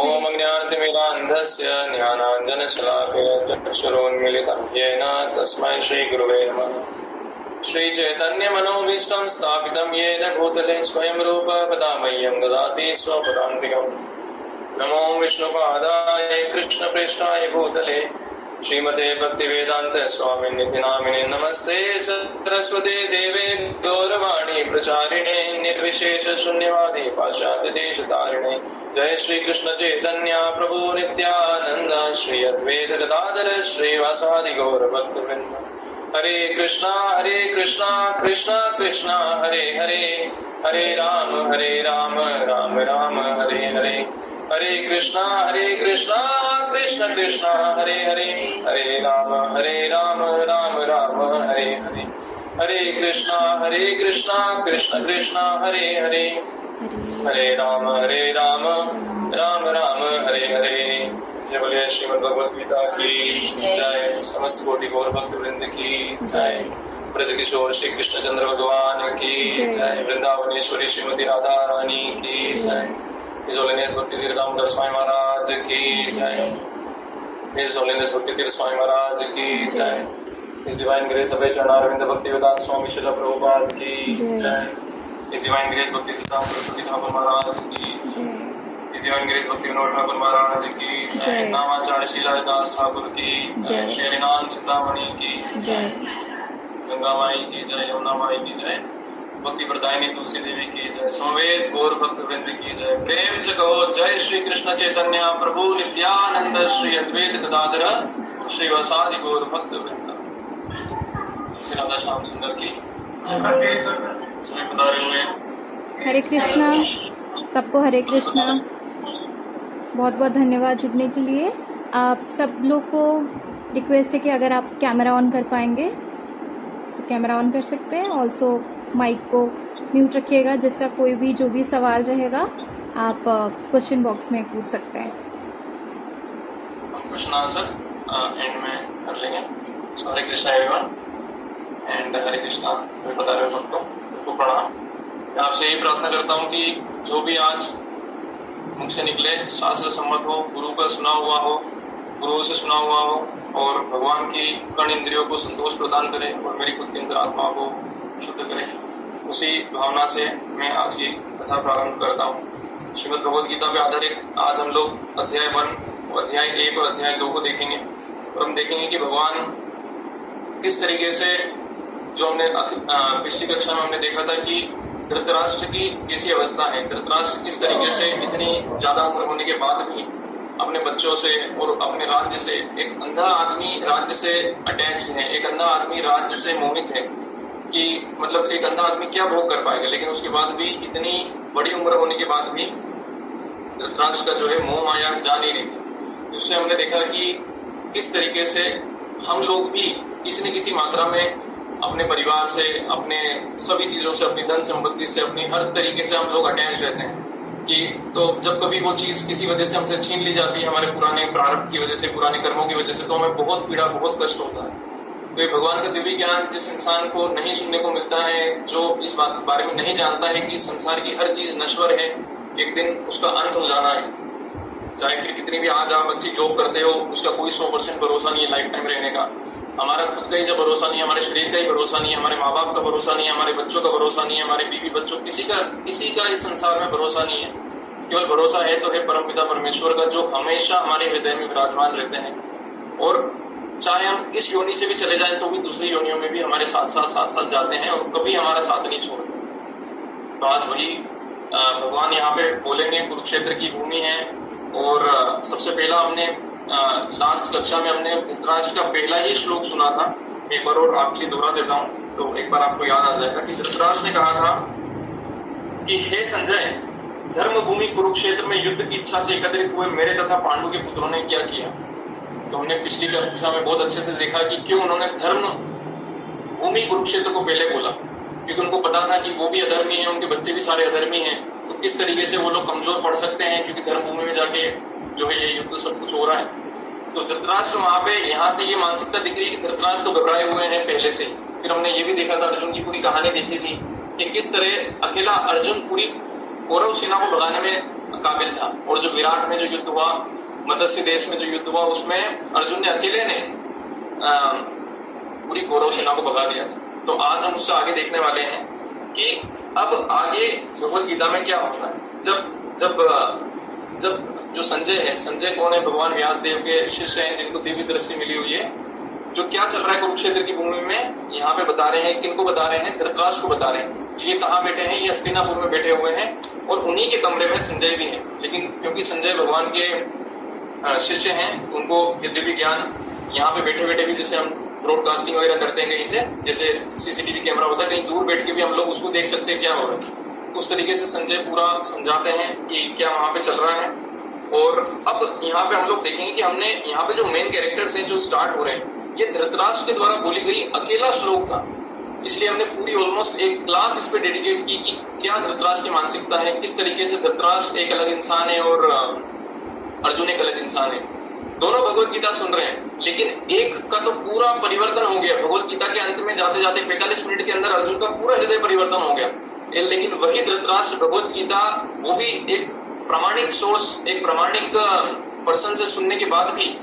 ॐ अज्ञानतिमिरान्धस्य ज्ञानाञ्जनशलाकया चक्षुरोन्मीलितं येन तस्मै श्रीगुरुवे नमः। श्रीचैतन्यमनोभीष्टं स्थापितं येन भूतले स्वयं रूप पदामह्यं ददाति स्वपदान्तिकम्। नमो विष्णुपादाय कृष्णप्रेष्ठाय भूतले श्रीमते भक्तिवेदान्त स्वामिनिति नामिने। नमस्ते सरस्वते देवे गौरवाणी प्रचारिणे निर्विशेष शून्यवादी पाश्चात्य देशतारिणे। जय श्री कृष्ण चैतन्य प्रभु नित्यानंद श्री अद्वैत गदाधर श्रीवासादि गौर भक्तवृंद। हरे कृष्णा कृष्णा कृष्णा हरे हरे, हरे राम राम राम हरे हरे। हरे कृष्णा कृष्ण कृष्णा हरे हरे, हरे राम राम राम हरे हरे। हरे कृष्णा कृष्ण कृष्णा हरे हरे, हरे राम राम राम हरे हरे। जय बोलिए श्रीमद् भगवद गीता की जय। समस्त कोटि गौर भक्त वृंद की जय। ब्रज किशोर श्री कृष्णचंद्र भगवान की जय। वृंदावनेश्वरी श्रीमती राधा रानी की जय। His Holiness Bhakti Tirtha Damodar Swami Maharaj ki jai. His Holiness Bhakti Tirtha Swami Maharaj ki jai. His Divine Grace Abhay Charanarvinda Bhaktivedanta Swami Srila Prabhupada ki jai. His Divine Grace Bhakti Siddhanta Saraswati Thakur Maharaj ki jai. His Divine Grace Bhakti Vinod Thakur Maharaj ki jai. Namacharya Srila Das Thakur ki jai. Shri Harinam Chintamani ki jai. Ganga Mai ki jai, Yamuna Mai ki jai, भक्ति प्रदायिनी तुलसी देवी की जय। समवेत गौर भक्त वृंद की जय। प्रेम से कहो जय श्री कृष्ण चैतन्य प्रभु नित्यानंद श्री अद्वैत गदाधर श्री वसादि गौर भक्त वृंद। श्री राधा श्याम सुंदर की सभी पधारे हुए हरे कृष्णा। सबको हरे कृष्णा। बहुत बहुत धन्यवाद जुड़ने के लिए। आप सब लोग को रिक्वेस्ट है कि अगर आप कैमरा ऑन कर पाएंगे तो कैमरा ऑन कर सकते हैं। ऑल्सो माइक को म्यूट रखिएगा। जिसका कोई भी जो भी सवाल रहेगा आप क्वेश्चन बॉक्स में पूछ सकते हैं। क्वेश्चन आंसर एंड में कर लेंगे। हरे कृष्णा एवरीवन एंड हरे कृष्णा सभी बता रहे भक्तों को प्रणाम। मैं आपसे यही प्रार्थना करता हूँ कि जो भी आज मुख से निकले शास्त्र सम्मत हो, गुरु का सुना हुआ हो, गुरु से सुना हुआ हो और भगवान की कर्ण इंद्रियों को संतोष प्रदान करे और मेरी खुद की अंतरात्मा को शुद्ध करे। उसी भावना से मैं आज की कथा प्रारंभ करता हूँ। श्रीमद् भगवद गीता पे आधारित आज हम लोग अध्याय 1, अध्याय 1 और अध्याय 2 को देखेंगे और हम देखेंगे कि भगवान किस तरीके से, जो हमने पिछली कक्षा में हमने देखा था कि धृतराष्ट्र की कैसी अवस्था है। धृतराष्ट्र किस तरीके से इतनी ज्यादा उम्र होने के बाद भी अपने बच्चों से और अपने राज्य से, एक अंधा आदमी राज्य से अटैच्ड है, एक अंधा आदमी राज्य से मोहित है कि मतलब एक अंधा आदमी क्या भोग कर पाएगा। लेकिन उसके बाद भी इतनी बड़ी उम्र होने के बाद भी धृतराष्ट्र का जो है मोह माया जा नहीं रही थी। उससे हमने देखा कि किस तरीके से हम लोग भी किसी न किसी मात्रा में अपने परिवार से, अपने सभी चीजों से, अपनी धन संपत्ति से, अपनी हर तरीके से हम लोग अटैच रहते हैं कि तो जब कभी वो चीज किसी वजह से हमसे छीन ली जाती है, हमारे पुराने प्रारब्ध की वजह से, पुराने कर्मों की वजह से, तो हमें बहुत पीड़ा, बहुत कष्ट होता है। तो ये भगवान का दिव्य ज्ञान जिस इंसान को नहीं सुनने को मिलता है, जो इस बात के बारे में नहीं जानता है कि संसार की हर चीज नश्वर है, एक दिन उसका अंत हो जाना है। चाहे फिर कितनी भी आज आप अच्छी जॉब करते हो, उसका कोई 100% भरोसा नहीं है लाइफ टाइम रहने का। हमारा खुद का ही जो भरोसा नहीं है, हमारे शरीर का ही भरोसा नहीं है, हमारे माँ बाप का भरोसा नहीं है, हमारे बच्चों का भरोसा नहीं है, हमारे बीवी बच्चों, किसी का इस संसार में भरोसा नहीं है। केवल भरोसा है तो है परमपिता परमेश्वर का, जो हमेशा हमारे हृदय में विराजमान रहते हैं। और चाहे हम इस योनि से भी चले जाएं तो भी दूसरी योनियों में भी हमारे साथ जाते हैं और कभी हमारा साथ नहीं छोड़ते। तो आज वही भगवान यहाँ पे बोलेंगे। कुरुक्षेत्र की भूमि है और सबसे पहला हमने लास्ट कक्षा में हमने धृतराष्ट्र का पहला ही श्लोक सुना था। एक बार और आपके लिए दोहरा देता हूँ तो एक बार आपको याद आ जाएगा कि धृतराष्ट्र ने कहा था कि हे संजय, धर्म भूमि कुरुक्षेत्र में युद्ध की इच्छा से एकत्रित हुए मेरे तथा पांडु के पुत्रों ने क्या किया। तो हमने पिछली कक्षा में बहुत अच्छे से देखा कि क्यों उन्होंने धर्म भूमि कुरुक्षेत्र को पहले बोला, क्योंकि उनको पता था कि वो भी अधर्मी है, उनके बच्चे भी सारे अधर्मी हैं। तो किस तरीके से वो लोग कमजोर पड़ सकते हैं, क्योंकि धर्म भूमि में जाके जो है ये युद्ध सब कुछ हो रहा है। तो धृतराष्ट्र वहां पे यहाँ से ये मानसिकता दिख रही है कि धृतराष्ट्र तो घबराए हुए हैं पहले से। फिर हमने ये भी देखा था, अर्जुन की पूरी कहानी देखी थी कि किस तरह अकेला अर्जुन पूरी कौरव सेना को भगाने में काबिल था। और जो विराट में जो युद्ध हुआ, मत्स्य देश में जो युद्ध हुआ, उसमें अर्जुन ने अकेले ने पूरी कौरव सेना को भगा दिया। तो आज हम उससे आगे देखने वाले हैं कि अब आगे भगवद गीता में क्या होता है। जब जो संजय है, संजय कौन है? भगवान व्यास देव के शिष्य हैं जिनको दिव्य दृष्टि मिली हुई है। जो क्या चल रहा है कुरुक्षेत्र की भूमि में, यहाँ पे बता रहे हैं। किनको बता रहे हैं? धृतराष्ट्र को बता रहे हैं। ये कहाँ बैठे हैं? ये हस्तिनापुर में बैठे हुए हैं और उन्हीं के कमरे में संजय भी हैं। लेकिन क्योंकि संजय भगवान के शिष्य हैं तो उनको दिव्य ज्ञान यहाँ पे बैठे बैठे भी, जैसे हम ब्रॉडकास्टिंग वगैरह करते हैं कहीं से, जैसे सीसीटीवी कैमरा होता है, कहीं दूर बैठ के भी हम लोग उसको देख सकते हैं क्या हो रहा है। तो उस तरीके से संजय पूरा समझाते हैं कि क्या वहां पे चल रहा है। और अब यहाँ पे हम लोग देखेंगे कि हमने यहाँ पे जो मेन कैरेक्टर्स हैं जो स्टार्ट हो रहे हैं, ये धृतराष्ट्र के द्वारा बोली गई अकेला श्लोक था। इसलिए हमने पूरी ऑलमोस्ट एक क्लास इस पे डेडिकेट की कि क्या धृतराष्ट्र की मानसिकता है, किस तरीके से धृतराष्ट्र एक अलग इंसान है और अर्जुन एक अलग इंसान है। दोनों भगवत गीता सुन रहे हैं, लेकिन एक का तो पूरा परिवर्तन हो गया। भगवत गीता के अंत में जाते जाते 45 मिनट के अंदर अर्जुन का पूरा हृदय परिवर्तन हो गया। लेकिन वही धृतराष्ट्र भगवत गीता, वो भी एक प्रामाणिक सोर्स, एक प्रामाणिक पर्सन से सुनने के बाद भी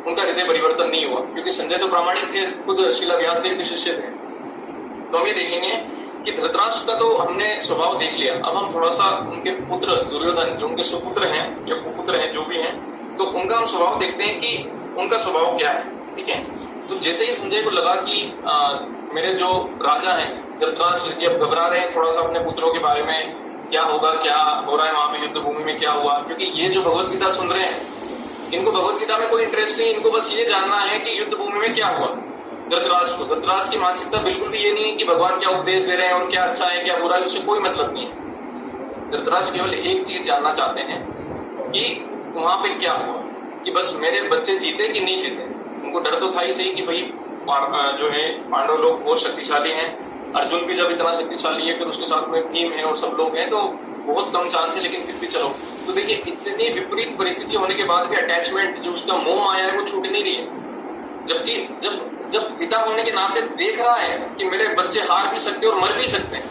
उनका हृदय परिवर्तन नहीं हुआ, क्योंकि संजय तो प्रामाणिक थे, खुद शिला व्यासदेव के शिष्य थे। तो हम ये देखेंगे कि धृतराष्ट्र का तो हमने स्वभाव देख लिया। अब हम थोड़ा सा उनके पुत्र दुर्योधन, जो उनके सुपुत्र हैं या कुपुत्र हैं, जो भी हैं, तो उनका हम स्वभाव देखते हैं कि उनका स्वभाव क्या है। ठीक है, तो जैसे ही संजय को लगा कि मेरे जो राजा हैं धृतराष्ट्र, ये घबरा रहे हैं थोड़ा सा अपने पुत्रों के बारे में, क्या होगा, क्या हो रहा है वहां पे युद्ध भूमि में, क्या हुआ, क्योंकि ये जो भगवत गीता सुन रहे हैं, इनको भगवत गीता में कोई इंटरेस्ट नहीं, इनको बस ये जानना है कि युद्ध भूमि में क्या हुआ। धृतराष्ट्र की मानसिकता बिल्कुल भी ये नहीं है कि भगवान क्या उपदेश दे रहे हैं और क्या अच्छा है क्या बुरा है, उससे कोई मतलब नहीं है। धृतराष्ट्र केवल एक चीज जानना चाहते हैं कि वहां पे क्या हुआ, कि बस मेरे बच्चे जीते कि नहीं जीते। उनको डर तो था ही सही कि भाई जो है पांडव लोग बहुत शक्तिशाली हैं, अर्जुन भी जब इतना शक्तिशाली है, फिर उसके साथ में भीम है और सब लोग हैं, तो बहुत कम चांस है, लेकिन फिर भी चलो। तो देखिए, इतनी विपरीत परिस्थिति होने के बाद भी अटैचमेंट, जो उसका मोह माया है, वो छूट नहीं रही है। जबकि जब पिता होने के नाते देख रहा है कि मेरे बच्चे हार भी सकते और मर भी सकते हैं,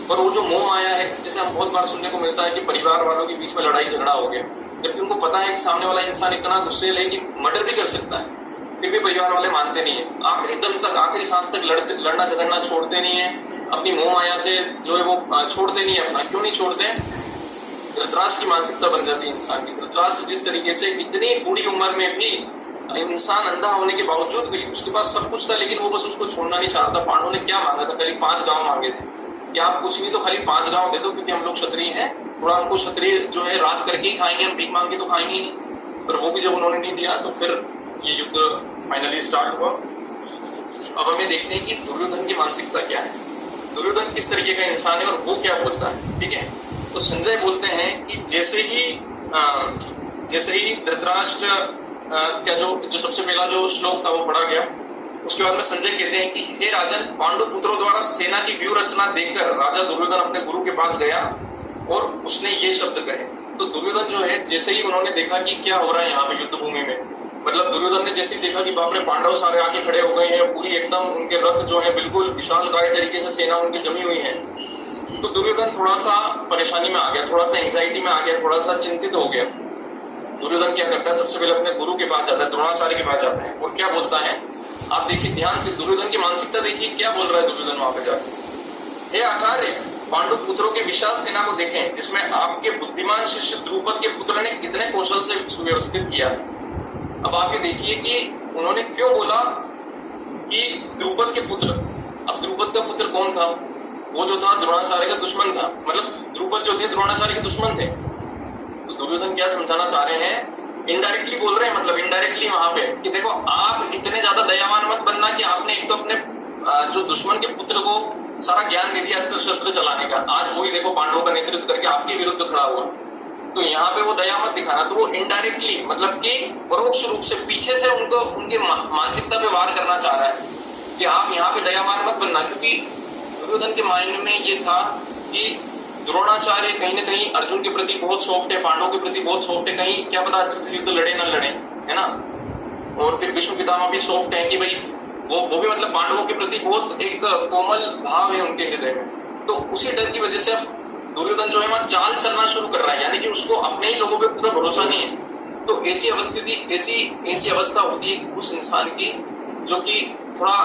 पर वो जो मोह माया है, जैसे हम बहुत बार सुनने को मिलता है कि परिवार वालों के बीच में लड़ाई झगड़ा हो गया, जबकि उनको पता है कि सामने वाला इंसान इतना गुस्सेल है कि मर्डर भी कर सकता है, फिर भी परिवार वाले मानते नहीं है। आखिरी दम तक, आखिरी सांस तक लड़ना झगड़ना छोड़ते नहीं है, अपनी मोह माया से जो है वो छोड़ते नहीं है अपना। क्यों नहीं छोड़ते? धृतराष्ट्र की मानसिकता बन जाती है इंसान की। धृतराष्ट्र जिस तरीके से इतनी बूढ़ी उम्र में भी, इंसान अंधा होने के बावजूद भी उसके पास सब कुछ था, लेकिन वो बस उसको छोड़ना नहीं चाहता। पांडवों ने क्या मांगा था? खाली 5 गांव मांगे थे कि आप कुछ नहीं तो खाली 5 गांव दे दो, क्योंकि हम लोग क्षत्रिय हैं, थोड़ा हमको क्षत्रिय जो है राज करके ही खाएंगे, हम भीख मांग के तो खाएंगे ही नहीं। पर वो भी जब उन्होंने नहीं दिया तो फिर ये युद्ध फाइनली स्टार्ट हुआ। अब हमें देखते हैं कि दुर्योधन की मानसिकता क्या है, दुर्योधन किस तरीके का इंसान है और वो क्या बोलता है। ठीक है, तो संजय बोलते हैं कि जैसे ही धृतराष्ट्र क्या जो सबसे पहला जो श्लोक था वो पढ़ा गया, उसके बाद में संजय कहते हैं कि हे राजन, पांडु पुत्रों द्वारा सेना की व्यूह रचना देखकर राजा दुर्योधन अपने गुरु के पास गया और उसने ये शब्द कहे। तो दुर्योधन जो है, जैसे ही उन्होंने देखा कि क्या हो रहा है यहाँ पे युद्ध भूमि में, मतलब दुर्योधन ने जैसे ही देखा कि बाप रे पांडव सारे आके खड़े हो गए हैं, पूरी एकदम उनके रथ जो है बिल्कुल विशालकाय तरीके से सेना उनकी जमी हुई है, तो दुर्योधन थोड़ा सा परेशानी में आ गया, थोड़ा सा एंजाइटी में आ गया, थोड़ा सा चिंतित हो गया। दुर्योधन क्या करता है? सबसे पहले अपने गुरु के पास जाता है, द्रोणाचार्य के पास जाता है, और क्या बोलता है आप देखिए ध्यान से, दुर्योधन की मानसिकता देखिए क्या बोल रहा है दुर्योधन वहां पे जाकर। हे आचार्य, पांडु पुत्रों की विशाल सेना को देखें, जिसमें आपके बुद्धिमान शिष्य द्रुपद के पुत्र ने कितने कौशल से सुव्यवस्थित किया। अब आप ये देखिए कि उन्होंने क्यों बोला कि द्रुपद के पुत्र। अब द्रुपद का पुत्र कौन था? वो जो था द्रोणाचार्य का दुश्मन था, मतलब द्रुपद जो थे द्रोणाचार्य के दुश्मन थे। तो दुर्योधन क्या समझाना चाह रहे हैं? इनडायरेक्टली बोल रहे हैं, मतलब इनडायरेक्टली वहां पे कि देखो आप इतने ज्यादा दयावान मत बनना कि आपने एक तो अपने जो दुश्मन के पुत्र को सारा ज्ञान दे दिया अस्त्र शस्त्र चलाने का, आज वही देखो पांडवों का नेतृत्व करके आपके विरुद्ध खड़ा हुआ। तो यहाँ पे वो दया मत दिखाना। तो वो इनडायरेक्टली, मतलब कि परोक्ष रूप से पीछे से उनको उनकी मानसिकता पे वार करना चाह रहा है कि आप यहाँ पे दयावान मत बनना, क्योंकि दुर्योधन के माइंड में ये था कि द्रोणाचार्य कहीं ना कहीं अर्जुन के प्रति बहुत सॉफ्ट है, पांडवों के प्रति बहुत सॉफ्ट है, कहीं क्या पता अच्छे से युद्ध लड़े ना लड़े, है ना। और फिर भीष्म पितामह भी सॉफ्ट है कि भाई वो भी मतलब पांडवों के प्रति बहुत एक कोमल भाव है उनके हृदय में। तो उसी डर की वजह से अब दुर्योधन जो है वहां चाल चलना शुरू कर रहा है, यानी कि उसको अपने ही लोगों पे पूरा भरोसा नहीं है। तो ऐसी ऐसी अवस्था होती है उस इंसान की जो कि थोड़ा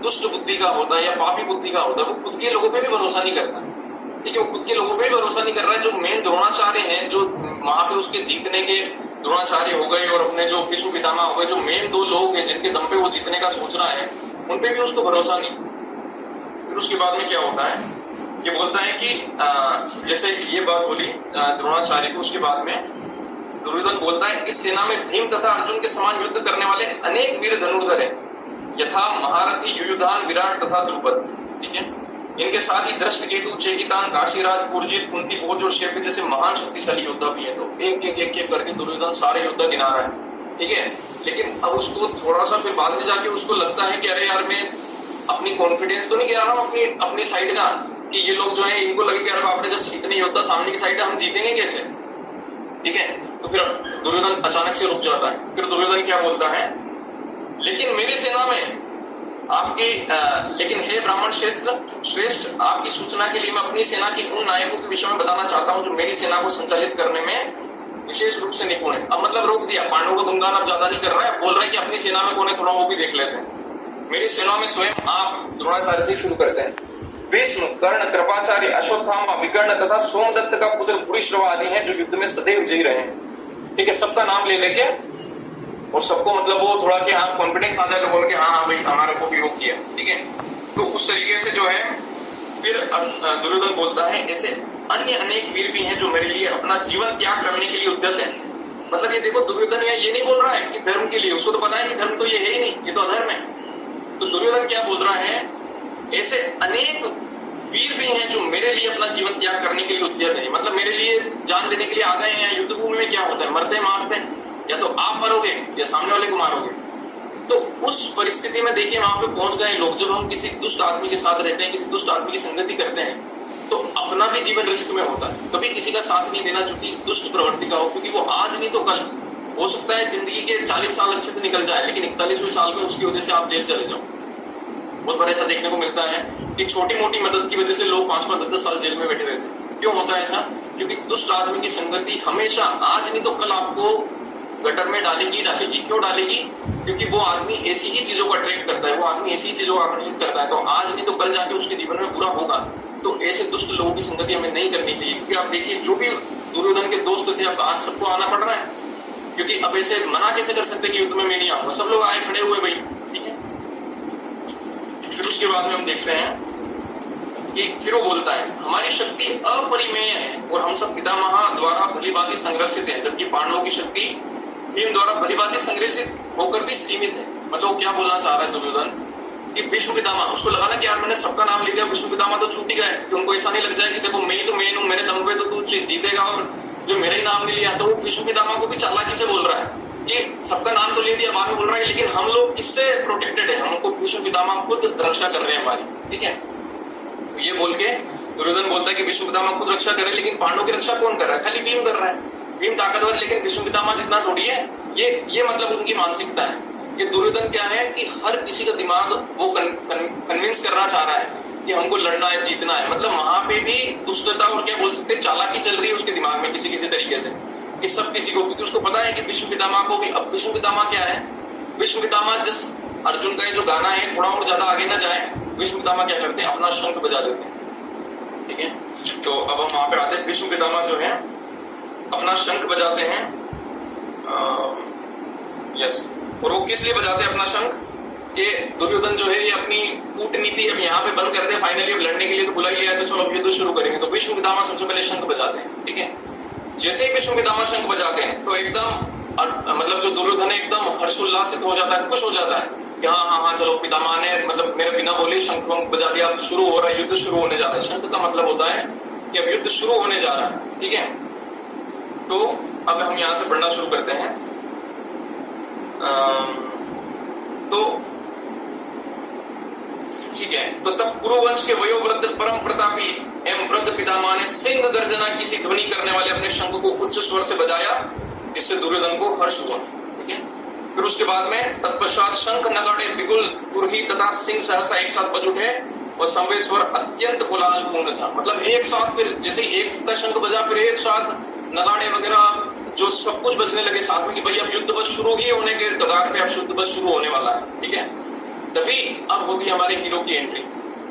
दुष्ट बुद्धि का होता है या पापी बुद्धि का होता है, वो खुद के लोगों पे भी भरोसा नहीं करता। ठीक है, वो खुद के लोगों पे भी भरोसा नहीं कर रहा है। जो मेन द्रोणाचार्य हैं, जो वहां पे उसके जीतने के द्रोणाचार्य हो गए और अपने जो भीष्म पितामह हो गए, जो मेन दो लोग हैं जिनके दम पे वो जीतने का सोच रहा है, उन पे भी उसको भरोसा नहीं। फिर उसके बाद में क्या होता है, ये बोलता है कि जैसे ये बात बोली द्रोणाचार्य को, उसके बाद में दुर्योधन बोलता है इस सेना में भीम तथा अर्जुन के समान युद्ध करने वाले अनेक वीर धनुर्धर हैं, यथा महारथी युयुधान, विराट तथा द्रुपद। ठीक है, इनके साथ ही दृष्टकेतु, चेकितान, काशीराज, पुरजित, कुंती भोज और शेप जैसे महान शक्तिशाली योद्धा भी है। तो एक एक करके दुर्योधन सारे योद्धा गिना रहा है। ठीक है, लेकिन अब उसको थोड़ा सा फिर बाद में जाके उसको लगता है कि अरे यार, मैं अपनी कॉन्फिडेंस तो नहीं गिरा रहा हूँ अपनी साइड का, कि ये लोग जो है इनको लगे कि अरे बाप रे, जब इतने योद्धा सामने की साइड है, हम जीतेंगे कैसे। ठीक है, तो फिर दुर्योधन अचानक से रुक जाता है। फिर दुर्योधन क्या बोलता है, लेकिन मेरी सेना में आपके लेकिन हे ब्राह्मण श्रेष्ठ, आपकी सूचना के लिए मैं अपनी सेना के उन नायकों के विषय में बताना चाहता हूँ जो मेरी सेना को संचालित करने में विशेष रूप से निपुण है। अब मतलब रोक दिया, पांडवों को गुणगान अब ज्यादा नहीं कर रहा है, बोल रहा है कि अपनी सेना में कौन है, थोड़ा वो भी देख लेते हैं। मेरी सेना में स्वयं आप द्रोणाचार्य से शुरू करते हैं। भीष्म, कर्ण, कृपाचार्य, अश्वत्थामा, विकर्ण तथा सोमदत्त का पुत्र भूरिश्रवा आदि हैं जो युद्ध में सदैव विजयी रहे हैं। ठीक है, सबका नाम ले लेके और सबको मतलब वो थोड़ा कि हाँ कॉन्फिडेंस आ जाएगा, बोल के हाँ भाई हमारे को भी योग किया। ठीक है, तो उस तरीके से जो है फिर दुर्योधन बोलता है ऐसे अन्य अनेक वीर भी हैं जो मेरे लिए अपना जीवन त्याग करने के लिए उद्यत है। मतलब ये देखो, दुर्योधन ये नहीं बोल रहा है कि धर्म के लिए, उसको तो पता है कि धर्म तो ये है ही नहीं, ये तो अधर्म है। तो दुर्योधन क्या बोल रहा है, ऐसे अनेक वीर भी हैं जो मेरे लिए अपना जीवन त्याग करने के लिए उद्यत है। मतलब मेरे लिए जान देने के लिए आ गए हैं। युद्ध भूमि में क्या होता है, मरते मारते हैं, या तो आप मरोगे या सामने वाले को मारोगे। तो उस परिस्थिति में देखिए वहां पे पहुंच गए लोग। जब हम किसी दुष्ट आदमी के साथ रहते हैं, किसी दुष्ट आदमी की संगति करते हैं, तो अपना भी जीवन रिस्क में होता है। कभी किसी का साथ नहीं देना जो कि दुष्ट प्रवृत्ति का हो, क्योंकि वो आज नहीं तो कल हो सकता है जिंदगी के 40 साल अच्छे से निकल जाए, लेकिन 41वें साल में उसकी वजह से आप जेल चले जाओ। बहुत बार ऐसा देखने को मिलता है कि छोटी मोटी मदद की वजह से लोग 5-5, 10 साल जेल में बैठे रहते हैं। क्यों होता है ऐसा? क्योंकि दुष्ट आदमी की संगति हमेशा आज नहीं तो कल आपको गटर में डालेगी। क्यों डालेगी? क्योंकि वो आदमी ऐसी ही चीजों को अट्रैक्ट करता है, वो आदमी ऐसी ही चीजों को आकर्षित करता है। तो आज नहीं तो कल जाके उसके जीवन में बुरा होगा। तो ऐसे दुष्ट लोगों की संगति हमें नहीं करनी चाहिए। क्योंकि आप देखिए, जो भी दुर्योधन के दोस्त थे, अब आज सबको आना पड़ रहा है, क्योंकि अब ऐसे मना कैसे कर सकते कि युद्ध में मैं नहीं आऊंगा। सब लोग आए, खड़े हुए भाई। ठीक है, फिर उसके बाद में हम देखते हैं कि फिर वो बोलता है हमारी शक्ति अपरिमेय है और हम सब पितामह द्वारा भलीभांति संरक्षित हैं, जबकि पांडवों की शक्ति भीम द्वारा भलीभांति संरक्षित होकर भी सीमित है। मतलब वो क्या बोलना चाह रहा है दुर्योधन कि भीष्म पितामह, उसको लगा ना कि यार मैंने सबका नाम लिख दिया, भीष्म पितामह तो छूट ही गए, कि उनको ऐसा नहीं लग जाए कि देखो मैं ही तो मेन हूं, मेरे दम पे तो तू जीतेगा, और जो मेरा ही नाम नहीं लिया। तो वो भीष्म पितामह को भी चालाकी से बोल रहा है कि सबका नाम तो ले दिया, बाद में बोल रहा है लेकिन हम लोग किससे प्रोटेक्टेड है, हमको भीष्म पितामह खुद रक्षा कर रहे हैं हमारी। ठीक है, तो ये बोल के दुर्योधन बोलता है कि भीष्म पितामह खुद रक्षा कर रहे हैं, लेकिन पांडवों की रक्षा कौन कर रहा है? खाली भीम कर रहा है। भीम ताकतवर, लेकिन भीष्म पितामह जितना थोड़ी है। ये मतलब उनकी मानसिकता है। ये दुर्योधन क्या है कि हर किसी का दिमाग वो कन्विंस करना चाह रहा है कि हमको लड़ना है, जीतना है। मतलब वहां पे भी दुष्टता और क्या बोल सकते हैं, चालाकी चल रही है उसके दिमाग में किसी तरीके से, कि सब किसी को, क्योंकि उसको पता है कि भीष्म पितामह को भी। अब भीष्म पितामह क्या है? भीष्म पितामह जिस अर्जुन का जो गाना है, थोड़ा और ज्यादा आगे ना जाए, भीष्म पितामह क्या करते हैं, अपना शंख बजा देते हैं। ठीक है, तो अब हम वहां पे आते हैं। भीष्म पितामह जो है अपना शंख बजाते हैं। यस, और वो किस लिए बजाते हैं अपना शंख? ये दुर्योधन जो है ये अपनी कूटनीति अब यहाँ पे बंद कर दे फाइनली। अब लड़ने के लिए तो बुला ही लिया है, तो चलो अब युद्ध शुरू करेंगे। तो भीष्म पितामह सबसे पहले शंख बजाते हैं। ठीक है, जैसे ही भीष्म पितामह शंख बजाते हैं तो एकदम मतलब जो दुर्योधन है एकदम हर्षोल्लासित हो जाता है, खुश हो जाता है कि हाँ चलो पितामह ने मतलब मेरे बिना बोले शंख बजा दिया, अब शुरू हो रहा है, युद्ध शुरू होने जा रहा है। शंख का मतलब होता है कि अब युद्ध शुरू होने जा रहा है। ठीक है, तो अब हम यहाँ से पढ़ना शुरू करते हैं। तो ठीक है, तो तब कुरुवंश के वयोवृद्ध परम प्रतापी एवं वृद्ध पितामह ने सिंह गर्जना की सी ध्वनि करने वाले अपने शंख को उच्च स्वर से बजाया, जिससे दुर्योधन को हर्ष हुआ। ठीक है, फिर उसके बाद में तत्पश्चात शंख नगाड़े बिगुल तुरही तथा सिंह सहसा एक साथ बज उठे और संवेद स्वर अत्यंत कोलाहलपूर्ण था। मतलब एक साथ फिर जैसे एक का शंख बजा, फिर एक साथ नगाड़े वगैरह जो सब कुछ बजने लगे साथ में कि भाई अब युद्ध बस शुरू ही होने के कगार पे, अब युद्ध बस शुरू होने वाला है। ठीक है, तभी अब होती है हमारे हीरो की एंट्री।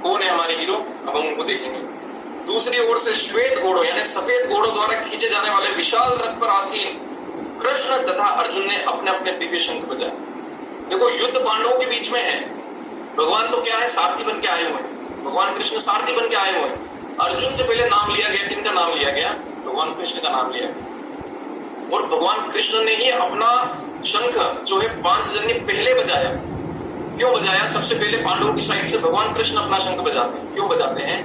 कौन है हमारे हीरो, अब हम उनको देखेंगे। दूसरी ओर से श्वेत घोड़ों यानी सफेद घोड़ों द्वारा खींचे जाने वाले विशाल रथ पर आसीन कृष्ण तथा अर्जुन ने अपने अपने दिव्य शंख बजाए। देखो, युद्ध पांडवों के बीच में है। भगवान तो क्या है, सारथी बन के आए हुए हैं। भगवान कृष्ण सारथी बन के आए हुए हैं। अर्जुन से पहले नाम लिया गया, किनका नाम लिया गया, भगवान कृष्ण का नाम लिया गया। और भगवान कृष्ण ने ही अपना शंख जो है पांचजन्य पहले बजाया। क्यों बजाया, सबसे पहले पांडवों की साइड से भगवान कृष्ण अपना शंख बजाते हैं। क्यों बजाते हैं,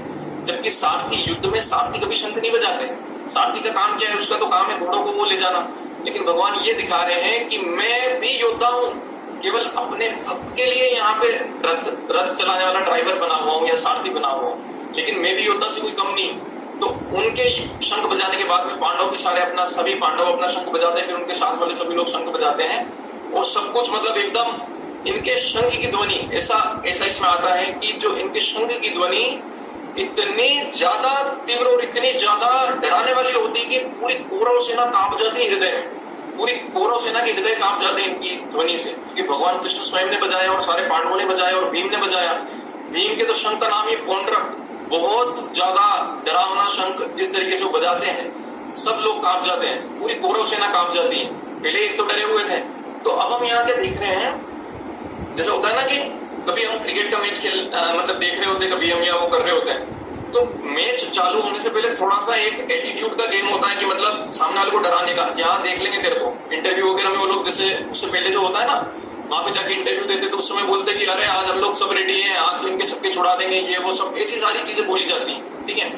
जबकि सारथी युद्ध में सारथी कभी शंख नहीं बजाते। सारथी का काम क्या है, उसका तो काम है घोड़ों को वो ले जाना। लेकिन भगवान ये दिखा रहे हैं कि मैं भी योद्धा हूं, केवल अपने भक्त के लिए यहाँ पे रथ चलाने वाला ड्राइवर बना हुआ हूँ या सारथी बना हुआ हूँ, लेकिन मैं भी योद्धा से कोई कम नहीं। तो उनके शंख बजाने के बाद में पांडव भी सारे अपना, सभी पांडव अपना शंख बजाते हैं, फिर उनके साथ वाले सभी लोग शंख बजाते हैं और सब कुछ मतलब एकदम इनके शंख की ध्वनि ऐसा इसमें आता है कि जो इनके शंख की ध्वनि इतनी ज्यादा तीव्र और इतनी ज्यादा डराने वाली होती है कि पूरी कौरव सेना कांप जाती है हृदय में। पूरी कौरव सेना के हृदय कांप जाते हैं इनकी ध्वनि से, क्योंकि भगवान कृष्ण स्वयं ने बजाया और सारे पांडवों ने बजाया और भीम ने बजाया। भीम के तो शंख का नाम ही पौंड्रक, बहुत ज्यादा डरावना शंख। जिस तरीके से वो बजाते हैं सब लोग कांप जाते हैं, पूरी कौरव सेना कांप जाती है। पहले एक तो डरे हुए थे। तो अब हम यहाँ क्या देख रहे हैं, जैसे होता है ना कि कभी हम क्रिकेट का मैच मतलब देख रहे होते हैं, कभी हम या वो कर रहे होते हैं, तो मैच चालू होने से पहले थोड़ा सा एक एटीट्यूड का गेम होता है कि मतलब सामने वाले को डराने का, यहाँ देख लेंगे तेरे को। इंटरव्यू वगैरह में वो लोग जैसे उससे पहले जो होता है ना, वहां पे जाके इंटरव्यू देते तो उस समय बोलते कि अरे आज हम लोग सब रेडी हैं, आज तो इनके छक्के छुड़ा देंगे, ये वो सब ऐसी सारी चीजें बोली जाती है। ठीक है,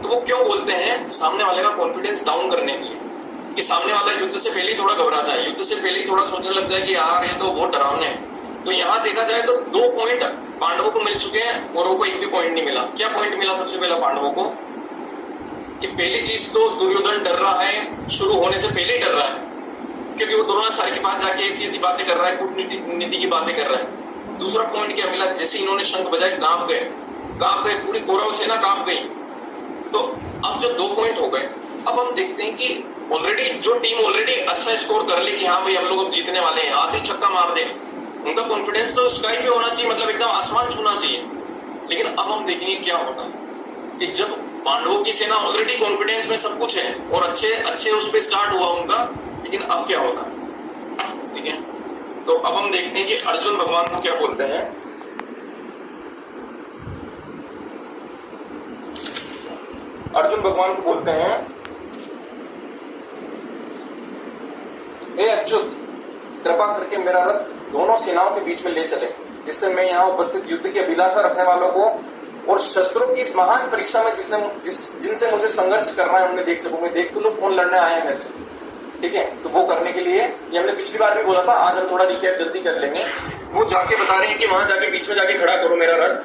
तो वो क्यों बोलते हैं, सामने वाले का कॉन्फिडेंस डाउन करने के लिए, कि सामने वाला युद्ध से पहले ही थोड़ा घबरा जाए, युद्ध से पहले ही थोड़ा सोचने लग जाए कि यार ये तो बहुत डरावने है। तो यहाँ देखा जाए तो 2 पॉइंट पांडवों को मिल चुके हैं, कौरवों को एक भी पॉइंट नहीं मिला। क्या पॉइंट मिला सबसे पहला पांडवों को, कि पहली चीज तो दुर्योधन डर रहा है, शुरू होने से पहले ही डर रहा है, क्योंकि वो द्रोणाचार्य के पास जाके ऐसी बातें कर रहा है, कूटनीति की बातें कर रहा है। दूसरा पॉइंट क्या मिला, जैसे इन्होंने शंख बजाए कांप गए, पूरी कौरव सेना कांप गई। तो अब जो 2 पॉइंट हो गए, अब हम देखते हैं कि ऑलरेडी जो टीम ऑलरेडी अच्छा स्कोर कर ले कि हाँ भाई हम लोग अब जीतने वाले हैं, आते छक्का मार दे, उनका कॉन्फिडेंस तो स्काई पे होना चाहिए, मतलब एकदम आसमान छूना चाहिए। लेकिन अब हम देखेंगे क्या होता है कि जब पांडवों की सेना ऑलरेडी कॉन्फिडेंस में सब कुछ है और अच्छे उस पर स्टार्ट हुआ उनका, लेकिन अब क्या होता है। ठीक है, तो अब हम देखते हैं कि अर्जुन भगवान को क्या बोलते हैं। अर्जुन भगवान को बोलते हैं, हे अच्युत, कृपा करके मेरा रथ दोनों सेनाओं के बीच में ले चले, जिससे मैं यहाँ उपस्थित युद्ध की अभिलाषा रखने वालों को और शस्त्रों की इस महान परीक्षा में जिनसे मुझे संघर्ष करना है उन्हें देख सकूं। मैं देख तो लोग कौन लड़ने आए हैं मेरे से। ठीक है, तो वो करने के लिए, ये हमने पिछली बार भी बोला था, आज हम थोड़ा रिकैप जल्दी कर लेंगे। वो जाके बता रहे हैं कि वहां जाके बीच में जाके खड़ा करो मेरा रथ,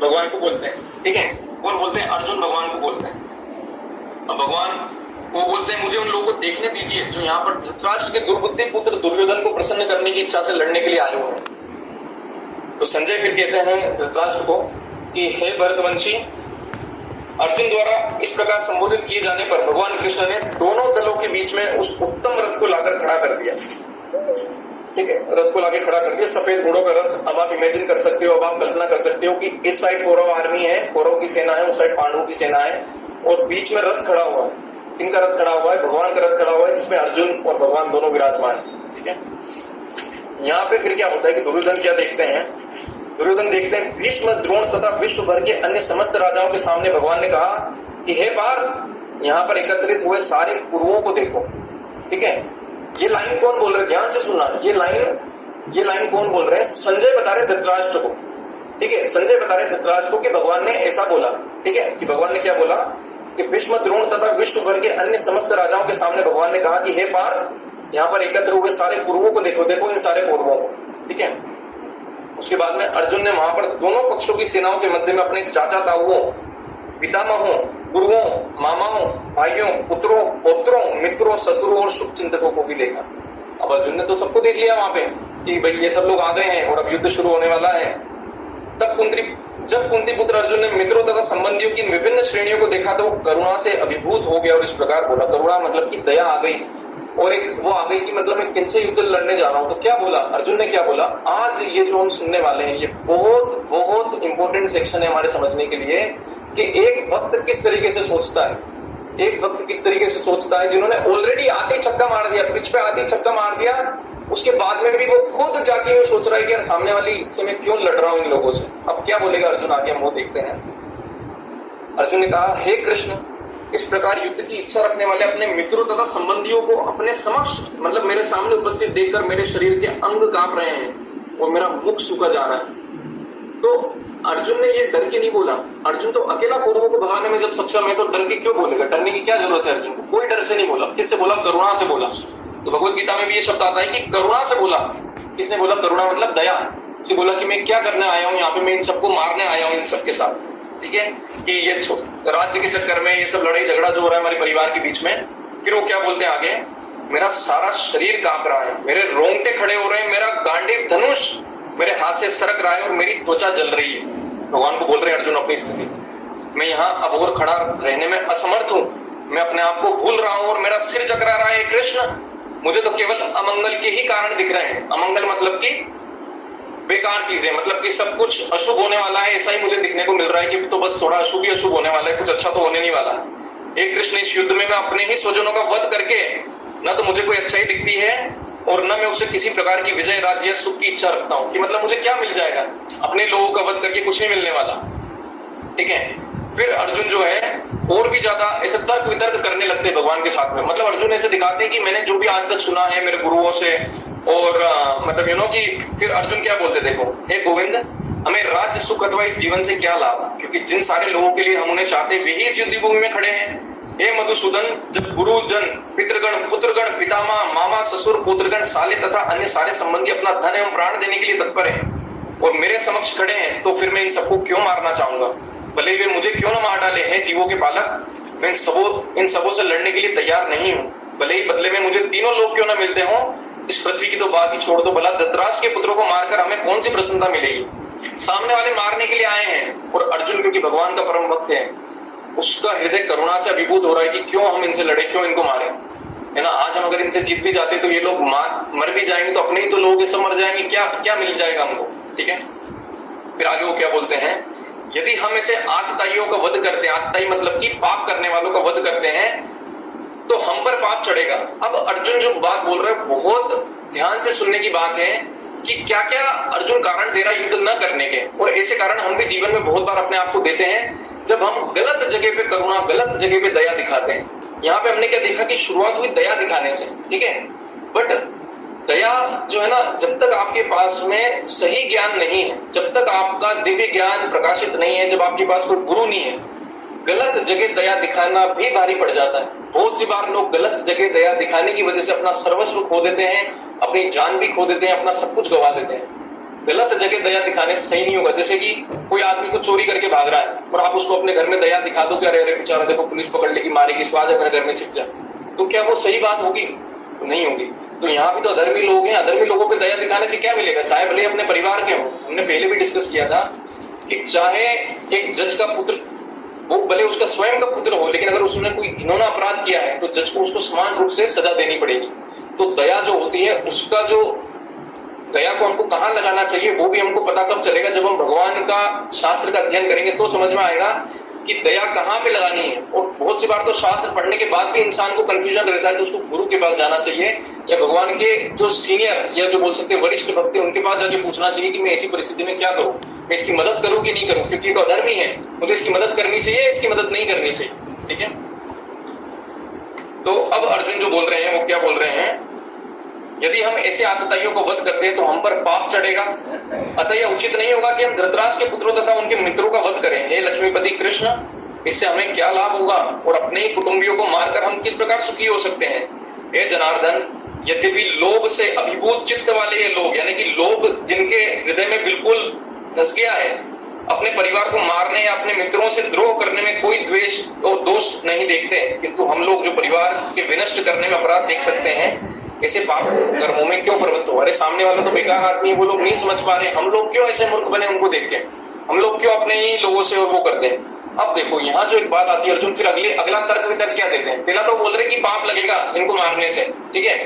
भगवान को बोलते हैं। ठीक है, कौन बोलते हैं, अर्जुन भगवान को बोलते हैं। अब भगवान वो बोलते हैं मुझे उन लोगों को देखने दीजिए जो यहाँ पर धृतराष्ट्र के दुर्बुद्धि पुत्र दुर्योधन को प्रसन्न करने की इच्छा से लड़ने के लिए आए हुए हैं। तो संजय फिर कहते हैं धृतराष्ट्र को कि हे भरतवंशी, अर्जुन द्वारा इस प्रकार संबोधित किए जाने पर भगवान कृष्ण ने दोनों दलों के बीच में उस उत्तम रथ को लाकर खड़ा कर दिया। ठीक है, रथ को लाकर खड़ा कर दिया, सफेद घोड़ों का रथ। अब आप इमेजिन कर सकते हो, अब आप कल्पना कर सकते हो कि इस साइड कौरव आर्मी है, कौरव की सेना है, उस साइड पांडवों की सेना है, और बीच में रथ खड़ा हुआ है। किनका रथ खड़ा हुआ है, भगवान का रथ खड़ा हुआ है, जिसमें अर्जुन और भगवान दोनों विराजमान है। ठीक है, यहाँ पे फिर क्या होता है कि दुर्योधन क्या देखते हैं, दुर्योधन देखते हैं भीष्म, द्रोण तथा विश्व भर के अन्य समस्त राजाओं के सामने भगवान ने कहा कि हे पार्थ, यहाँ पर एकत्रित हुए सारे कुरुओं को देखो। ठीक है, ये लाइन कौन बोल रहे हैं, ध्यान से सुनना, ये लाइन कौन बोल रहे हैं, संजय बता रहे धृतराष्ट्र को। ठीक है, संजय बता रहे धृतराष्ट्र को कि भगवान ने ऐसा बोला। ठीक है, कि भगवान ने क्या बोला कि भीष्म, द्रोण तथा विश्व भर के अन्य समस्त राजाओं के सामने भगवान ने कहा कि हे पार्थ, यहाँ पर एकत्र हुए सारे कुरुओं को देखो, देखो इन सारे कौरवों को। ठीक है, उसके बाद में अर्जुन ने वहां पर दोनों पक्षों की सेनाओं के मध्य में अपने चाचा ताऊओं, पितामहों, गुरुओं, मामाओं, भाइयों, पुत्रों, पौत्रों, मित्रों, ससुरों और शुभ चिंतकों को भी देखा। अब अर्जुन ने तो सबको देख लिया वहां पे कि भाई ये सब लोग आ गए हैं और अब युद्ध शुरू होने वाला है। जब कुंती पुत्र अर्जुन ने मित्रों तथा संबंधियों की विभिन्न श्रेणियों को देखा तो वो करुणा से अभिभूत हो गया और इस प्रकार बोला। करुणा मतलब कि दया आ गई, और एक वो आ गई कि मतलब मैं किनसे युद्ध लड़ने जा रहा हूं। तो क्या बोला अर्जुन ने, क्या बोला? आज ये जो हम सुनने वाले हैं ये बहुत बहुत इंपॉर्टेंट सेक्शन है हमारे समझने के लिए कि एक भक्त किस तरीके से सोचता है। एक भक्त किस तरीके से सोचता है, जिन्होंने ऑलरेडी आधी छक्का मार दिया, पिच पे आधी छक्का मार दिया, उसके बाद में भी वो खुद जाके ये सोच रहा है कि यार सामने वाली से मैं क्यों लड़ रहा हूं इन लोगों से। अब क्या बोलेगा अर्जुन आगे हम वो देखते हैं। अर्जुन ने कहा, हे कृष्ण, इस प्रकार युद्ध की इच्छा रखने वाले अपने मित्रों तथा संबंधियों को अपने समक्ष मतलब मेरे सामने उपस्थित देखकर मेरे शरीर के अंग कांप रहे हैं और मेरा मुख सूखा जा रहा है। तो अर्जुन ने ये डर के नहीं बोला। अर्जुन तो अकेला कौरवों को भगाने में जब सक्षम है तो डर के क्यों बोलेगा? डरने की क्या जरूरत है अर्जुन को? कोई डर से नहीं बोला। किससे बोला? करुणा से बोला। तो भगवत गीता में भी ये शब्द आता है कि करुणा से बोला। किसने बोला? करुणा मतलब दया से बोला कि मैं क्या करने आया हूं यहाँ पे, मैं इन सबको मारने आया हूं इन सबके साथ। ठीक है, कि ये राज्य के चक्कर में ये सब लड़ाई झगड़ा जो हो रहा है हमारे परिवार के बीच में। फिर वो क्या बोलते हैं आगे, मेरा सारा शरीर कांप रहा है, मेरे रोंगटे खड़े हो रहे हैं, मेरा गांडीव धनुष मेरे हाथ से सरक रहा है और मेरी त्वचा जल रही है। भगवान को बोल रहे हैं अर्जुन अपनी स्थिति, मैं यहाँ अब और खड़ा रहने में असमर्थ हूँ, मैं अपने आप को भूल रहा हूँ और मेरा सिर चकरा रहा है। कृष्ण, मुझे तो केवल अमंगल के ही कारण दिख रहे हैं। अमंगल मतलब कि बेकार चीजें, मतलब कि सब कुछ अशुभ होने वाला है ऐसा ही मुझे दिखने को मिल रहा है कि तो बस थोड़ा अशुभ ही अशुभ होने वाला है, कुछ अच्छा तो होने नहीं वाला है। एक कृष्ण, इस युद्ध में मैं अपने ही स्वजनों का वध करके न तो मुझे कोई अच्छाई दिखती है और न मैं उससे किसी प्रकार की विजय, राज्य, सुख की इच्छा रखता हूँ कि मतलब मुझे क्या मिल जाएगा, अपने लोगों का वध करके कुछ नहीं मिलने वाला। ठीक है, फिर अर्जुन जो है और भी ज्यादा ऐसे तर्क वितर्क करने लगते हैं भगवान के साथ में। मतलब अर्जुन ऐसे दिखाते हैं कि मैंने जो भी आज तक सुना है मेरे गुरुओं से और मतलब कि फिर अर्जुन क्या बोलते, देखो हे गोविंद, हमें राज्य सुख अथवा इस जीवन से क्या लाभ, क्योंकि जिन सारे लोगों के लिए हम उन्हें चाहते वे ही इस युद्ध भूमि में खड़े हैं। हे मधुसूदन, जब गुरुजन, पितृगण, पुत्रगण, पितामह, मामा, ससुर, पुत्रगण, साले तथा अन्य सारे संबंधी अपना धन एवं प्राण देने के लिए तत्पर हैं और मेरे समक्ष खड़े हैं, तो फिर मैं इन सबको क्यों मारना चाहूंगा? भले वे मुझे क्यों न मार डाले हैं जीवों के पालक, मैं इन सबों से लड़ने के लिए तैयार नहीं हूँ। भले ही बदले में मुझे तीनों लोग क्यों न मिलते हों, इस पृथ्वी की तो बात ही छोड़ दो, भला धृतराष्ट्र के पुत्रों को मारकर हमें कौन सी प्रसन्नता मिलेगी? सामने वाले मारने के लिए आए हैं और अर्जुन क्योंकि भगवान का परम भक्त है, उसका हृदय करुणा से अभिभूत हो रहा है कि क्यों हम इनसे लड़े, क्यों इनको मारे, है ना। आज हम अगर इनसे जीत भी जाते तो ये लोग मर भी जाएंगे तो अपने ही तो लोग सब मर जाएंगे, क्या क्या मिल जाएगा हमको। ठीक है, फिर आगे वो क्या बोलते हैं, यदि हम इसे आतताइयों का वध करते हैं, आतताई मतलब कि पाप करने वालों का वध करते हैं, तो हम पर पाप चढ़ेगा। अब अर्जुन जो बात बोल रहे हैं बहुत ध्यान से सुनने की बात है कि क्या क्या अर्जुन कारण दे रहा है युद्ध न करने के, और ऐसे कारण हम भी जीवन में बहुत बार अपने आप को देते हैं जब हम गलत जगह पे करुणा, गलत जगह पे दया दिखाते हैं। यहाँ पे हमने क्या देखा कि शुरुआत हुई दया दिखाने से, ठीक है, बट दया जो है ना, जब तक आपके पास में सही ज्ञान नहीं है, जब तक आपका दिव्य ज्ञान प्रकाशित नहीं है, जब आपके पास कोई गुरु नहीं है, गलत जगह दया दिखाना भी भारी पड़ जाता है। बहुत सी बार लोग गलत जगह दया दिखाने की वजह से अपना सर्वस्व खो देते हैं, अपनी जान भी खो देते हैं, अपना सब कुछ गवा देते हैं। गलत जगह दया दिखाने से सही नहीं होगा। जैसे कि कोई आदमी को चोरी करके भाग रहा है और आप उसको अपने घर में दया दिखा दो कि अरे अरे बेचारा देखो पुलिस पकड़ लेगी, मारेगी, इसको आज अपने घर में छिप जा, तो क्या वो सही बात होगी? तो नहीं होगी। तो यहाँ भी तो अधर्मी लोग हैं, अधर्मी लोगों पे दया दिखाने से क्या मिलेगा? चाहे भले अपने परिवार के हो, हमने पहले भी डिस्कस किया था कि चाहे एक जज का पुत्र, वो भले उसका स्वयं का पुत्र हो, लेकिन अगर उसने कोई घिनौना अपराध किया है तो जज को उसको समान रूप से सजा देनी पड़ेगी। तो दया जो होती है, उसका जो दया को हमको कहाँ लगाना चाहिए वो भी हमको पता कब चलेगा, जब हम भगवान का शास्त्र का अध्ययन करेंगे तो समझ में आएगा कि दया कहाँ पे लगानी है। और बहुत सी बार तो शास्त्र पढ़ने के बाद भी इंसान को कंफ्यूजन रहता है, तो उसको गुरु के पास जाना चाहिए या भगवान के जो सीनियर या जो बोल सकते हैं वरिष्ठ भक्त है उनके पास जाके पूछना चाहिए कि मैं ऐसी परिस्थिति में क्या करूं, मैं इसकी मदद करूं कि नहीं करूं, क्योंकि एक अधर्मी है, मुझे इसकी मदद करनी चाहिए, इसकी मदद नहीं करनी चाहिए। ठीक है, तो अब अर्जुन जो बोल रहे हैं वो क्या बोल रहे हैं, यदि हम ऐसे आतताइयों को वध करते हैं तो हम पर पाप चढ़ेगा, अतः यह उचित नहीं होगा कि हम धृतराष्ट्र के पुत्रों तथा उनके मित्रों का वध करें। हे लक्ष्मीपति कृष्ण, इससे हमें क्या लाभ होगा और अपने ही कुटुंबियों को मारकर हम किस प्रकार सुखी हो सकते हैं? हे जनार्दन, यद्यपि लोभ से अभिभूत चित्त वाले ये लोग, यानी कि लोभ जिनके हृदय में बिल्कुल धस गया है, अपने परिवार को मारने या अपने मित्रों से द्रोह करने में कोई द्वेष और दोष नहीं देखते, किंतु हम लोग जो परिवार के विनष्ट करने में अपराध देख सकते हैं, ऐसे पाप कर्मों में क्यों प्रवृत्त हो? अरे सामने वाला तो बेकार आदमी है, वो लोग नहीं समझ पा रहे, हम लोग क्यों ऐसे मूर्ख बने उनको देख के? हम लोग क्यों अपने ही लोगों से वो करते हैं। अब देखो यहाँ जो एक बात आती है अर्जुन फिर अगला तर्क वितर्क क्या देते हैं। पहला तो बोल रहे कि पाप लगेगा इनको मारने से, ठीक है।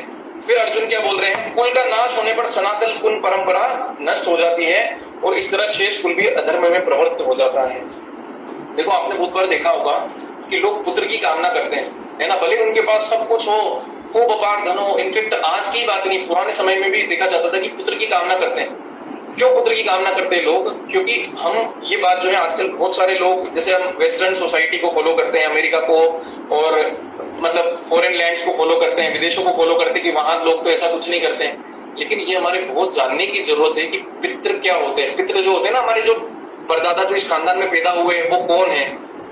फिर अर्जुन क्या बोल रहे हैं, कुल का नाश होने पर सनातन कुल परंपरा नष्ट हो जाती है और इस तरह शेष कुल भी अधर्म में प्रवृत्त हो जाता है। देखो आपने बहुत बार देखा होगा कि लोग पुत्र की कामना करते हैं, है ना, भले उनके पास सब कुछ हो, खूब अपार धन हो। इनफेक्ट आज की बात नहीं, पुराने समय में भी देखा जाता था कि पुत्र की कामना करते हैं। क्यों पुत्र की कामना करते हैं लोग? क्योंकि हम ये बात जो है आजकल बहुत सारे लोग, जैसे हम वेस्टर्न सोसाइटी को फॉलो करते हैं, अमेरिका को और मतलब फॉरेन लैंड्स को फॉलो करते हैं, विदेशों को फॉलो करते हैं कि वहां लोग तो ऐसा कुछ नहीं करते हैं। लेकिन ये हमारे बहुत जानने की जरूरत है कि पितृ क्या होते हैं। पितृ जो होते हैं ना, हमारे जो परदादा जो इस खानदान में पैदा हुए हैं वो कौन है,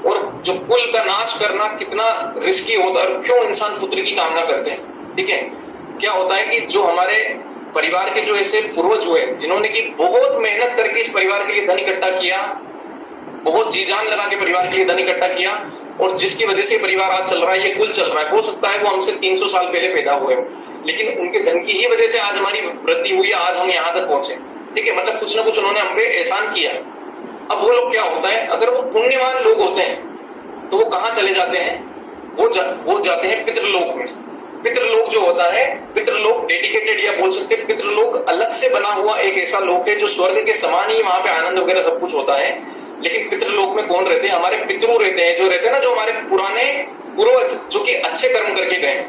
और जो कुल का नाश करना कितना रिस्की होता है और क्यों इंसान पुत्र की कामना करते हैं, ठीक है। क्या होता है कि जो हमारे परिवार के जो ऐसे पूर्वज हुए जिन्होंने की बहुत मेहनत करके इस परिवार के लिए धन इकट्ठा किया, बहुत जी जान लगा के परिवार के लिए धन इकट्ठा किया, और जिसकी वजह से परिवार आज चल रहा है, ये कुल चल रहा है। हो सकता है वो हमसे 300 साल पहले पैदा हुए, लेकिन उनके धन की ही वजह से आज हमारी वृद्धि हुई, आज हम यहाँ तक पहुंचे, ठीक है। मतलब कुछ ना कुछ उन्होंने हम पे एहसान किया। अब वो लोग क्या होता है, अगर वो पुण्यवान लोग होते हैं तो वो कहाँ चले जाते हैं, वो जाते हैं पितृलोक में। पितृलोक जो होता है, पितृलोक डेडिकेटेड या बोल सकते हैं पितृलोक अलग से बना हुआ एक ऐसा लोक है जो स्वर्ग के समान ही वहां पे आनंद वगैरह सब कुछ होता है। लेकिन पितृलोक में कौन रहते हैं, हमारे पितृ रहते हैं, जो रहते हैं ना, जो हमारे पुराने पूर्वज जो कि अच्छे कर्म करके गए,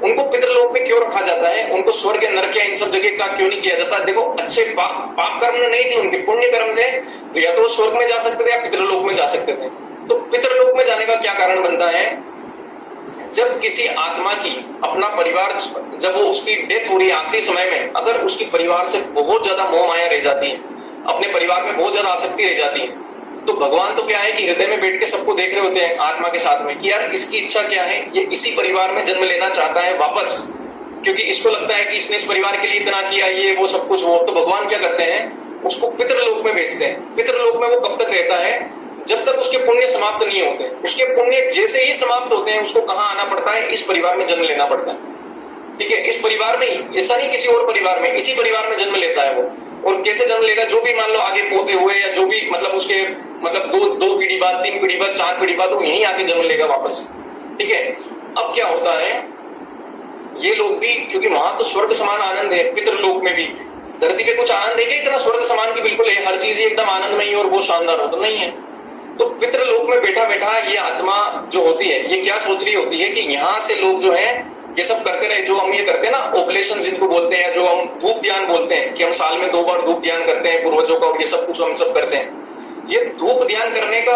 उनको पितृलोक में क्यों रखा जाता है, उनको स्वर्ग नरक या इन सब जगह का क्यों नहीं किया जाता। देखो अच्छे पाप कर्म नहीं थे, उनके पुण्य कर्म थे, तो या तो स्वर्ग में जा सकते थे या पितृलोक में जा सकते थे। तो पितृलोक में जाने का क्या कारण बनता है, जब किसी आत्मा की अपना परिवार, जब वो उसकी डेथ हो रही है आखिरी समय में, अगर उसकी परिवार से बहुत ज्यादा मोह माया रह जाती है, अपने परिवार में बहुत ज्यादा आसक्ति रह जाती है, तो भगवान तो क्या है कि हृदय में बैठ के सबको देख रहे होते हैं आत्मा के साथ में कि यार इसकी इच्छा क्या है, ये इसी परिवार में जन्म लेना चाहता है वापस, क्योंकि इसको लगता है कि इसने इस परिवार के लिए इतना किया, ये वो सब कुछ वो। तो भगवान क्या करते हैं, उसको पितृलोक में भेजते हैं। पितृलोक में वो कब तक रहता है, जब तक उसके पुण्य समाप्त नहीं होते। उसके पुण्य जैसे ही समाप्त होते हैं उसको कहाँ आना पड़ता है, इस परिवार में जन्म लेना पड़ता है, ठीक है। इस परिवार में ही, ऐसा नहीं किसी और परिवार में, इसी परिवार में जन्म लेता है वो। और कैसे जन्म लेगा, जो भी मान लो आगे पोते हुए या जो भी मतलब उसके मतलब दो पीढ़ी बाद, 3 पीढ़ी बाद, 4 पीढ़ी बाद वो यहीं आके जन्म लेगा वापस, ठीक है। अब क्या होता है, ये लोग भी, क्योंकि वहां तो स्वर्ग समान आनंद है, पितृलोक में भी धरती पे कुछ आनंद है क्या इतना स्वर्ग समान की, बिल्कुल है, हर चीज ही एकदम आनंदमयी और बहुत शानदार हो, तो नहीं है। तो पितृलोक में बैठा बैठा ये आत्मा जो होती है, ये क्या सोच रही होती है कि यहाँ से लोग जो है ये सब करते रहे, जो हम ये करते हैं ना ऑब्लेशन जिनको बोलते हैं, जो हम धूप ध्यान बोलते हैं कि हम साल में 2 बार धूप ध्यान करते हैं पूर्वजों का, और ये सब कुछ हम सब करते हैं। ये धूप ध्यान करने का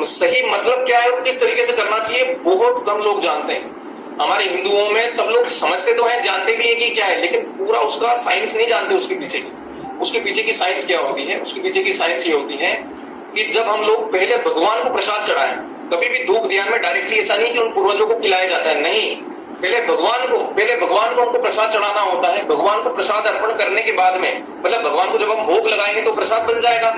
सही मतलब क्या है और किस तरीके से करना चाहिए, बहुत कम लोग जानते हैं। हमारे हिंदुओं में सब लोग समझते तो हैं, जानते भी है कि क्या है, लेकिन पूरा उसका साइंस नहीं जानते। उसके पीछे की साइंस क्या होती है, उसके पीछे की साइंस ये होती है कि जब हम लोग पहले भगवान को प्रसाद चढ़ाएं, कभी भी धूप ध्यान में डायरेक्टली ऐसा नहीं कि उन पूर्वजों को खिलाया जाता है, नहीं, पहले भगवान को हमको प्रसाद चढ़ाना होता है। भगवान को प्रसाद अर्पण करने के बाद में, मतलब भगवान को जब हम भोग लगाएंगे तो प्रसाद बन जाएगा।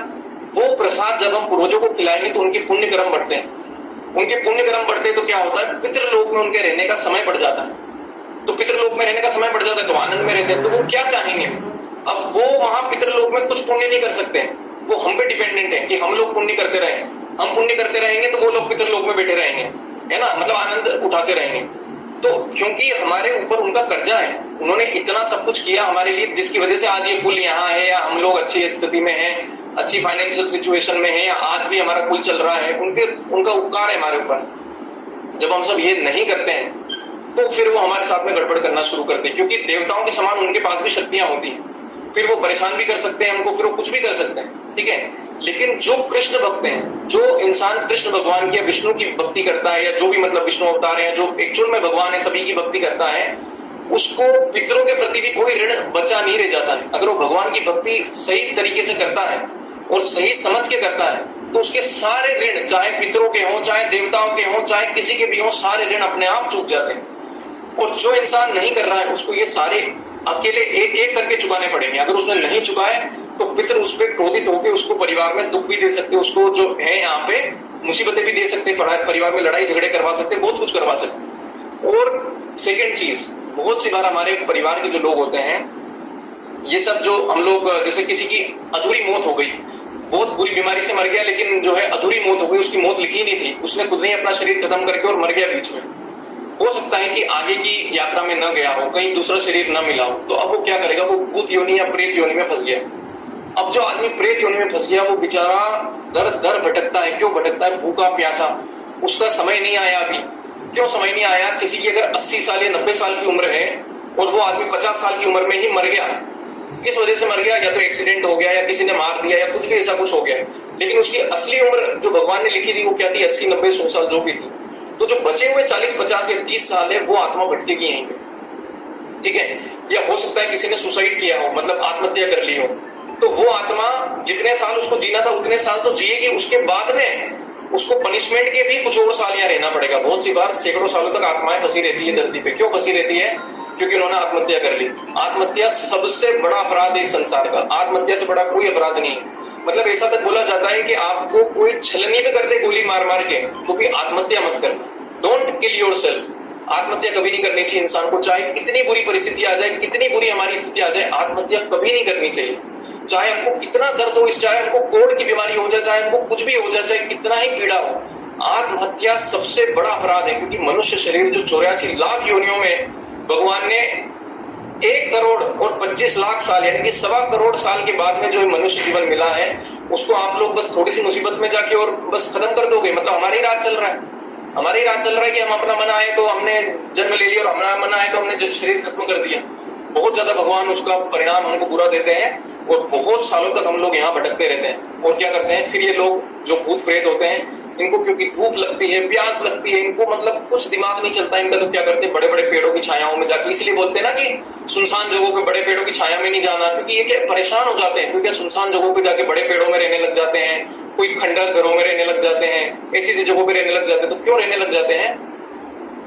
वो प्रसाद जब हम पूर्वजों को खिलाएंगे तो उनके पुण्य कर्म बढ़ते हैं। उनके पुण्य कर्म बढ़ते तो क्या होता है, पितृलोक में उनके रहने का समय बढ़ जाता है। तो पितृलोक में रहने का समय बढ़ जाता है तो आनंद में रहते हैं। तो वो क्या चाहेंगे, अब वो वहां पितृलोक में कुछ पुण्य नहीं कर सकते, वो हम पे डिपेंडेंट है कि हम लोग पुण्य करते रहें। हम पुण्य करते रहेंगे तो वो लोग पितृलोक में बैठे रहेंगे, है ना, मतलब आनंद उठाते रहेंगे। तो क्योंकि हमारे ऊपर उनका कर्जा है, उन्होंने इतना सब कुछ किया हमारे लिए, जिसकी वजह से आज ये कुल यहाँ है, या हम लोग अच्छी स्थिति में हैं, अच्छी फाइनेंशियल सिचुएशन में है, या आज भी हमारा कुल चल रहा है, उनका उपकार है हमारे ऊपर। जब हम सब ये नहीं करते हैं तो फिर वो हमारे साथ में गड़बड़ करना शुरू करते हैं, क्योंकि देवताओं के समान उनके पास भी शक्तियां होती हैं। फिर वो परेशान भी कर सकते हैं हमको, फिर वो कुछ भी कर सकते हैं, ठीक है। लेकिन जो कृष्ण भक्त हैं, जो इंसान कृष्ण भगवान की या विष्णु की भक्ति करता है, या जो भी मतलब विष्णु अवतार है, जो एक्चुअल में भगवान है, सभी की भक्ति करता है, उसको पितरों के प्रति भी कोई ऋण बचा नहीं रह जाता है। अगर वो भगवान की भक्ति सही तरीके से करता है और सही समझ के करता है तो उसके सारे ऋण, चाहे पितरों के हों, चाहे देवताओं के हों, चाहे किसी के भी हों, सारे ऋण अपने आप चूक जाते हैं। और जो इंसान नहीं कर रहा है उसको ये सारे अकेले एक एक करके चुकाने पड़ेंगे। अगर उसने नहीं चुकाए तो पितर उस पर क्रोधित होकर उसको परिवार में दुख भी दे सकते, उसको जो है यहाँ पे मुसीबतें भी दे सकते, परिवार में लड़ाई झगड़े करवा सकते, बहुत कुछ करवा सकते। और सेकेंड चीज, बहुत सी बार हमारे परिवार के जो लोग होते हैं, ये सब जो हम लोग, जैसे किसी की अधूरी मौत हो गई, बहुत बुरी बीमारी से मर गया, लेकिन जो है अधूरी मौत हो गई, उसकी मौत लिखी नहीं थी, उसने खुद ने अपना शरीर खत्म करके और मर गया बीच में। हो सकता है कि आगे की यात्रा में न गया हो, कहीं दूसरा शरीर न मिला हो, तो अब वो क्या करेगा, वो भूत योनि या प्रेत योनि में फंस गया। अब जो आदमी प्रेत योनि में फंस गया, वो बेचारा दर दर भटकता है। क्यों भटकता है? भूखा प्यासा, उसका समय नहीं आया अभी। क्यों समय नहीं आया? किसी की अगर 80 साल या 90 साल की उम्र है और वो आदमी 50 साल की उम्र में ही मर गया, किस वजह से मर गया? या तो एक्सीडेंट हो गया, या किसी ने मार दिया, या कुछ भी ऐसा कुछ हो गया। लेकिन उसकी असली उम्र जो भगवान ने लिखी थी वो क्या थी? 80, 90, 100 साल जो भी थी। तो जो बचे हुए 40, 50 या 30 साल है, वो आत्मा भटकेगी यहीं पे, ठीक है। या हो सकता है किसी ने सुसाइड किया हो, मतलब आत्महत्या कर ली हो, तो वो आत्मा जितने साल उसको जीना था उतने साल तो जिएगी, उसके बाद में उसको पनिशमेंट के भी कुछ और साल यहाँ रहना पड़ेगा। बहुत सी बार सैकड़ों सालों तक आत्माएं फंसी रहती है धरती पे। क्यों फंसी रहती है? क्योंकि उन्होंने आत्महत्या कर ली। आत्महत्या सबसे बड़ा अपराध है इस संसार का। आत्महत्या से बड़ा कोई अपराध नहीं है। मतलब ऐसा तक बोला जाता है कि आपको कोई छलनी भी कर दे गोली मार मार के, तो भी आत्महत्या मत करना। Don't kill yourself. आत्महत्या कभी नहीं करनी चाहिए इंसान को। चाहे कितनी बुरी परिस्थिति आ जाए, कितनी बुरी हमारी स्थिति आ जाए, आत्महत्या कभी नहीं करनी चाहिए। चाहे हमको कितना दर्द हो, चाहे हमको कोढ़ की बीमारी हो जाए, चाहे हमको कुछ भी हो जाए, चाहे कितना ही पीड़ा हो, आत्महत्या सबसे बड़ा अपराध है। क्योंकि मनुष्य शरीर जो 84 लाख योनियों में भगवान ने 1 करोड़ और 25 लाख साल यानी कि 1.25 करोड़ साल के बाद में जो मनुष्य जीवन मिला है, उसको आप लोग बस थोड़ी सी मुसीबत में जाके और बस खत्म कर दोगे। मतलब हमारी राज चल रहा है, हमारी राज चल रहा है कि हम अपना मन आए तो हमने जन्म ले लिया और हमारा मन आए तो हमने शरीर खत्म कर दिया। बहुत ज्यादा भगवान उसका परिणाम हमको बुरा देते हैं और बहुत सालों तक हम लोग यहाँ भटकते रहते हैं। और क्या करते हैं फिर ये लोग जो भूत प्रेत होते हैं, इनको क्योंकि धूप लगती है, प्यास लगती है, इनको मतलब कुछ दिमाग नहीं चलता इनका, तो क्या करते हैं बड़े बड़े पेड़ों की छायाओं में जाके, इसलिए बोलते हैं ना कि सुनसान जगहों पे बड़े पेड़ों की छाया में नहीं जाना, क्योंकि ये क्या परेशान हो जाते हैं। क्योंकि सुनसान जगहों पे जाके बड़े पेड़ों में रहने लग जाते हैं, कोई खंडर घरों में रहने लग जाते हैं, ऐसी ऐसी जगहों पे रहने लग जाते हैं। तो क्यों रहने लग जाते हैं?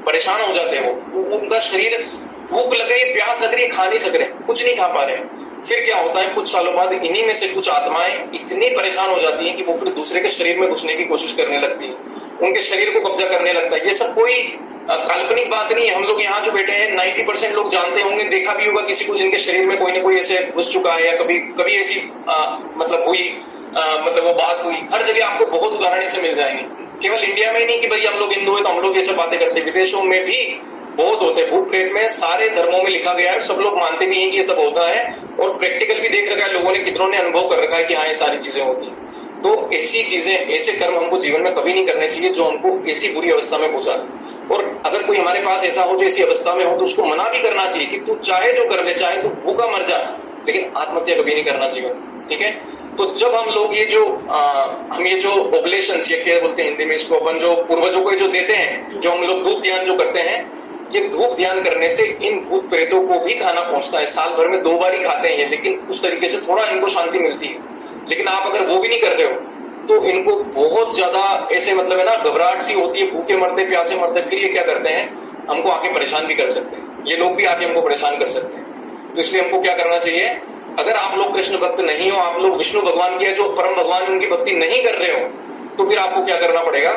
परेशान हो जाते हैं वो, उनका शरीर भूख लग रही है, प्यास लग रही है, खा नहीं सक रहे, कुछ नहीं खा पा रहे। फिर क्या होता है, कुछ सालों बाद इन्हीं में से कुछ आत्माएं इतनी परेशान हो जाती हैं कि वो फिर दूसरे के शरीर में घुसने की कोशिश करने लगती है, उनके शरीर को कब्जा करने लगता है। ये सब कोई काल्पनिक बात नहीं है। हम लोग यहाँ जो बैठे हैं 90% लोग जानते होंगे, देखा भी होगा किसी को जिनके शरीर में कोई ना कोई ऐसे घुस चुका है, या कभी ऐसी मतलब हुई, मतलब वो बात हुई। हर जगह आपको बहुत उदाहरण से मिल जाएंगे। केवल इंडिया में ही नहीं कि भाई हम लोग हिंदू है तो हम लोग ये सब बातें करते, विदेशों में भी बहुत होते हैं। भूत प्रेत में सारे धर्मों में लिखा गया है, सब लोग मानते भी हैं कि ये सब होता है, और प्रैक्टिकल भी देख रखा है लोगों ने, कितनों ने अनुभव कर रखा है कि हाँ ये सारी चीजें होती हैं। तो ऐसी चीजें, ऐसे कर्म हमको जीवन में कभी नहीं करने चाहिए जो हमको ऐसी बुरी अवस्था में पहुंचा। और अगर कोई हमारे पास ऐसा हो जो ऐसी अवस्था में हो, तो उसको मना भी करना चाहिए कि तू चाहे जो कर ले, चाहे तू भूखा मर जा, लेकिन आत्महत्या कभी नहीं करना चाहिए, ठीक है। तो जब हम लोग ये जो ओब्लेशंस, या क्या बोलते हैं हिंदी में इसको, अपन जो पूर्वजों को जो देते हैं, जो हम लोग धूप ध्यान जो करते हैं, ये धूप ध्यान करने से इन भूत प्रेतों को भी खाना पहुंचता है। साल भर में 2 बार ही खाते हैं ये, लेकिन उस तरीके से थोड़ा इनको शांति मिलती है। लेकिन आप अगर वो भी नहीं कर रहे हो तो इनको बहुत ज्यादा ऐसे मतलब है ना, घबराहट सी होती है, भूखे मरते, प्यासे मरते। फिर ये क्या करते हैं, हमको आके परेशान भी कर सकते हैं, ये लोग भी आके हमको परेशान कर सकते हैं। तो इसलिए हमको क्या करना चाहिए, अगर आप लोग कृष्ण भक्त नहीं हो, आप लोग विष्णु भगवान की जो परम भगवान उनकी भक्ति नहीं कर रहे हो, तो फिर आपको क्या करना पड़ेगा,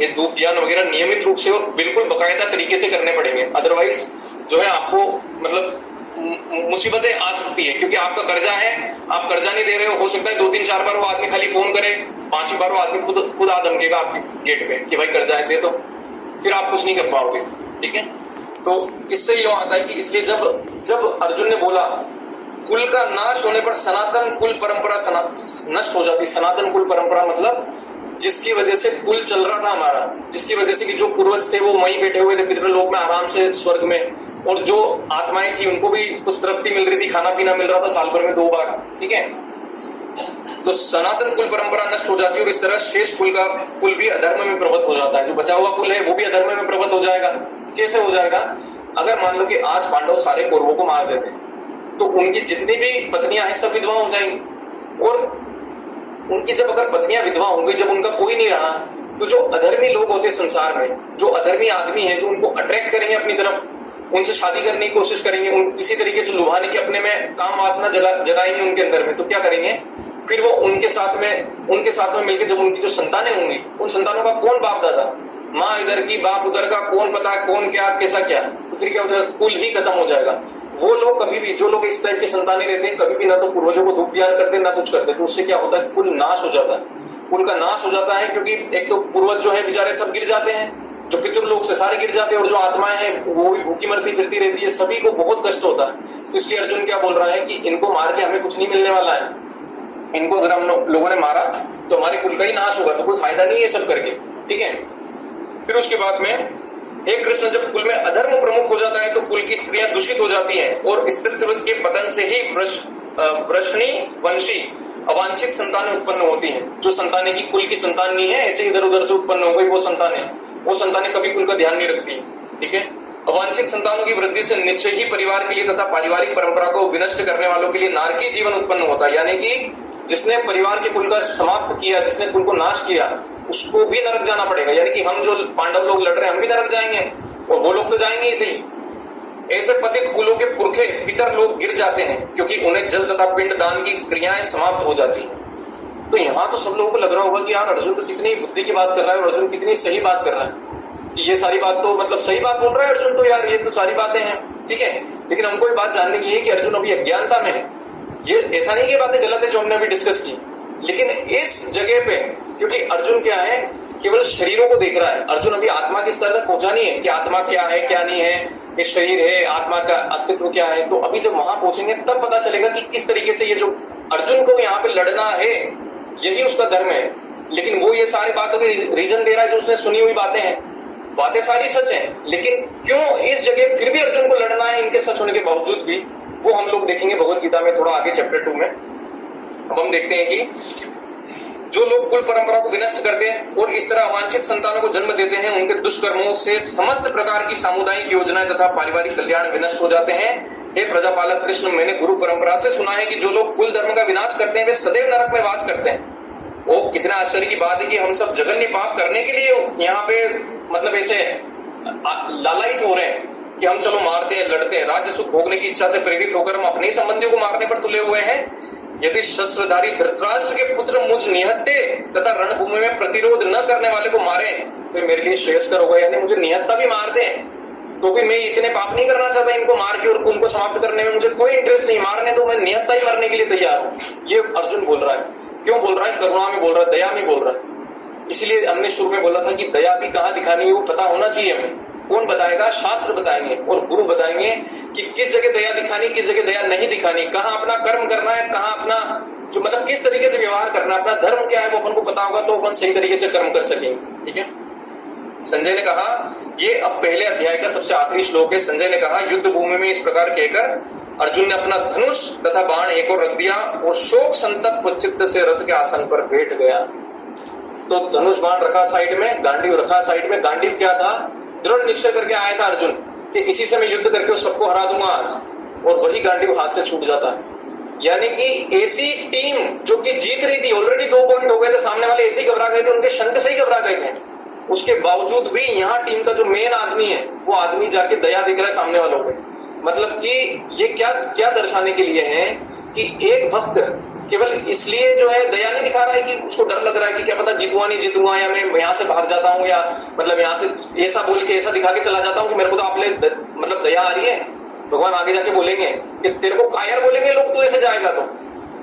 ये धूप ध्यान वगैरह नियमित रूप से और बिल्कुल बाकायदा तरीके से करने पड़ेंगे। अदरवाइज जो है आपको मतलब मुसीबतें आ सकती है, क्योंकि आपका कर्जा है, आप कर्जा नहीं दे रहे हो सकता है 2-3-4 बार वो आदमी खाली फोन करे, 5वीं बार वो आदमी खुद आ धमकेगा आपके गेट पे कि भाई कर्जा है दे, तो फिर आप कुछ नहीं कर पाओगे, ठीक है। तो इससे ये आता है कि इसलिए जब अर्जुन ने बोला कुल का नाश होने पर सनातन कुल परंपरा नष्ट हो जाती। सनातन कुल परंपरा मतलब जिसकी वजह से कुल चल रहा था हमारा, जिसकी वजह से कि जो पूर्वज थे वो वहीं बैठे हुए थे पितृलोक में आराम से स्वर्ग में, और जो आत्माएं थी उनको भी कुछ तृप्ति मिल रही थी, खाना पीना मिल रहा था साल भर में 2 बार, ठीक है। तो सनातन कुल परंपरा नष्ट हो जाती है, और इस तरह शेष कुल भी अधर्म में प्रवृत्त हो जाता है। जो बचा हुआ कुल है वो भी अधर्म में प्रवृत्त हो जाएगा। कैसे हो जाएगा, अगर मान लो कि आज पांडव सारे कौरवों को मार देते तो उनकी जितनी भी पत्नियां हैं सब विधवा हो जाएंगी, और उनकी जब अगर पत्नियां विधवा होंगी, जब उनका कोई नहीं रहा, तो जो अधर्मी लोग होते संसार में, जो अधर्मी आदमी है, जो उनको अट्रैक्ट करेंगे अपनी तरफ, उनसे शादी करने की कोशिश करेंगे, उनको किसी तरीके से लुभाने की अपने में काम वासना जगाएंगे उनके अंदर में, तो क्या करेंगे फिर वो उनके साथ में मिलकर जब उनकी जो संतानें होंगी, उन संतानों का कौन बाप दादा, माँ इधर की बाप उधर का, कौन पता कौन क्या कैसा क्या, तो फिर क्या हो जाएगा, कुल ही खत्म हो जाएगा। वो लोग कभी भी, जो लोग इस टाइप की संतानें रहते हैं, कभी भी ना तो पूर्वजों को धूप ध्यान करते ना कुछ करते, तो उससे क्या होता है, कुल नाश हो जाता है। कुल का नाश हो जाता है, क्योंकि एक तो पूर्वज जो है बेचारे सब गिर जाते हैं, जो पितृ लोग से सारे गिर जाते हैं, और जो आत्माएं हैं वो भी भूखी मरती फिरती रहती है, सभी को बहुत कष्ट होता है। तो इसलिए अर्जुन क्या बोल रहा है कि इनको मार के हमें कुछ नहीं मिलने वाला है, इनको अगर हम लोगों ने मारा तो हमारे कुल का ही नाश होगा, तो कोई फायदा नहीं है सब करके, ठीक है। फिर उसके बाद में, हे कृष्ण, जब कुल में अधर्म प्रमुख हो जाता है तो कुल की स्त्रियां दूषित हो जाती हैं और स्त्रीत्व के पतन से ही वृषणी वंशी अवांछित संतानें उत्पन्न होती हैं। जो संतानें की कुल की संतान नहीं है, ऐसे इधर उधर से उत्पन्न हो गई वो संतानें कभी कुल का ध्यान नहीं रखती, ठीक है। अवांछित संतानों की वृद्धि से निश्चय ही परिवार के लिए तथा पारिवारिक परंपरा को विनष्ट करने वालों के लिए नारकी जीवन उत्पन्न होता है। यानी कि जिसने परिवार के कुल का समाप्त किया, जिसने कुल को नाश किया, उसको भी नरक जाना पड़ेगा। यानी कि हम जो पांडव लोग लड़ रहे हैं, हम भी नरक जाएंगे और वो लोग तो जाएंगे ही सही। ऐसे पतित कुलों के पुरखे पितर लोग गिर जाते हैं, क्योंकि उन्हें जल तथा पिंड दान की क्रियाएं समाप्त हो जाती हैं। तो यहाँ तो सब लोगों को लग रहा होगा कि यार अर्जुन तो कितनी बुद्धि की बात कर रहा है, और अर्जुन कितनी सही बात कर रहा है, ये सारी बात तो मतलब सही बात बोल रहा है अर्जुन, तो यार ये तो सारी बातें हैं, ठीक है। लेकिन हमको ये बात जानने की है कि अर्जुन अभी अज्ञानता में है। ये ऐसा नहीं कि बातें गलत है जो हमने अभी डिस्कस की, लेकिन इस जगह पे, क्योंकि अर्जुन क्या है, केवल शरीरों को देख रहा है। अर्जुन अभी आत्मा के स्तर तक पहुंचा नहीं है कि आत्मा क्या है क्या नहीं है, ये शरीर है, आत्मा का अस्तित्व क्या है। तो अभी जब वहां पहुंचेंगे तब पता चलेगा कि किस तरीके से ये जो अर्जुन को यहाँ पे लड़ना है, यही उसका धर्म है। लेकिन वो ये सारी बातों के रीजन दे रहा है जो उसने सुनी हुई बातें हैं, बातें सारी सच हैं, लेकिन क्यों इस जगह फिर भी अर्जुन को लड़ना है इनके सच होने के बावजूद भी, वो हम लोग देखेंगे भगवत गीता में थोड़ा आगे चैप्टर 2 में। अब हम देखते हैं कि जो लोग कुल परंपरा को विनष्ट करते हैं और इस तरह अवांछित संतानों को जन्म देते हैं, उनके दुष्कर्मों से समस्त प्रकार की सामुदायिक योजनाएं तथा पारिवारिक कल्याण विनष्ट हो जाते हैं। हे प्रजापालक कृष्ण, मैंने गुरु परंपरा से सुना है कि जो लोग कुल धर्म का विनाश करते हैं वे सदैव नरक में वास करते हैं। वो कितना आश्चर्य की बात है कि हम सब जघन्य पाप करने के लिए यहाँ पे मतलब ऐसे लालायित हो रहे हैं कि हम चलो मारते हैं, लड़ते हैं, राज्य सुख भोगने की इच्छा से प्रेरित होकर हम अपने संबंधियों को मारने पर तुले हुए हैं। यदि शस्त्रधारी धृतराष्ट्र के पुत्र मुझ निहत्ते तथा रणभूमि में प्रतिरोध न करने वाले को मारे तो मेरे लिए श्रेयस्कर होगा। यानी मुझे निहत्ता भी मार दे तो भी मैं इतने पाप नहीं करना चाहता, इनको मार के और उनको समाप्त करने में मुझे कोई इंटरेस्ट नहीं, मारने तो मैं निहत्ता ही मरने के लिए तैयार हूं। ये अर्जुन बोल रहा है। क्यों बोल रहा है? करुणा में बोल रहा है, दया में बोल रहा है। इसलिए हमने शुरू में बोला था कि दया भी कहाँ दिखानी है वो पता होना चाहिए हमें। कौन बताएगा? शास्त्र बताएंगे और गुरु बताएंगे कि किस जगह दया दिखानी, किस जगह दया नहीं दिखानी, कहाँ अपना कर्म करना है, कहाँ अपना जो मतलब किस तरीके से व्यवहार करना, अपना धर्म क्या है वो अपन को पता होगा तो अपन सही तरीके से कर्म कर सकेंगे। ठीक है। संजय ने कहा, ये अब पहले अध्याय का सबसे आखिरी श्लोक है। संजय ने कहा, युद्ध भूमि में इस प्रकार कहकर अर्जुन ने अपना धनुष तथा बाण एक और रख दिया और शोक संतप्त चित्त से रथ के आसन पर बैठ गया। तो धनुष बाण रखा साइड में, गांडीव रखा साइड में। गांडीव क्या था? दृढ़ निश्चय करके आया था अर्जुन कि इसी से मैं युद्ध करके सबको हरा दूंगा आज, और वही गांडीव हाथ से छूट जाता है। यानी कि ऐसी टीम जो कि जीत रही थी, ऑलरेडी 2 पॉइंट हो गए थे, सामने वाले ऐसे ही घबरा गए थे, उनके शंख से ही घबरा गए थे, उसके बावजूद भी यहाँ टीम का जो मेन आदमी है वो आदमी जाके दया दिख रहा है सामने वालों पे। मतलब कि ये क्या क्या दर्शाने के लिए है कि एक भक्त केवल इसलिए जो है दया नहीं दिखा रहा है कि उसको डर लग रहा है कि क्या पता जीतूंगा नहीं जीतूंगा, या मैं यहाँ से भाग जाता हूँ, या मतलब यहाँ से ऐसा बोल के ऐसा दिखा के चला जाता हूँ कि मेरे को तो आप मतलब दया आ रही है। भगवान आगे जाके बोलेंगे कि तेरे को कायर बोलेंगे लोग, तू ऐसे जाएगा तो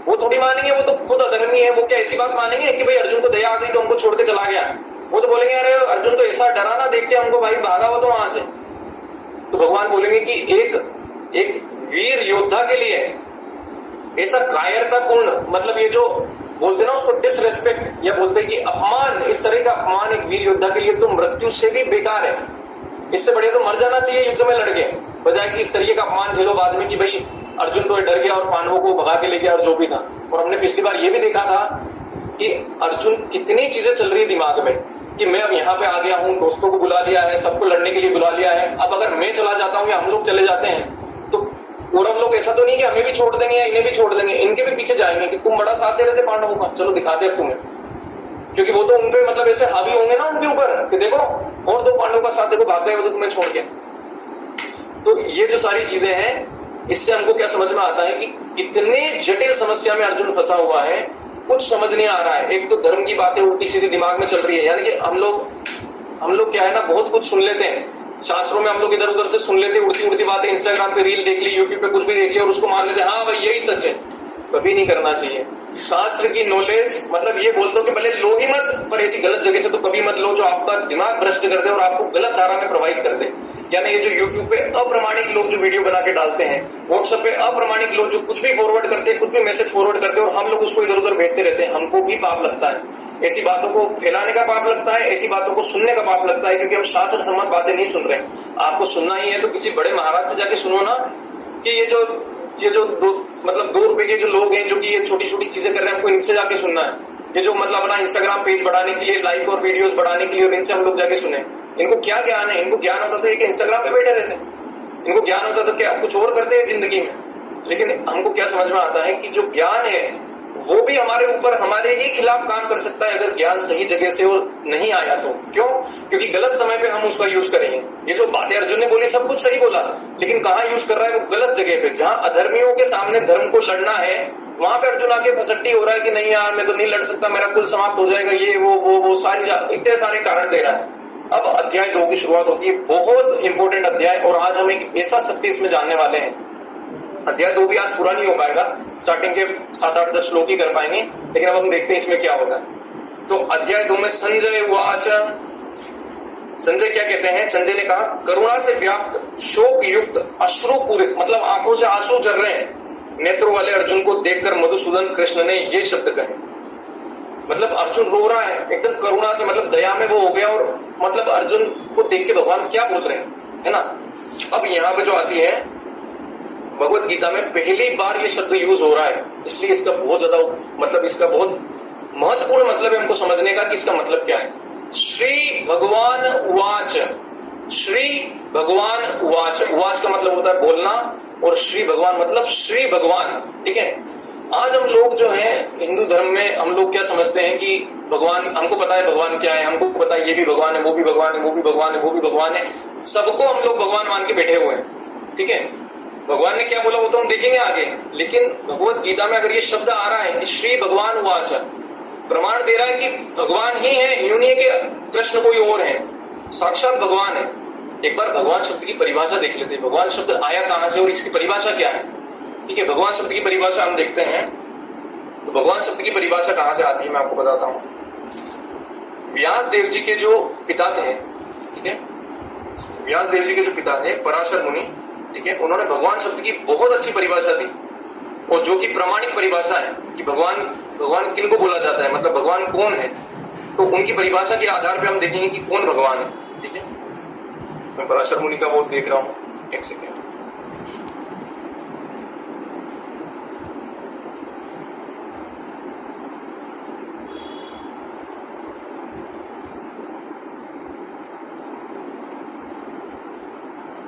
वो थोड़ी मानेंगे, वो तो खुद अधर्मी है। वो क्या ऐसी बात मानेंगे कि भाई अर्जुन को दया आ गई तो हमको छोड़ के चला गया? वो तो बोलेंगे अरे अर्जुन तो ऐसा डरा ना देख के हमको, भाई भागा वो तो वहां से। तो भगवान बोलेंगे कि एक वीर योद्धा के लिए ऐसा कायरतापूर्ण, मतलब ये जो बोलते ना उसको डिसरेस्पेक्ट, या बोलते कि अपमान, इस तरह का अपमान एक वीर योद्धा के लिए तो मृत्यु से भी बेकार है। इससे बढ़िया तो मर जाना चाहिए युद्ध में लड़के, बजाय कि इस तरीके का अपमान झेलो बाद में कि भाई अर्जुन तो डर गया और पांडवों को भगा के ले गया और जो भी था। और हमने पिछली बार ये भी देखा था कि अर्जुन कितनी चीजें चल रही है दिमाग में कि मैं अब यहाँ पे आ गया हूँ, दोस्तों को बुला लिया है, सबको लड़ने के लिए बुला लिया है, अब अगर मैं चला जाता हूँ या हम लोग चले जाते हैं तो कौरव लोग ऐसा तो नहीं कि हमें भी छोड़ देंगे या इन्हें भी छोड़ देंगे, इनके भी पीछे जाएंगे कि तुम बड़ा साथ दे रहे थे पांडवों का, चलो दिखाते अब तुम्हें। क्योंकि वो तो उनपे मतलब ऐसे हावी होंगे ना उनके ऊपर कि देखो और 2 पांडवों का साथ देखो भाग गए वो तो तुम्हें छोड़ के। तो ये जो सारी चीजें हैं, इससे हमको क्या समझ में आता है कि कितने जटिल समस्या में अर्जुन फंसा हुआ है, कुछ समझ नहीं आ रहा है। एक तो धर्म की बातें उल्टी सीधी दिमाग में चल रही है, यानी कि हम लोग क्या है ना बहुत कुछ सुन लेते हैं शास्त्रों में हम लोग इधर उधर से सुन लेते, उड़ती उड़ती बातें, इंस्टाग्राम पे रील देख ली, यूट्यूब पे कुछ भी देख लिया और उसको मान लेते हाँ भाई यही सच है। कभी नहीं करना चाहिए। शास्त्र की नॉलेज मतलब ये बोल दो कि भले लो ही मत, पर ऐसी गलत जगह से तो कभी मत लो जो आपका दिमाग भ्रष्ट कर दे और आपको गलत धारा में प्रवाहित कर दे। यानी ये जो यूट्यूब पे अप्रामाणिक लोग जो वीडियो बना के डालते हैं, व्हाट्सएप पे अप्रामाणिक लोग जो कुछ भी फॉरवर्ड करते हैं, कुछ भी मैसेज फॉरवर्ड करते हैं और हम लोग उसको इधर उधर भेजते रहते हैं, हमको भी पाप लगता है। ऐसी बातों को फैलाने का पाप लगता है, ऐसी बातों को सुनने का पाप लगता है, क्योंकि हम शास्त्र सम्मत बातें नहीं सुन रहे। आपको सुनना ही है तो किसी बड़े महाराज से जाके सुनो ना कि ये जो मतलब 2 रुपए के जो लोग हैं जो कि ये छोटी छोटी चीजें कर रहे हैं, हमको इनसे जाके सुनना है। ये जो मतलब अपना इंस्टाग्राम पेज बढ़ाने के लिए, लाइक और वीडियोस बढ़ाने के लिए, और इनसे हम लोग जाके सुने। इनको क्या ज्ञान है? इनको ज्ञान होता था कि इंस्टाग्राम पे बैठे रहते, इनको ज्ञान होता तो क्या कुछ और करते हैं जिंदगी में। लेकिन हमको क्या समझ में आता है कि जो ज्ञान है वो भी हमारे ऊपर हमारे ही खिलाफ काम कर सकता है अगर ज्ञान सही जगह से वो नहीं आया तो। क्यों? क्योंकि गलत समय पे हम उसका यूज करेंगे। ये जो बातें अर्जुन ने बोली सब कुछ सही बोला, लेकिन कहाँ यूज कर रहा है? वो गलत जगह पे। जहां अधर्मियों के सामने धर्म को लड़ना है वहां पे अर्जुन आके फसट्टी हो रहा है कि नहीं यार मैं तो नहीं लड़ सकता, मेरा कुल समाप्त हो जाएगा, ये वो सारी इतने सारे कारण दे रहा है। अब अध्याय 2 की शुरुआत होती है, बहुत इंपॉर्टेंट अध्याय, और आज हम एक ऐसा सत्य इसमें जानने वाले हैं। अध्याय 2 भी आज पूरा नहीं हो पाएगा, स्टार्टिंग के 7-8-10 श्लोक ही कर पाएंगे, लेकिन अब हम देखते हैं इसमें क्या होता है। तो अध्याय 2 में संजय वाच, संजय क्या कहते हैं? संजय ने कहा करुणा से व्याप्त, शोक युक्त, अश्रुपूरित, मतलब आंखों से आंसू झर रहे हैं, नेत्रों वाले अर्जुन को देखकर मधुसूदन कृष्ण ने ये शब्द कहे। मतलब अर्जुन रो रहा है एकदम करुणा से, मतलब दया में वो हो गया, और मतलब अर्जुन को देख के भगवान क्या बोल रहे हैं, है ना। अब यहाँ पे जो आती है भगवत गीता में पहली बार ये शब्द यूज हो रहा है, इसलिए इसका बहुत ज्यादा मतलब इसका बहुत महत्वपूर्ण मतलब है हमको समझने का कि इसका मतलब क्या है। श्री भगवान उवाच, श्री भगवान उवाच, उवाच का मतलब होता है बोलना, और श्री भगवान मतलब श्री भगवान। ठीक है, आज हम लोग जो है हिंदू धर्म में हम लोग क्या समझते हैं कि भगवान, हमको पता है भगवान क्या है, हमको पता है ये भी भगवान है, वो भी भगवान है, वो भी भगवान है, वो भी भगवान है, सबको हम लोग भगवान मान के बैठे हुए हैं। ठीक है, भगवान ने क्या बोला वो तो हम देखेंगे आगे, लेकिन भगवत गीता में अगर ये शब्द आ रहा है कि श्री भगवान उवाच, प्रमाण दे रहा है कि भगवान ही है, यूं नहीं है कि कृष्ण कोई और है, साक्षात भगवान है। एक बार भगवान शब्द की परिभाषा देख लेते हैं, भगवान शब्द आया कहां से और इसकी परिभाषा क्या है। ठीक है, भगवान शब्द की परिभाषा हम देखते हैं। तो भगवान शब्द की परिभाषा कहां से आती है मैं आपको बताता हूं। व्यास देव जी के जो पिता थे, ठीक है, व्यास देव जी के जो पिता थे पराशर मुनि, ठीक है, उन्होंने भगवान शब्द की बहुत अच्छी परिभाषा दी, और जो कि प्रामाणिक परिभाषा है कि भगवान किनको बोला जाता है, मतलब भगवान कौन है। तो उनकी परिभाषा के आधार पर हम देखेंगे कि कौन भगवान है। ठीक है, मैं पराशर मुनि का वो देख रहा हूं, एक सेकेंड।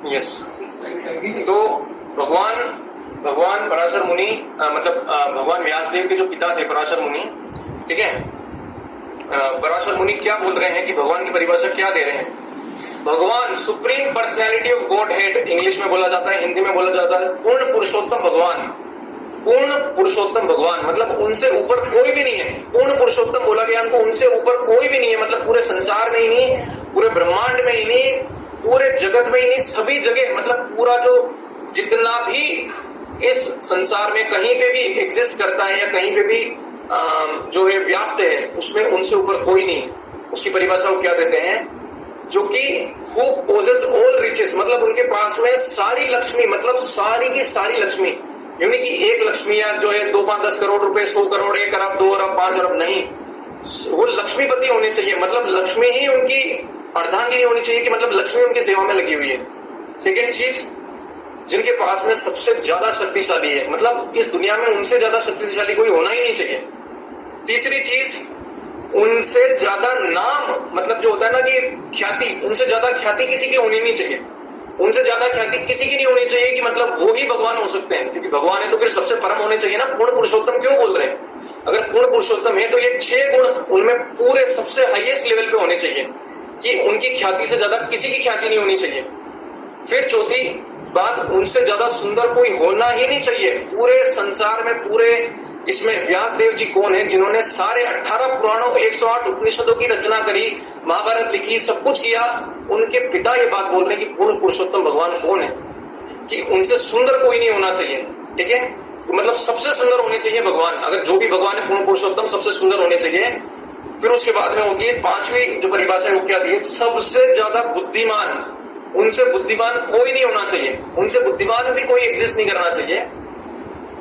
यस, तो भगवान पराशर मुनि मतलब भगवान व्यासदेव के जो पिता थे पराशर मुनि, ठीक है, पराशर मुनि क्या बोल रहे हैं कि भगवान की परिभाषा क्या दे रहे हैं। भगवान supreme personality of God head, English में बोला जाता है, हिंदी में बोला जाता है पूर्ण पुरुषोत्तम भगवान। पूर्ण पुरुषोत्तम भगवान मतलब उनसे ऊपर कोई भी नहीं है। पूर्ण पुरुषोत्तम बोला गया उनको, उनसे ऊपर कोई भी नहीं है, मतलब पूरे संसार में ही नहीं, पूरे ब्रह्मांड में ही नहीं, पूरे जगत में ही नहीं, सभी जगह, मतलब पूरा जो जितना भी इस संसार में कहीं पे भी एग्जिस्ट करता है या कहीं पे भी जो है व्याप्त है, उसमें उनसे ऊपर कोई नहीं। उसकी परिभाषा वो क्या देते हैं, जो कि हु पोजेस ऑल रिचेस, मतलब उनके पास में सारी लक्ष्मी, मतलब सारी की सारी लक्ष्मी, यानी कि एक लक्ष्मी या जो है 2-5-10 करोड़ रुपए, 100 करोड़, 1 अरब, 2 अरब, 5 अरब नहीं, वो लक्ष्मीपति होने चाहिए, मतलब लक्ष्मी ही उनकी अर्धांगिनी होनी चाहिए कि मतलब लक्ष्मी उनकी सेवा में लगी हुई है। सेकेंड चीज, जिनके पास में सबसे ज्यादा शक्तिशाली है, मतलब इस दुनिया में उनसे ज्यादा शक्तिशाली कोई होना ही नहीं चाहिए। तीसरी चीज, उनसे ज्यादा नाम, मतलब जो होता है ना कि ख्याति, उनसे ज्यादा ख्याति किसी की होनी नहीं चाहिए। उनसे ज्यादा ख्याति किसी की नहीं होनी चाहिए कि मतलब वो ही भगवान हो सकते हैं, क्योंकि भगवान है तो फिर सबसे परम होने चाहिए ना। पूर्ण पुरुषोत्तम क्यों बोल रहे हैं? अगर पूर्ण पुरुषोत्तम है तो ये 6 गुण उनमें पूरे सबसे हाईएस्ट लेवल पे होने चाहिए कि उनकी ख्याति से ज्यादा किसी की ख्याति नहीं होनी चाहिए। फिर चौथी बात, उनसे ज्यादा सुंदर कोई होना ही नहीं चाहिए पूरे संसार में। पूरे इसमें व्यास देव जी कौन है, जिन्होंने सारे 18 पुराणों, 108 उपनिषदों की रचना करी, महाभारत लिखी, सब कुछ किया, उनके पिता ये बात बोल रहे हैं कि पूर्ण पुरुषोत्तम भगवान कौन है, कि उनसे सुंदर कोई नहीं होना चाहिए। ठीक है, तो मतलब सबसे सुंदर होने चाहिए भगवान, अगर जो भी भगवान है पूर्ण पुरुषोत्तम सबसे सुंदर होने चाहिए। फिर उसके बाद में होती है 5वीं जो परिभाषा है वो क्या दी है, सबसे ज्यादा बुद्धिमान, उनसे बुद्धिमान कोई नहीं होना चाहिए, उनसे बुद्धिमान भी कोई एग्जिस्ट नहीं करना चाहिए।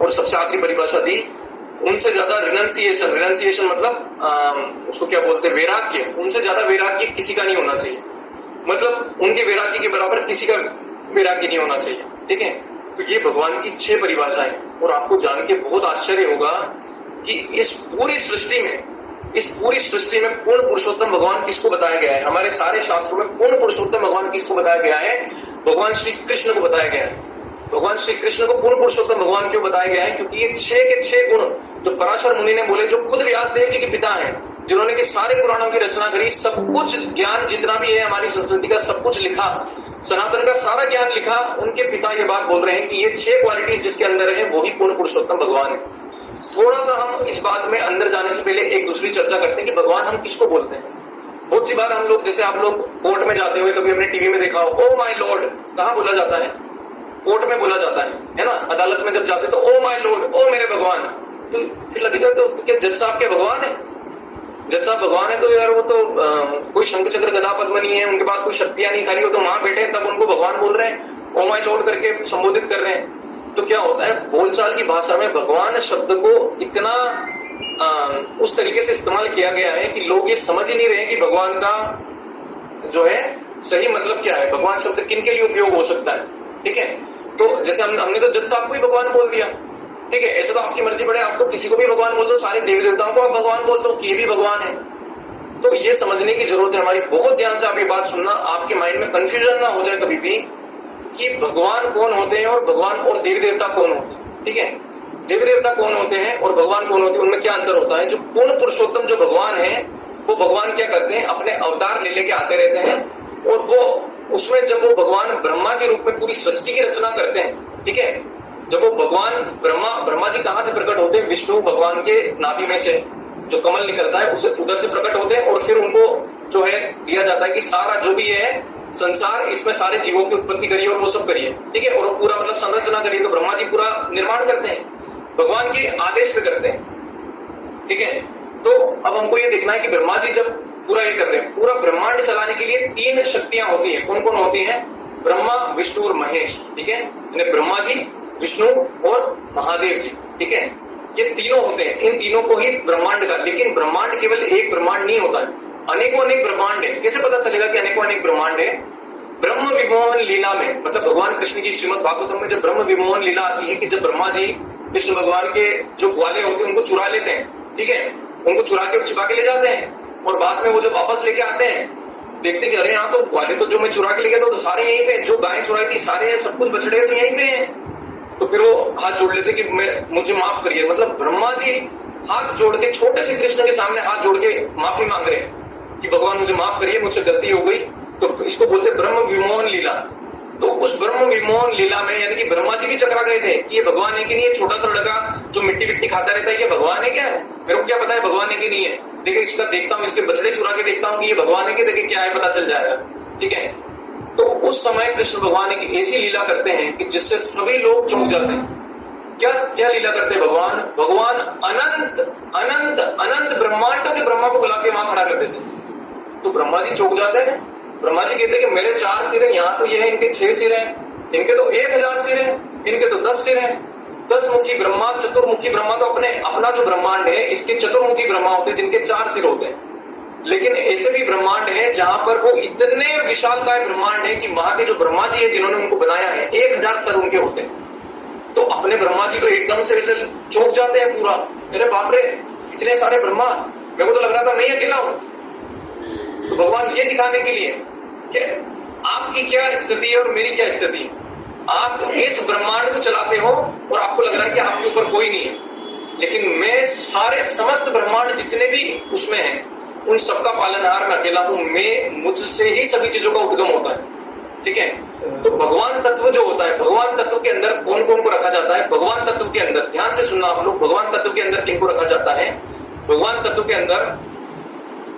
और सबसे आखिरी परिभाषा दी, उनसे ज्यादा रिनंसिएशन, रिनंसिएशन मतलब उसको क्या बोलते हैं, वैराग्य, उनसे ज्यादा वैराग्य किसी का नहीं होना चाहिए, मतलब उनके वैराग्य के बराबर किसी का वैराग्य नहीं होना चाहिए। ठीक है, तो ये भगवान की 6 परिभाषाएं, और आपको जान के बहुत आश्चर्य होगा कि इस पूरी सृष्टि में पूर्ण पुरुषोत्तम भगवान किसको बताया गया है। हमारे सारे शास्त्रों में पूर्ण पुरुषोत्तम भगवान किसको बताया गया है, भगवान श्री कृष्ण को बताया गया है। भगवान श्री कृष्ण को पूर्ण पुरुषोत्तम भगवान क्यों बताया गया है, क्योंकि ये 6 के 6 गुण जो पराशर मुनि ने बोले, जो खुद व्यासदेव जी के पिता हैं, जिन्होंने कि सारे पुराणों की रचना करी, सब कुछ ज्ञान जितना भी है हमारी संस्कृति का सब कुछ लिखा, सनातन का सारा ज्ञान लिखा, उनके पिता ये बात बोल रहे हैं कि ये 6 क्वालिटीज जिसके अंदर है वही पूर्ण पुरुषोत्तम भगवान है। थोड़ा सा हम इस बात में अंदर जाने से पहले एक दूसरी चर्चा करते हैं कि भगवान हम किसको बोलते हैं। बहुत सी बार हम लोग, जैसे आप लोग कोर्ट में जाते हुए कभी अपने टीवी में देखा हो, ओ माय लॉर्ड कहाँ बोला जाता है, कोर्ट में बोला जाता है ना, अदालत में जब जाते तो ओ माय लॉर्ड, ओ मेरे भगवान, तो फिर लगेगा तो क्या जज साहब के भगवान है, जज साहब भगवान है तो यार वो तो कोई शंख चक्र गदा पद्म नहीं है, उनके पास कोई शक्तियां नहीं खाली, हो तो वहां बैठे तब उनको भगवान बोल रहे हैं, ओ माय लॉर्ड करके संबोधित कर रहे हैं। तो क्या होता है, बोलचाल की भाषा में भगवान शब्द को इतना उस तरीके से इस्तेमाल किया गया है कि लोग ये समझ ही नहीं रहे कि भगवान का जो है सही मतलब क्या है, भगवान शब्द किन के लिए उपयोग हो सकता है। ठीक है, तो जैसे हमने तो जज साहब को ही भगवान बोल दिया, ठीक है, ऐसे तो आपकी मर्जी पड़े, आप तो किसी को भी भगवान बोल दो, सारे देवी देवताओं को आप भगवान बोल दो कि ये भी भगवान है। तो ये समझने की जरूरत है हमारी, बहुत ध्यान से आप ये बात सुनना, आपके माइंड में कंफ्यूजन ना हो जाए कभी भी कि भगवान कौन होते हैं और भगवान और देवी देवता कौन होते हैं। ठीक है, देवी देवता कौन होते हैं और भगवान कौन होते हैं, उनमें क्या अंतर होता है। जो पूर्ण पुरुषोत्तम जो भगवान है, वो भगवान क्या करते हैं, अपने अवतार ले लेके आते रहते हैं, और वो उसमें जब वो भगवान ब्रह्मा के रूप में पूरी सृष्टि की रचना करते हैं, ठीक है, जब वो भगवान ब्रह्मा जी कहाँ से प्रकट होते हैं, विष्णु भगवान के नाभि में से जो कमल निकलता है उसे उधर से प्रकट होते हैं, और फिर उनको जो है दिया जाता है कि सारा जो भी है संसार, इसमें सारे जीवों की उत्पत्ति करिए और वो सब करिए। ठीक है, और वो पूरा मतलब संरचना करिए, तो ब्रह्मा जी पूरा निर्माण करते हैं, भगवान के आदेश पे करते हैं। ठीक है, तो अब हमको ये देखना है कि ब्रह्मा जी जब पूरा ये कर रहे हैं, पूरा ब्रह्मांड चलाने के लिए 3 शक्तियां होती हैं। कौन कौन होती हैं, ब्रह्मा विष्णु और महेश। ठीक है, ब्रह्मा जी, विष्णु और महादेव जी। ठीक है, ये तीनों होते हैं, इन तीनों को ही ब्रह्मांड का, लेकिन ब्रह्मांड केवल एक ब्रह्मांड नहीं होता है, अनेकों अनेक ब्रह्मांड है। कैसे पता चलेगा कि अनेकों अनेक ब्रह्मांड है, ब्रह्म विमोहन लीला में, मतलब भगवान कृष्ण की श्रीमद् भागवतम में जब ब्रह्म विमोहन लीला आती है कि जब ब्रह्मा जी कृष्ण भगवान के जो ग्वाले होते हैं उनको चुरा लेते हैं, ठीक है, उनको चुरा के छिपा के ले जाते हैं, और बाद में वो जब वापस लेके आते हैं देखते कि अरे यहाँ तो ग्वाले तो जो मैं चुरा के ले गया था तो सारे यहीं पे, जो गायें चुराई थी सारे सब कुछ बछड़े तो यहीं पे हैं। तो फिर वो हाथ जोड़ लेते कि मुझे माफ करिए, मतलब ब्रह्मा जी हाथ जोड़ के छोटे से कृष्ण के सामने हाथ जोड़ के माफी मांग रहे हैं कि भगवान मुझे माफ करिए, मुझसे गलती हो गई। तो इसको बोलते ब्रह्म विमोहन लीला। तो उस ब्रह्म विमोहन लीला में यानी कि ब्रह्मा जी भी चकरा गए थे कि ये भगवान है कि नहीं, ये छोटा सा लड़का जो मिट्टी विट्टी खाता रहता है ये भगवान है क्या है, मेरे को क्या पता है भगवान है कि नहीं है, देखिए इसका देखता हूँ, इसके बछड़े चुरा के देखता हूँ कि ये भगवान है कि, देखिए क्या है पता चल जाएगा। ठीक है, तो उस समय कृष्ण भगवान एक ऐसी लीला करते हैं कि जिससे सभी लोग चौंक जाते हैं। क्या क्या लीला करते हैं भगवान, भगवान अनंत अनंत अनंत ब्रह्मांडों के ब्रह्मा को बुला के वहां खड़ा कर देते हैं। तो ब्रह्मा जी चौंक जाते हैं, ब्रह्मा जी कहते हैं कि मेरे 4 सिर हैं, यहाँ तो ये है इनके 6 सिर हैं, इनके तो 1000 सिर हैं, इनके तो 10 सिर हैं। 10 मुखी ब्रह्मा, चतुर्मुखी ब्रह्मा तो अपना जो ब्रह्मांड है इसके चतुर्मुखी ब्रह्मा होते हैं जिनके 4 सिर होते हैं। लेकिन ऐसे भी ब्रह्मांड है जहां पर वो इतने विशालकाय ब्रह्मांड है कि वहां के जो ब्रह्मा जी है जिन्होंने उनको बनाया है 1000 सर उनके होते हैं। तो अपने ब्रह्मा जी तो एकदम से ऐसे चौंक जाते हैं पूरा, अरे बाप रे इतने सारे ब्रह्मा, मेरे को तो लग रहा था मैं ही अकेला हूं। तो भगवान ये दिखाने के लिए कि आपकी क्या स्थिति है और मेरी क्या स्थिति है, आप इस ब्रह्मांड को चलाते हो और आपको लग रहा है कि आपके ऊपर कोई नहीं है, लेकिन मैं सारे समस्त ब्रह्मांड जितने भी उसमें हैं उन सबका पालनहार मैं अकेला हूं, मैं मुझसे ही सभी चीजों का उद्गम होता है। ठीक है, तो भगवान तत्व जो होता है, भगवान तत्व के अंदर कौन कौन को रखा जाता है, भगवान तत्व के अंदर ध्यान से सुनना आप लोग, भगवान तत्व के अंदर किनको रखा जाता है, भगवान तत्व के अंदर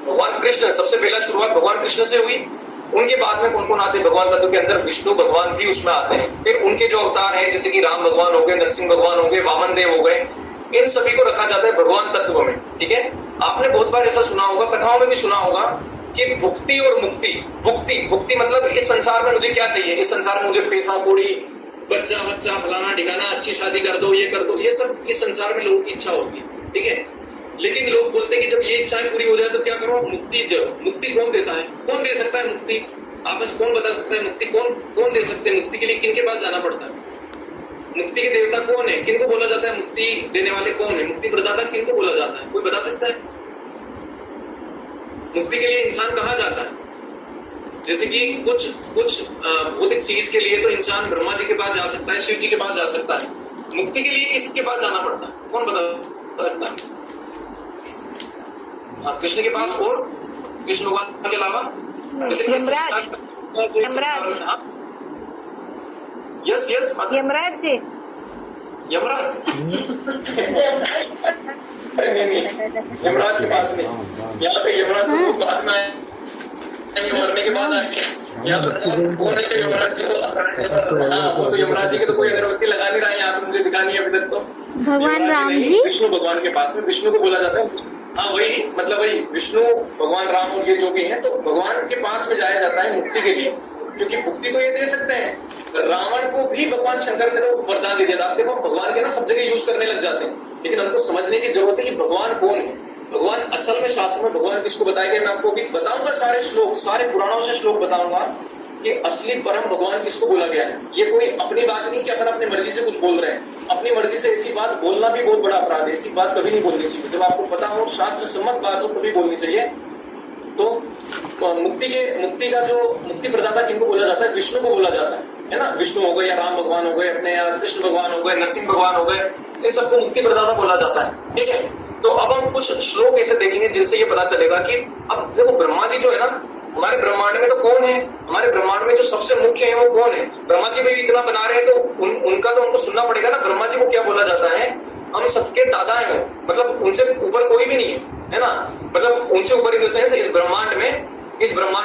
भगवान कृष्ण, सबसे पहला शुरुआत भगवान कृष्ण से हुई। उनके बाद में कौन कौन आते हैं भगवान तत्व के अंदर? विष्णु भगवान भी उसमें आते हैं। फिर उनके जो अवतार हैं जैसे कि राम भगवान हो गए, नरसिंह भगवान हो गए, वामन देव हो गए, इन सभी को रखा जाता है भगवान तत्व में। ठीक है, आपने बहुत बार ऐसा सुना होगा, कथाओं में भी सुना होगा कि भुक्ति और मुक्ति। भुक्ति मतलब इस संसार में मुझे क्या चाहिए, इस संसार में मुझे पैसा कौड़ी, बच्चा फलाना ठिकाना, अच्छी शादी कर दो, ये कर दो, ये सब इस संसार में लोगों की इच्छा होती है। ठीक है, लेकिन लोग बोलते हैं कि जब ये इच्छाएं पूरी हो जाए तो क्या करो, मुक्ति कौन देता है, कौन दे सकता है मुक्ति? आप में कौन बता सकता है मुक्ति कौन दे सकते हैं? मुक्ति के लिए किनके पास जाना पड़ता है? मुक्ति के देवता कौन है, किनको बोला जाता है? मुक्ति देने वाले कौन है? मुक्ति प्रदाता किनको बोला जाता है, कोई बता सकता है? मुक्ति के लिए इंसान कहाँ जाता है? जैसे कि कुछ भौतिक चीज के लिए तो इंसान ब्रह्मा जी के पास जा सकता है, शिव जी के पास जा सकता है। मुक्ति के लिए किसके पास जाना पड़ता है, कौन बता सकता है? हाँ, कृष्ण के पास और कृष्ण भगवान के अलावा जैसे यस यमराज जी। यमराज नहीं, यमराज के पास नहीं। यहाँ पे यमराज को बाद में आए, मरने के बाद आएंगे। यहाँ पर कौन है जो यमराज जी को? हाँ, वो तो यमराज जी के तो कोई अगरबत्ती लगा नहीं रहा है यहाँ पे, मुझे दिखा नहीं है अभी तक तो। भगवान राम जी, विष्णु भगवान के पास में, विष्णु को बोला जाता है। हाँ वही, मतलब वही विष्णु भगवान राम और ये जो भी है, तो भगवान के पास में जाया जाता है मुक्ति के लिए, क्योंकि मुक्ति तो ये दे सकते हैं। रावण को भी भगवान शंकर ने तो वरदान दे दिया था। आप देखो, भगवान के ना सब जगह यूज करने लग जाते हैं, लेकिन हमको समझने की जरूरत है कि भगवान कौन है। भगवान असल में शास्त्र में भगवान किसको बताया गया, मैं आपको भी बताऊंगा, सारे श्लोक, सारे पुराणों से श्लोक बताऊंगा कि असली परम भगवान किसको बोला गया है। ये कोई अपनी बात नहीं कि अपन अपनी मर्जी से कुछ बोल रहे हैं। अपनी मर्जी से ऐसी बात बोलना भी बहुत बड़ा अपराध है, ऐसी बात कभी नहीं बोलनी चाहिए। जब आपको पता हो, शास्त्र सम्मत बात हो, तभी बोलनी चाहिए। तो मुक्ति का जो मुक्ति प्रदाता किनको बोला जाता है? विष्णु को बोला जाता है ना। विष्णु हो गए या राम भगवान हो गए, अपने या कृष्ण भगवान हो गए, नरसिंह भगवान हो गए, इन सबको मुक्ति प्रदाता बोला जाता है। ठीक है, तो अब हम कुछ श्लोक ऐसे देखेंगे जिनसे ये पता चलेगा कि अब देखो, ब्रह्मा जी जो है ना, हमारे ब्रह्मांड में तो कौन है? हमारे ब्रह्मांड में जो सबसे मुख्य है वो कौन है? ब्रह्मा जी भी इतना बना रहे हैं तो उनका तो हमको सुनना पड़ेगा ना। ब्रह्मा जी को क्या बोला जाता है? हम सबके दादा है वो, मतलब उनसे ऊपर कोई भी नहीं है ना। मतलब उनसे ऊपर इन द सेंस इस ब्रह्मांड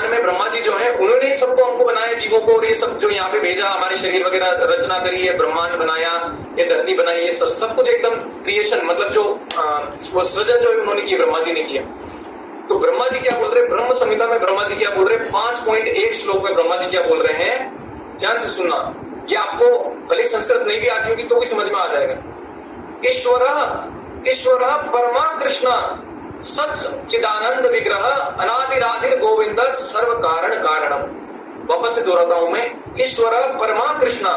में ब्रह्मा जी जो है, उन्होंने सबको हमको बनाया, जीवों को, और ये सब जो यहाँ पे भेजा, हमारे शरीर वगैरह रचना करी है, ब्रह्मांड बनाया, ये धरती बनाई, ये सब कुछ एकदम क्रिएशन, मतलब जो वो सृजन जो है उन्होंने किया, ब्रह्मा जी ने किया। तो ब्रह्मा जी क्या बोल रहे हैं? ब्रह्म संहिता में ब्रह्मा जी क्या बोल रहे हैं? 5.1 श्लोक में ब्रह्मा जी क्या बोल रहे हैं? ध्यान से सुनना, ये आपको भले संस्कृत नहीं भी आती होगी तो भी समझ में आ जाएगा। ईश्वर परमा कृष्ण सच्चिदानंद विग्रह अनादिरादिर गोविंद सर्व कारण कारणम। वापस से दोहराता हूं मैं, ईश्वर परमा कृष्ण,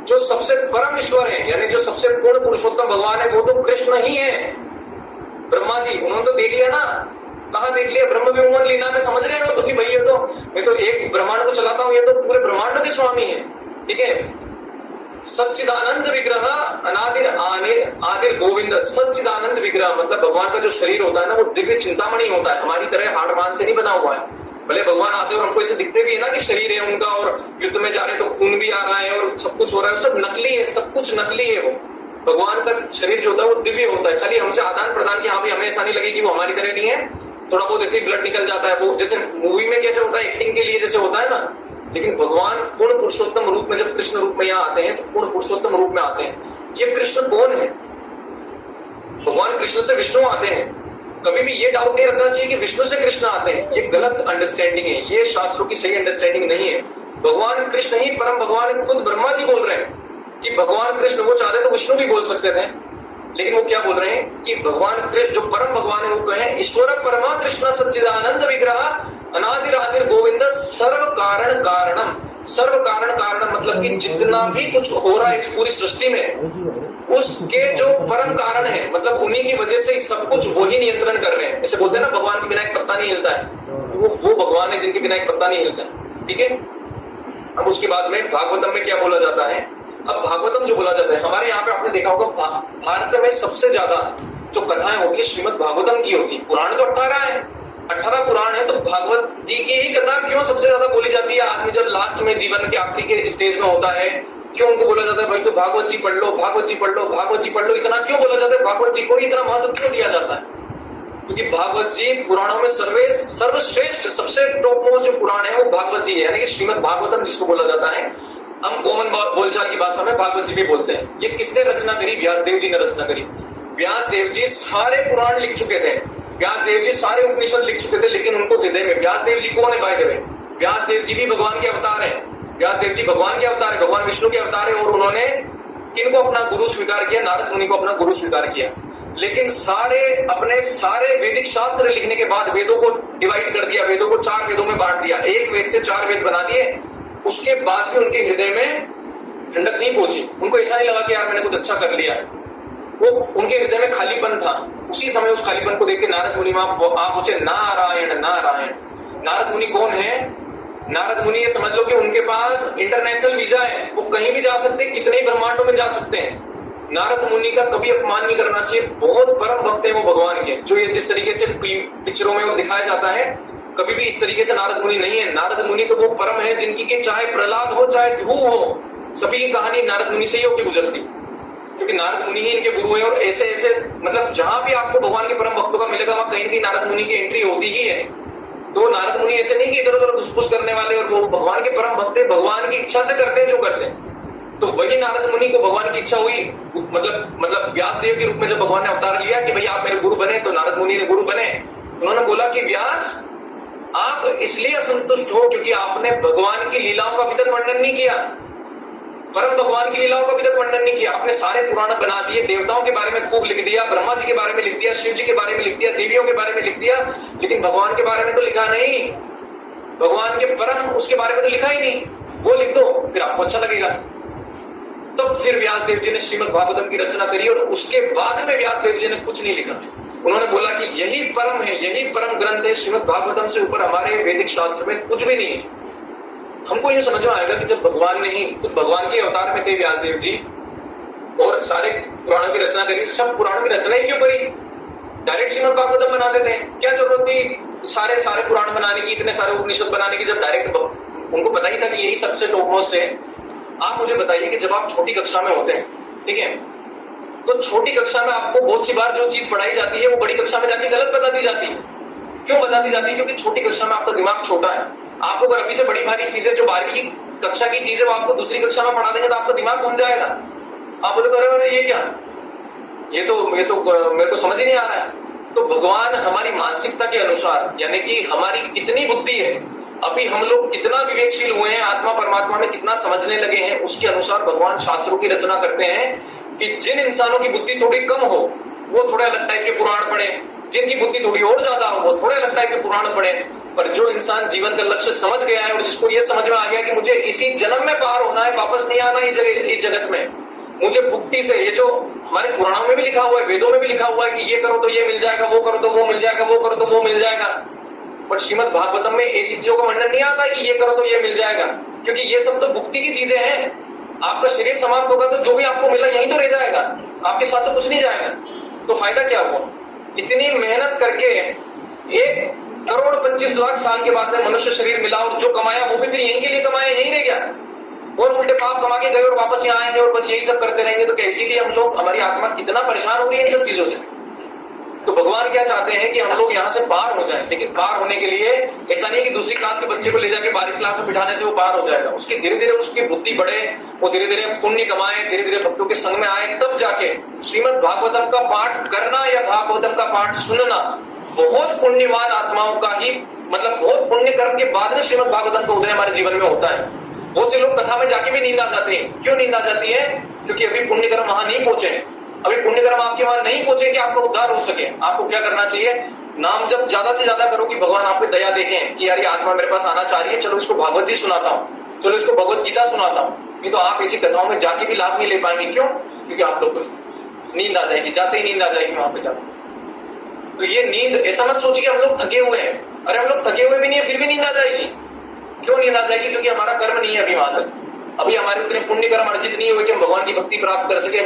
जो सबसे परम ईश्वर है, यानी जो सबसे पूर्ण पुरुषोत्तम भगवान है, वो तो कृष्ण ही है। ब्रह्मा जी उन्होंने तो देख लिया ना, कहा देख लिया? ब्रह्म विमोहन लीला में समझ गए हो तो कि भाई ये तो, मैं तो एक ब्रह्मांड को चलाता हूँ, ये तो पूरे ब्रह्मांड के स्वामी है। ठीक है, सच्चिदानंद विग्रह अनादिर आदिर गोविंद। सच्चिदानंद विग्रह मतलब भगवान का जो शरीर होता है ना, वो दिव्य चिंतामणि होता है, हमारी तरह हाड़ मांस से नहीं बना हुआ है। भले भगवान आते हैं और हमको ऐसे दिखते भी है ना कि शरीर है उनका, और युद्ध में जा रहे हैं तो खून भी आ रहा है और सब कुछ हो रहा है, सब नकली है, सब कुछ नकली है। वो भगवान का शरीर जो होता है वो दिव्य होता है। खाली हमसे आदान प्रदान की, हाँ भी हमें ऐसा नहीं लगे कि वो हमारी तरह नहीं है, थोड़ा बहुत ऐसे ब्लड निकल जाता है, वो जैसे मूवी में कैसे होता है, एक्टिंग के लिए जैसे होता है ना। लेकिन भगवान पूर्ण पुरुषोत्तम रूप में, जब कृष्ण रूप में यहाँ आते हैं तो पूर्ण पुरुषोत्तम रूप में आते हैं। ये कृष्ण कौन है? भगवान कृष्ण से विष्णु आते हैं। कभी भी ये डाउट नहीं रखना चाहिए कि विष्णु से कृष्ण आते हैं, ये गलत अंडरस्टैंडिंग है, ये शास्त्रों की सही अंडरस्टैंडिंग नहीं है। भगवान कृष्ण ही परम भगवान, खुद ब्रह्मा जी बोल रहे हैं कि भगवान कृष्ण, वो चाहते तो विष्णु भी बोल सकते थे, लेकिन वो क्या बोल रहे हैं कि भगवान कृष्ण जो परम भगवान है वो कहे ईश्वर परमा कृष्ण सच्चिदानंद विग्रह अनादिरादिर गोविंद सर्व कारण कारणम। सर्व कारण कारण मतलब कि जितना भी कुछ हो रहा है इस पूरी सृष्टि में, उसके जो परम कारण है, मतलब उन्हीं की वजह से सब कुछ वो ही नियंत्रण कर रहे हैं। जैसे बोलते हैं ना, भगवान के बिना एक पत्ता नहीं हिलता है, वो भगवान है जिनके बिना एक पत्ता नहीं हिलता है। ठीक है, अब उसके बाद में भागवतम में क्या बोला जाता है? अब भागवतम जो बोला जाता है, हमारे यहाँ पे आपने देखा होगा, भारत में सबसे ज्यादा जो कथाएं होती है श्रीमद् भागवतम की होती है। पुराण तो 18 है, 18 पुराण है, तो भागवत जी की ही कथा क्यों सबसे ज्यादा बोली जाती है? आदमी जब लास्ट में, जीवन के आखिरी के स्टेज में होता है, क्यों उनको बोला जाता है भाई तो भागवत जी पढ़ लो, भागवत जी पढ़ लो, भागवत जी पढ़ लो? इतना क्यों बोला जाता है? भागवत जी को इतना महत्व क्यों दिया जाता है? क्योंकि भागवत जी पुराणों में सर्वश्रेष्ठ सबसे टॉप मोस्ट जो पुराण है वो भागवत जी है, यानी कि श्रीमद् भागवतम जिसको बोला जाता है। हम कॉमन बोलचाल की भाषा में भागवत जी भी बोलते हैं। ये किसने रचना करी? व्यास देव जी ने रचना करी। व्यास देव जी सारे पुराण लिख चुके थे, व्यास देव जी सारे उपनिषद लिख चुके थे, लेकिन उनको हृदय में व्यास देव जी कौन है? By the way, Vyas Dev ji भी भगवान के अवतार है। व्यास देव जी भगवान के अवतार है, भगवान विष्णु के अवतार है। और उन्होंने किनको अपना गुरु स्वीकार किया? नारद मुनि को अपना गुरु स्वीकार किया। लेकिन अपने सारे वैदिक शास्त्र लिखने के बाद वेदों को डिवाइड कर दिया, वेदों को 4 वेदों में बांट दिया, एक वेद से 4 वेद बना दिए। उसके बाद भी उनके हृदय में ठंडक नहीं पहुंची। उनको ऐसा नहीं लगा कि यार मैंने कुछ अच्छा कर लिया। वो उनके हृदय में खालीपन था। उसी समय उस खालीपन को देख के नारद मुनि आप पूछे नारायण नारायण। नारद मुनि कौन है? नारद मुनि ये समझ लो कि उनके पास इंटरनेशनल वीजा है, वो कहीं भी जा सकते हैं, कितने ही ब्रह्मांडों में जा सकते हैं। नारद मुनि का कभी अपमान नहीं करना चाहिए। बहुत परम भक्त है वो भगवान के। जो ये जिस तरीके से पिक्चरों में वो दिखाया जाता है, कभी भी इस तरीके से नारद मुनि नहीं है। नारद मुनि तो वो परम है जिनकी के चाहे प्रहलाद हो चाहे ध्रुव हो, सभी की कहानी नारद मुनि से ही होकर गुजरती, क्योंकि नारद मुनि ही इनके गुरु है। और ऐसे ऐसे मतलब जहां भी आपको भगवान के परम भक्तों का मिलेगा वहां कहीं ना कहीं नारद मुनि की एंट्री होती ही है। तो नारद मुनि ऐसे नहीं कि इधर उधर घुसपुस करने वाले, और वो भगवान के परम भक्त है, भगवान की इच्छा से करते हैं जो करते हैं। तो वही नारद मुनि को भगवान की इच्छा हुई, मतलब व्यास देव के रूप में जब भगवान ने अवतार लिया कि भाई आप मेरे गुरु बने, तो नारद मुनि ने गुरु बने। उन्होंने बोला कि व्यास आप इसलिए असंतुष्ट हो क्योंकि आपने भगवान की लीलाओं का अभी तक वर्णन नहीं किया, परम भगवान की लीलाओं का अभी तक वर्णन नहीं किया। आपने सारे पुराण बना दिए, देवताओं के बारे में खूब लिख दिया, ब्रह्मा जी के बारे में लिख दिया, शिव जी के बारे में लिख दिया, देवियों के बारे में लिख दिया, लेकिन भगवान के बारे में तो लिखा नहीं। भगवान के परम उसके बारे में तो लिखा ही नहीं। वो लिख दो फिर आपको अच्छा लगेगा। तब फिर व्यास देव जी ने श्रीमद् भागवतम की रचना करी, और उसके बाद में व्यास देव जी ने कुछ नहीं लिखा। उन्होंने बोला कि यही परम है, यही परम ग्रंथ है, श्रीमद् भागवतम से ऊपर हमारे वैदिक शास्त्र में कुछ भी नहीं। हमको ये समझ में आएगा कि जब भगवान ने ही खुद भगवान के अवतार में थे व्यास देव जी, और सारे पुराणों की रचना करी, सब पुराणों की रचना ही क्यों करी? डायरेक्ट श्रीमद् भागवतम बना देते हैं। क्या जरूरत थी सारे पुराण बनाने की, इतने सारे उपनिषद बनाने की, जब डायरेक्ट उनको पता ही था कि यही सबसे टॉप मोस्ट है। आप मुझे बताइए कि जब आप छोटी कक्षा में होते हैं, ठीक है, तो छोटी कक्षा में आपको बहुत सी बार जो चीज पढ़ाई जाती है वो बड़ी कक्षा में जाके गलत बता दी जाती है। क्यों बता दी जाती है? क्योंकि छोटी कक्षा में आपका दिमाग छोटा है। आपको अगर अभी से बड़ी भारी चीजें जो 12वीं की कक्षा की चीजें वो आपको दूसरी कक्षा में पढ़ा देंगे तो आपका दिमाग घूम जाएगा। आप बोले अरे ये क्या, ये तो मेरे को समझ ही नहीं आ रहा है। तो भगवान हमारी मानसिकता के अनुसार, यानी कि हमारी कितनी बुद्धि है, अभी हम लोग कितना विवेकशील हुए हैं, आत्मा परमात्मा में कितना समझने लगे हैं, उसके अनुसार भगवान शास्त्रों की रचना करते हैं कि जिन इंसानों की बुद्धि थोड़ी कम हो वो थोड़े अलग टाइप के पुराण पढ़े, जिनकी बुद्धि थोड़ी और ज्यादा हो वो थोड़े अलग टाइप के पुराण पढ़े। पर जो इंसान जीवन का लक्ष्य समझ गया है और जिसको ये समझ में आ गया कि मुझे इसी जन्म में पार होना है, वापस नहीं आना इस जगत में, मुझे भुक्ति से, ये जो हमारे पुराणों में भी लिखा हुआ है, वेदों में भी लिखा हुआ है कि ये करो तो ये मिल जाएगा, वो करो तो वो मिल जाएगा, वो करो तो वो मिल जाएगा, पर श्रीमद् भागवतम में ऐसी चीजों का वर्णन नहीं आता कि ये करो तो ये मिल जाएगा, क्योंकि ये सब तो भुक्ति की चीजें हैं। आपका शरीर समाप्त होगा तो जो भी आपको मिला यहीं तो रह जाएगा, आपके साथ तो कुछ नहीं जाएगा। तो फायदा क्या हुआ? इतनी मेहनत करके 1,25,00,000 साल के बाद में मनुष्य शरीर मिला, और जो कमाया वो भी फिर यहीं के लिए कमाया, यहीं रह गया, और उल्टे पाप कमा के गए और वापस यहाँ आएंगे और बस यही सब करते रहेंगे। तो कैसे लिए हम लोग, हमारी आत्मा कितना परेशान हो रही है इन सब चीजों से। तो भगवान क्या चाहते हैं कि हम लोग यहाँ से पार हो जाएं, लेकिन पार होने के लिए ऐसा नहीं है कि दूसरी क्लास के बच्चे को ले जाके 12वीं क्लास में बिठाने से वो पार हो जाएगा। उसकी धीरे धीरे उसकी बुद्धि बढ़े, वो धीरे धीरे पुण्य कमाए, धीरे धीरे भक्तों के संग में आए, तब जाके श्रीमद् भागवतम का पाठ करना या भागवतम का पाठ सुनना बहुत पुण्यवान आत्माओं का ही, मतलब बहुत पुण्य कर्म के बाद में श्रीमद् भागवतम का उदय हमारे जीवन में होता है। बहुत से लोग कथा में जाके भी नींद आ जाते हैं। क्यों नींद आ जाती है? क्योंकि अभी पुण्य कर्म वहां नहीं पहुंचे हैं, अभी पुण्य कर्म आपके वहां नहीं पहुंचे कि आपका उद्धार हो सके। आपको क्या करना चाहिए? नाम जब ज्यादा से ज्यादा करो कि भगवान आप पे दया देखें कि यार ये आत्मा मेरे पास आना चाह रही है, चलो इसको भागवत जी सुनाता हूँ, चलो इसको भगवत गीता सुनाता हूँ। नहीं तो आप इसी कथाओं में जाके भी लाभ नहीं ले पाएंगे। क्यों? क्योंकि आप लोग को नींद आ जाएगी, जाते ही नींद आ जाएगी वहां पे जाकर। तो ये नींद, ऐसा मत सोचिए कि हम लोग थके हुए हैं। अरे हम लोग थके हुए भी नहीं है फिर भी नींद आ जाएगी। क्यों नींद आ जाएगी? क्योंकि हमारा कर्म नहीं है अभी वहां तक, अभी हमारे उतने पुण्य कर्म अर्जित नहीं हुए कि हम भगवान की भक्ति प्राप्त कर सके।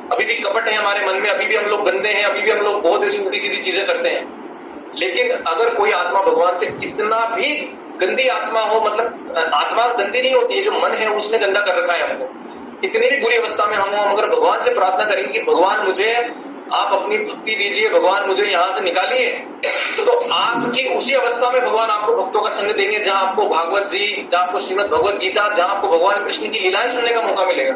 अभी भी कपट है हमारे मन में, अभी भी हम लोग गंदे हैं, अभी भी हम लोग बहुत ऐसी उल्टी सीधी चीजें करते हैं। लेकिन अगर कोई आत्मा भगवान से कितना भी गंदी आत्मा हो, मतलब आत्मा गंदी नहीं होती है, जो मन है उसने गंदा कर रखा है हमको, इतनी भी बुरी अवस्था में हम अगर भगवान से प्रार्थना करेंगे कि भगवान मुझे आप अपनी भक्ति दीजिए, भगवान मुझे यहाँ से निकालिए, तो आपकी उसी अवस्था में भगवान आपको भक्तों का संग देंगे जहां आपको भागवत जी, जहां आपको श्रीमद भगवत गीता, जहां आपको भगवान कृष्ण की लीलाएं सुनने का मौका मिलेगा।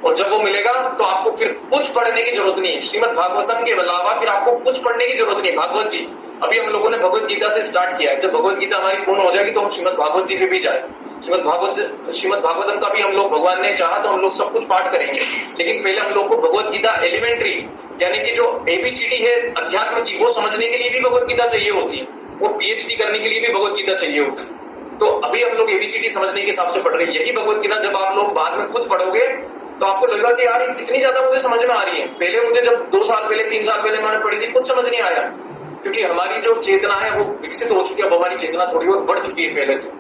और जब वो मिलेगा तो आपको फिर कुछ पढ़ने की जरूरत नहीं है, श्रीमद भागवतम के अलावा फिर आपको कुछ पढ़ने की जरूरत नहीं। भागवत जी अभी हम लोगों ने भगवत गीता से स्टार्ट किया है, जब भगवत गीता हमारी पूर्ण हो जाएगी तो हम श्रीमद भागवत जी पे भी जाए। श्रीमद भागवतम का भी हम लोग, भगवान ने चाहा तो हम लोग सब कुछ पाठ करेंगे, लेकिन पहले हम लोग को भगवत गीता एलिमेंट्री यानी कि जो एबीसीडी है अध्यात्म की, वो समझने के लिए भी भगवत गीता चाहिए होती है, वो पीएचडी करने के लिए भी भगवत गीता चाहिए होती है। तो अभी हम लोग एबीसीडी समझने के हिसाब से पढ़ रहे हैं। यही भगवत गीता जब आप लोग बाद में खुद पढ़ोगे तो आपको लगेगा कि यार कितनी ज्यादा मुझे समझ में आ रही है। पहले मुझे जब 2 साल पहले 3 साल पहले मैंने पढ़ी थी कुछ समझ नहीं आया, क्योंकि हमारी जो चेतना है वो विकसित हो चुकी है, अब हमारी चेतना थोड़ी और बढ़ चुकी है पहले से।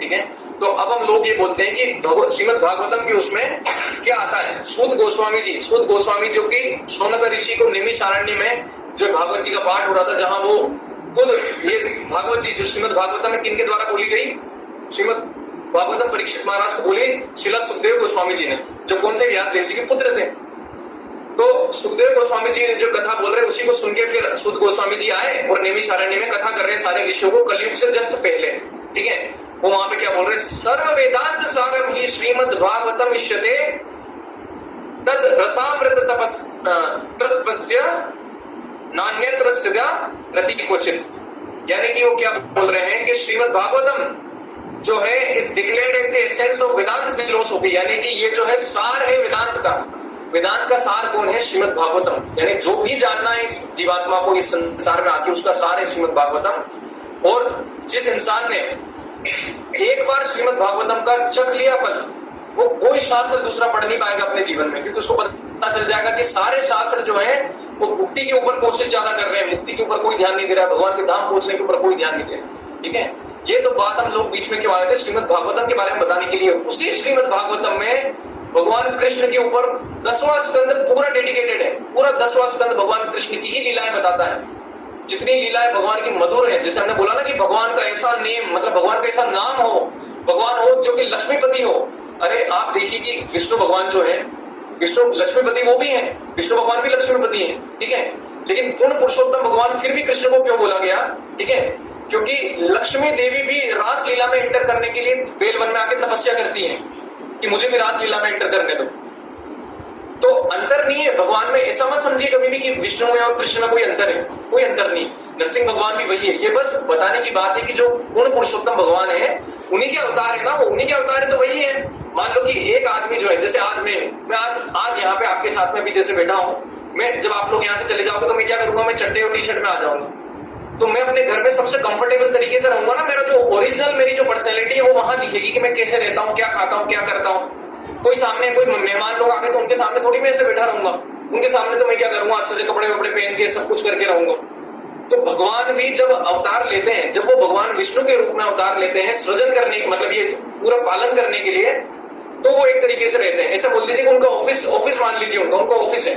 ठीक है, तो अब हम लोग ये बोलते हैं कि श्रीमद भागवतम की उसमें क्या आता है। सूत गोस्वामी जो कि शौनक ऋषि को निमिषारण्य में जो भागवत जी का पाठ हो रहा था, जहां वो खुद ये भागवत जी जो श्रीमद भागवतम में किनके द्वारा बोली गई, श्रीमद भागवतम परीक्षित महाराज को बोली शिला सुखदेव गोस्वामी जी ने, जो कौन थे, व्यासदेव जी के पुत्र थे। तो सुखदेव गोस्वामी जी जो कथा बोल रहे उसी को सुन के फिर सूत गोस्वामी जी आए और नैमिषारण्य में कथा कर रहे सारे ऋषियों को, कलयुग से जस्ट पहले। ठीक है, वो वहां पे क्या बोल रहे, सर्व वेदांत सारम ही श्रीमद भागवतम इष्यते तद रसामृत तपस्य नान्यत्र सदा रति क्वचित। यानी कि वो क्या बोल रहे हैं कि श्रीमद भागवतम जो है is declared as the essence of Vedanta philosophy, यानी कि ये जो है सार है वेदांत का। वेदांत का सार कौन है, श्रीमद भागवतम। यानी जो भी जानना है इस जीवात्मा को इस संसार में आके, उसका सार है श्रीमद भागवतम। और जिस इंसान ने एक बार श्रीमद भागवतम का चख लिया फल, वो कोई शास्त्र दूसरा पढ़ नहीं पाएगा अपने जीवन में, क्योंकि उसको पता चल जाएगा कि सारे शास्त्र जो है वो मुक्ति के ऊपर कोशिश ज्यादा कर रहे हैं, मुक्ति के ऊपर कोई ध्यान नहीं दे रहा है, भगवान के धाम पहुंचने के ऊपर कोई ध्यान नहीं दे रहा। ठीक है, ये तो बात हम लोग बीच में क्यों आए थे, श्रीमद भागवतम के बारे में बताने के लिए। उसी श्रीमद भागवतम में भगवान कृष्ण के ऊपर 10वां स्कंद पूरा डेडिकेटेड है, पूरा 10वां स्कंद भगवान कृष्ण की ही लीलाएं बताता है। जितनी लीलाएं भगवान की मधुर है, जैसे हमने बोला ना कि भगवान का ऐसा नेम, मतलब भगवान का ऐसा नाम हो, भगवान हो जो कि लक्ष्मीपति हो। अरे आप देखिए कि विष्णु भगवान जो है, विष्णु लक्ष्मीपति वो भी है, विष्णु भगवान भी लक्ष्मीपति है। ठीक है, लेकिन पूर्ण पुरुषोत्तम भगवान फिर भी कृष्ण को क्यों बोला गया, ठीक है, क्योंकि लक्ष्मी देवी भी रास लीला में एंटर करने के लिए बेलवन में आके तपस्या करती है कि मुझे भी रास लीला में एंटर करने दो। तो अंतर नहीं है भगवान में, ऐसा मत समझिए कभी भी कि विष्णु में और कृष्ण में कोई अंतर है, कोई अंतर नहीं। नरसिंह भगवान भी वही है। ये बस बताने की बात है कि जो पूर्ण पुरुषोत्तम भगवान है उन्हीं के अवतार है ना, वो उन्हीं के अवतार है तो वही है। मान लो कि एक आदमी जो है, जैसे आज मैं आज यहाँ पे आपके साथ में भी जैसे बैठा हूँ, मैं जब आप लोग यहाँ से चले जाओगे तो मैं क्या करूंगा, मैं चड्डे और टी शर्ट में आ जाऊंगा। तो मैं अपने घर में सबसे कंफर्टेबल तरीके से रहूंगा ना, मेरा जो ओरिजिनल मेरी जो पर्सनैलिटी है वो वहां दिखेगी कि मैं कैसे रहता हूँ, क्या खाता हूँ, क्या करता हूँ। कोई सामने कोई मेहमान लोग आ गए तो उनके सामने थोड़ी मैं ऐसे बैठा रहूंगा, उनके सामने तो मैं क्या करूंगा, अच्छे से कपड़े वपड़े पहन के सब कुछ करके रहूंगा। तो भगवान भी जब अवतार लेते हैं, जब वो भगवान विष्णु के रूप में अवतार लेते हैं सृजन करने, मतलब ये पूरा पालन करने के लिए, तो वो एक तरीके से रहते हैं। ऐसा बोल दीजिए कि उनका ऑफिस मान लीजिए, उनका ऑफिस है,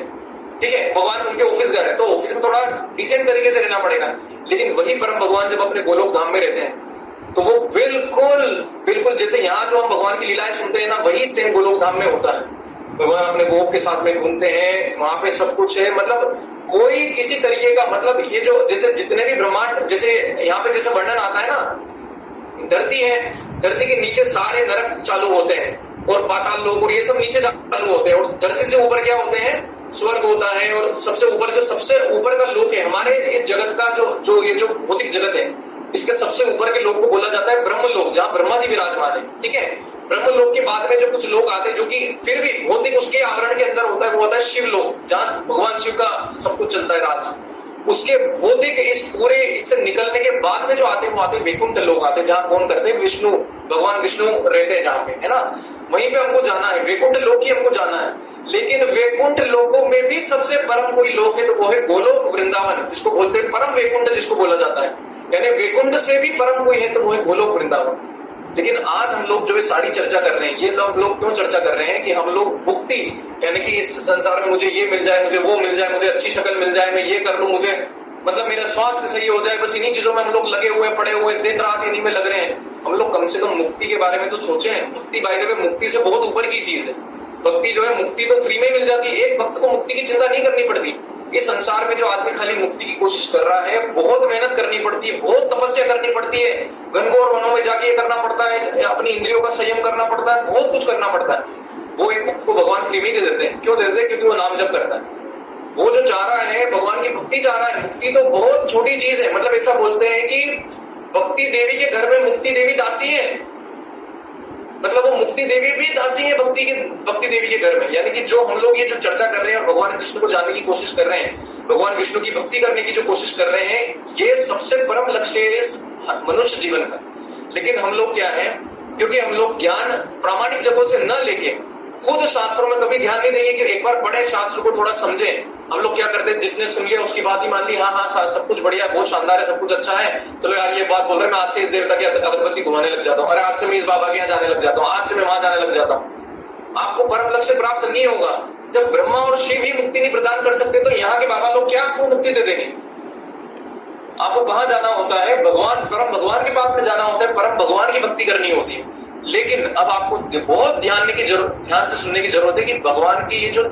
ठीक है, भगवान उनके ऑफिस घर है, तो ऑफिस में थोड़ा डिसेंट तरीके से रहना पड़ेगा। लेकिन वही परम भगवान जब अपने गोलोक धाम में रहते हैं तो वो बिल्कुल जैसे यहाँ जो हम भगवान की लीलाएं सुनते हैं ना, वही सेम गोलोक धाम में होता है। भगवान अपने गोप के साथ में घूमते हैं, वहां पे सब कुछ है, मतलब कोई किसी तरीके का, मतलब ये जो जैसे जितने भी ब्रह्मांड, जैसे यहाँ पे जैसे वर्णन आता है ना, धरती है, धरती के नीचे सारे नरक चालू होते हैं और पाताल लोक और ये सब नीचे चालू होते हैं, और धरती से ऊपर क्या होते हैं, स्वर्ग होता है, और सबसे ऊपर जो सबसे ऊपर का लोक है हमारे इस जगत का, जो ये जो भौतिक जगत है, इसके सबसे ऊपर के लोक को बोला जाता है ब्रह्म लोक, जहाँ ब्रह्मा जी विराजमान है। ठीक है, ब्रह्म लोक के बाद में जो कुछ लोग आते हैं जो कि फिर भी भौतिक उसके आवरण के अंदर होता है, वो होता है शिव लोक, जहाँ भगवान शिव का सब कुछ चलता है राज। उसके भौतिक इस पूरे इससे निकलने के बाद में जो आते हैं वो आते हैं वैकुंठ लोग आते हैं, जहाँ कौन करते हैं, विष्णु भगवान विष्णु रहते हैं जहाँ पे, है ना, वहीं पे हमको जाना है, वैकुंठ लोक ही हमको जाना है। लेकिन वैकुंठ लोकों में भी सबसे परम कोई लोक है तो वो है गोलोक वृंदावन, जिसको बोलते हैं परम वैकुंठ, जिसको बोला जाता है। यानी वैकुंठ से भी परम कोई है तो वो है गोलोक वृंदावन। लेकिन आज हम लोग जो है सारी चर्चा कर रहे हैं, ये लोग क्यों चर्चा कर रहे हैं कि हम लोग मुक्ति, यानी कि इस संसार में मुझे ये मिल जाए, मुझे वो मिल जाए, मुझे अच्छी शक्ल मिल जाए, मैं ये कर लूं, मुझे मतलब मेरा स्वास्थ्य सही हो जाए, बस इन्हीं चीजों में हम लोग लगे हुए पड़े हुए दिन रात इन्हीं में लग रहे हैं। हम लोग कम से कम मुक्ति के बारे में तो सोचें। मुक्ति बाय द वे मुक्ति से बहुत ऊपर की चीज है। भक्ति जो है, मुक्ति तो फ्री में मिल जाती है, एक भक्त को मुक्ति की चिंता नहीं करनी पड़ती। इस संसार में जो आदमी खाली मुक्ति की कोशिश कर रहा है, बहुत मेहनत करनी पड़ती है, बहुत तपस्या करनी पड़ती है, घनघोर वनों में जाके ये करना पड़ता है, अपनी इंद्रियों का संयम करना पड़ता है, बहुत कुछ करना पड़ता है। वो एक भक्त को भगवान फ्री में दे देते हैं। क्यों दे देते हैं? क्योंकि वो नाम जप करता है। वो जो चाह रहा है भगवान की भक्ति चाह रहा है। मुक्ति तो बहुत छोटी चीज है। मतलब ऐसा बोलते हैं कि भक्ति देवी के घर में मुक्ति देवी दासी है। मतलब वो मुक्ति देवी भी दासी है भक्ति देवी के घर में। यानी कि जो हम लोग ये जो चर्चा कर रहे हैं और भगवान कृष्ण को जानने की कोशिश कर रहे हैं, भगवान विष्णु की भक्ति करने की जो कोशिश कर रहे हैं, ये सबसे परम लक्ष्य है इस मनुष्य जीवन का। लेकिन हम लोग क्या है, क्योंकि हम लोग ज्ञान प्रामाणिक जगहों से न लेके खुद शास्त्रों में कभी ध्यान नहीं देंगे कि एक बार पढ़े शास्त्र को, थोड़ा समझे। हम लोग क्या करते हैं, जिसने सुन लिया उसकी बात ही मान ली, हाँ सब कुछ बढ़िया, बहुत शानदार है, सब कुछ अच्छा है, चलो यार ये बात बोल रहे हैं, मैं आज से इस देवता की अगरबत्ती घुमाने लग जाता हूँ, अरे आज से मैं इस बाबा के यहाँ जाने लग जाता हूँ, आज से मैं वहां जाने लग जाता हूँ। आपको परम लक्ष्य प्राप्त नहीं होगा। जब ब्रह्मा और शिव ही मुक्ति नहीं प्रदान कर सकते, तो यहाँ के बाबा लोग क्या आपको मुक्ति दे देंगे? आपको कहाँ जाना होता है? भगवान, परम भगवान के पास में जाना होता है, परम भगवान की भक्ति करनी होती है। लेकिन अब आपको बहुत ध्यान से सुनने की जरूरत है कि भगवान की ये जो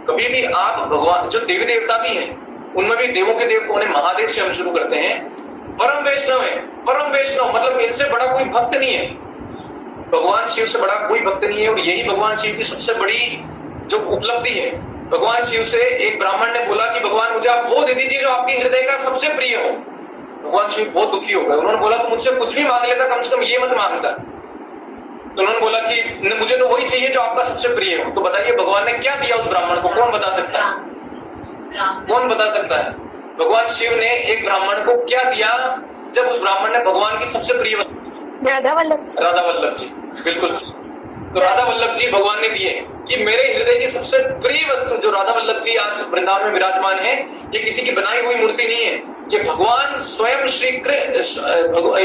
कभी भी आप भगवान जो देवी देवता भी हैं, उनमें भी देवों के देव कौन है? महादेव से हम शुरू करते हैं। परम वैष्णव है, परम वैष्णव मतलब इनसे बड़ा कोई भक्त नहीं है। भगवान शिव से बड़ा कोई भक्त नहीं है। और यही भगवान शिव की सबसे बड़ी जो उपलब्धि है। भगवान शिव से एक ब्राह्मण ने बोला कि भगवान मुझे आप वो दे दीजिए जो आपके हृदय का सबसे प्रिय हो। भगवान शिव बहुत दुखी हो गए। उन्होंने बोला तो मुझसे कुछ भी मांग लेता, कम से कम ये मत मांगता। तो उन्होंने बोला कि मुझे तो वही चाहिए जो आपका सबसे प्रिय हो। तो बताइए भगवान ने क्या दिया उस ब्राह्मण को? कौन बता सकता है? कौन बता सकता है? भगवान शिव ने एक ब्राह्मण को क्या दिया जब उस ब्राह्मण ने भगवान की सबसे प्रिय राधा वल्लभ जी, बिल्कुल। तो राधा वल्लभ जी भगवान ने दिए कि मेरे हृदय की सबसे प्रिय वस्तु जो राधा वल्लभ जी आज वृंदावन में विराजमान है, ये किसी की बनाई हुई मूर्ति नहीं है, ये भगवान स्वयं श्री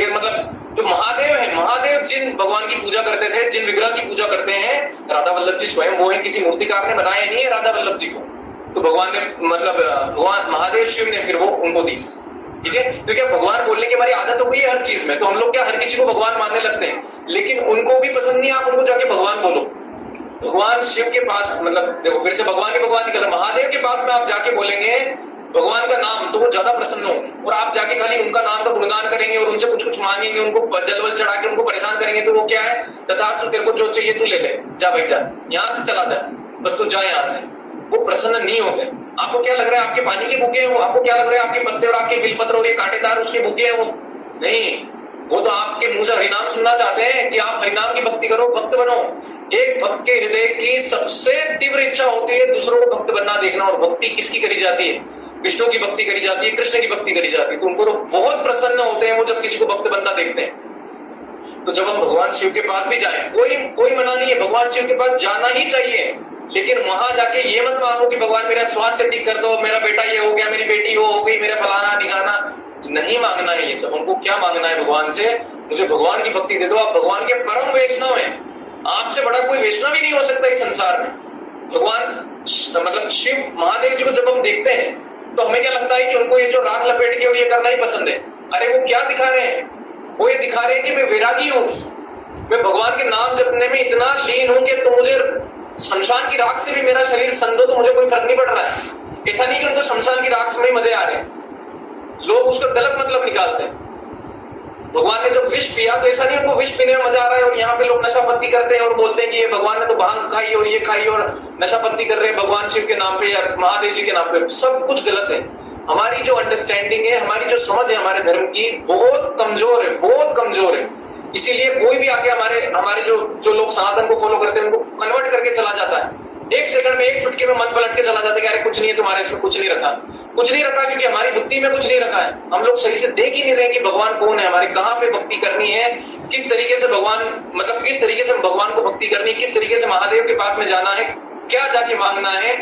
मतलब जो महादेव है, महादेव जिन भगवान की पूजा करते थे, जिन विग्रह की पूजा करते हैं, राधा वल्लभ जी स्वयं वो है। किसी मूर्तिकार ने बनाया नहीं है राधा वल्लभ जी को। तो भगवान ने मतलब भगवान महादेव शिव ने फिर वो उनको दी। ठीक है, तो क्या भगवान बोलने की हमारी आदत हो गई है हर चीज में, तो हम लोग क्या हर किसी को भगवान मानने लगते हैं। लेकिन उनको भी पसंद नहीं, आप उनको जाके भगवान बोलो। भगवान शिव के पास मतलब देखो फिर से भगवान निकल रहा, महादेव के पास में आप जाके बोलेंगे भगवान का नाम, तो वो ज्यादा प्रसन्न होंगे। और आप जाके खाली उनका नाम का गुणगान करेंगे और उनसे कुछ कुछ मांगेंगे, उनको जलवल चढ़ा के उनको परेशान करेंगे, तो वो क्या है, तथास्तु तेरे को जो चाहिए तू ले ले, जा भाई जा, यहाँ से चला जा, बस तू जा यहाँ से। वो प्रसन्न नहीं होते। आपको क्या लग रहा है आपके पानी की बुके हैं वो? आपको क्या लग रहा है आपके पत्ते और आपके बिलपत्र और ये कांटेदार उसके बुके हैं वो? नहीं, वो तो आपके मुंह से हरिनाम सुनना चाहते हैं कि आप हरिनाम की भक्ति करो, भक्त बनो। एक भक्त के हृदय की सबसे तीव्र इच्छा होती है दूसरों को भक्त बनना, देखना। और भक्ति किसकी करी जाती है? विष्णु की भक्ति करी जाती है, कृष्ण की भक्ति करी जाती है। तो उनको तो बहुत प्रसन्न होते हैं वो जब किसी को भक्त बनना देखते हैं। तो जब हम भगवान शिव के पास भी जाए, कोई मना नहीं है, भगवान शिव के पास जाना ही चाहिए। लेकिन वहां जाके ये मत मांगो कि भगवान मेरा स्वास्थ्य ठीक कर दो, मेरा बेटा ये हो गया, मेरी बेटी वो हो गई, मेरा फलाना निगाना। नहीं मांगना है ये सब। हमको क्या मांगना है भगवान से? मुझे भगवान की भक्ति दे दो। आप भगवान के परम वैष्णव हैं। आपसे बड़ा कोई वैष्णव ही नहीं हो सकता इस संसार में। भगवान मतलब शिव महादेव जी को जब हम देखते हैं तो हमें क्या लगता है कि उनको ये जो राख लपेट के और ये करना ही पसंद है। अरे वो क्या दिखा रहे हैं? वो ये दिखा रहे हैं कि मैं वैरागी हूँ, मैं भगवान के नाम जपने में इतना लीन हूं कि तो मुझे शमशान की राख से भी मेरा शरीर संदो तो मुझे कोई फर्क नहीं पड़ रहा है। ऐसा नहीं कि उनको शमशान की राख में मजे आ रहे हैं, लोग उसका गलत मतलब निकालते हैं। भगवान ने जब विष पिया तो ऐसा नहीं उनको विष पीने में मजा आ रहा है। और यहाँ पे लोग नशापत्ती करते हैं और बोलते हैं कि ये भगवान ने तो भांग खाई और ये खाई और नशापत्ती कर रहे हैं भगवान शिव के नाम पे या महादेव जी के नाम पे। सब कुछ गलत है। हमारी जो अंडरस्टैंडिंग है, हमारी जो समझ है हमारे धर्म की, बहुत कमजोर है, बहुत कमजोर है। इसीलिए कोई भी आके हमारे जो लोग सनातन को फॉलो करते हैं उनको कन्वर्ट करके चला जाता है। एक सेकंड में, एक चुटकी में मन पलट के चला जाता है कि अरे कुछ नहीं है तुम्हारे इसमें, कुछ नहीं रखा, कुछ नहीं रखा, क्योंकि हमारी बुद्धि में कुछ नहीं रखा है। हम लोग सही से देख ही नहीं रहे कि भगवान कौन है, हमारे कहाँ पे भक्ति करनी है, किस तरीके से भगवान मतलब किस तरीके से भगवान को भक्ति करनी है, किस तरीके से महादेव के पास में जाना है, क्या जाके मांगना है,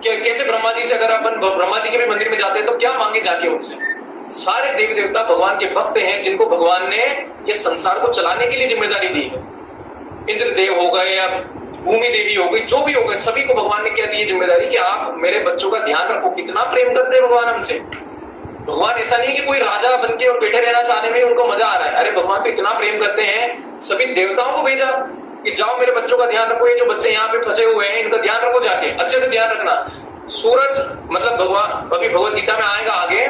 कैसे ब्रह्मा जी से अगर अपन ब्रह्मा जी के भी मंदिर में जाते हैं तो क्या मांगे जाके उनसे। सारे देवी देवता भगवान के भक्त हैं जिनको भगवान ने ये संसार को चलाने के लिए जिम्मेदारी दी है। इंद्रदेव हो गए या भूमि देवी हो गई, जो भी हो गए, सभी को भगवान ने क्या दी है जिम्मेदारी कि आप मेरे बच्चों का ध्यान रखो। कितना प्रेम करते हैं भगवान हमसे। भगवान ऐसा नहीं कि कोई राजा बनके और बैठे रहना चाहने में उनको मजा आ रहा है। अरे भगवान तो इतना प्रेम करते हैं, सभी देवताओं को भेजा कि जाओ मेरे बच्चों का ध्यान रखो, ये जो बच्चे यहाँ पे फंसे हुए हैं इनका ध्यान रखो, जाके अच्छे से ध्यान रखना। सूरज मतलब भगवान, अभी भगवत गीता में आएगा आगे,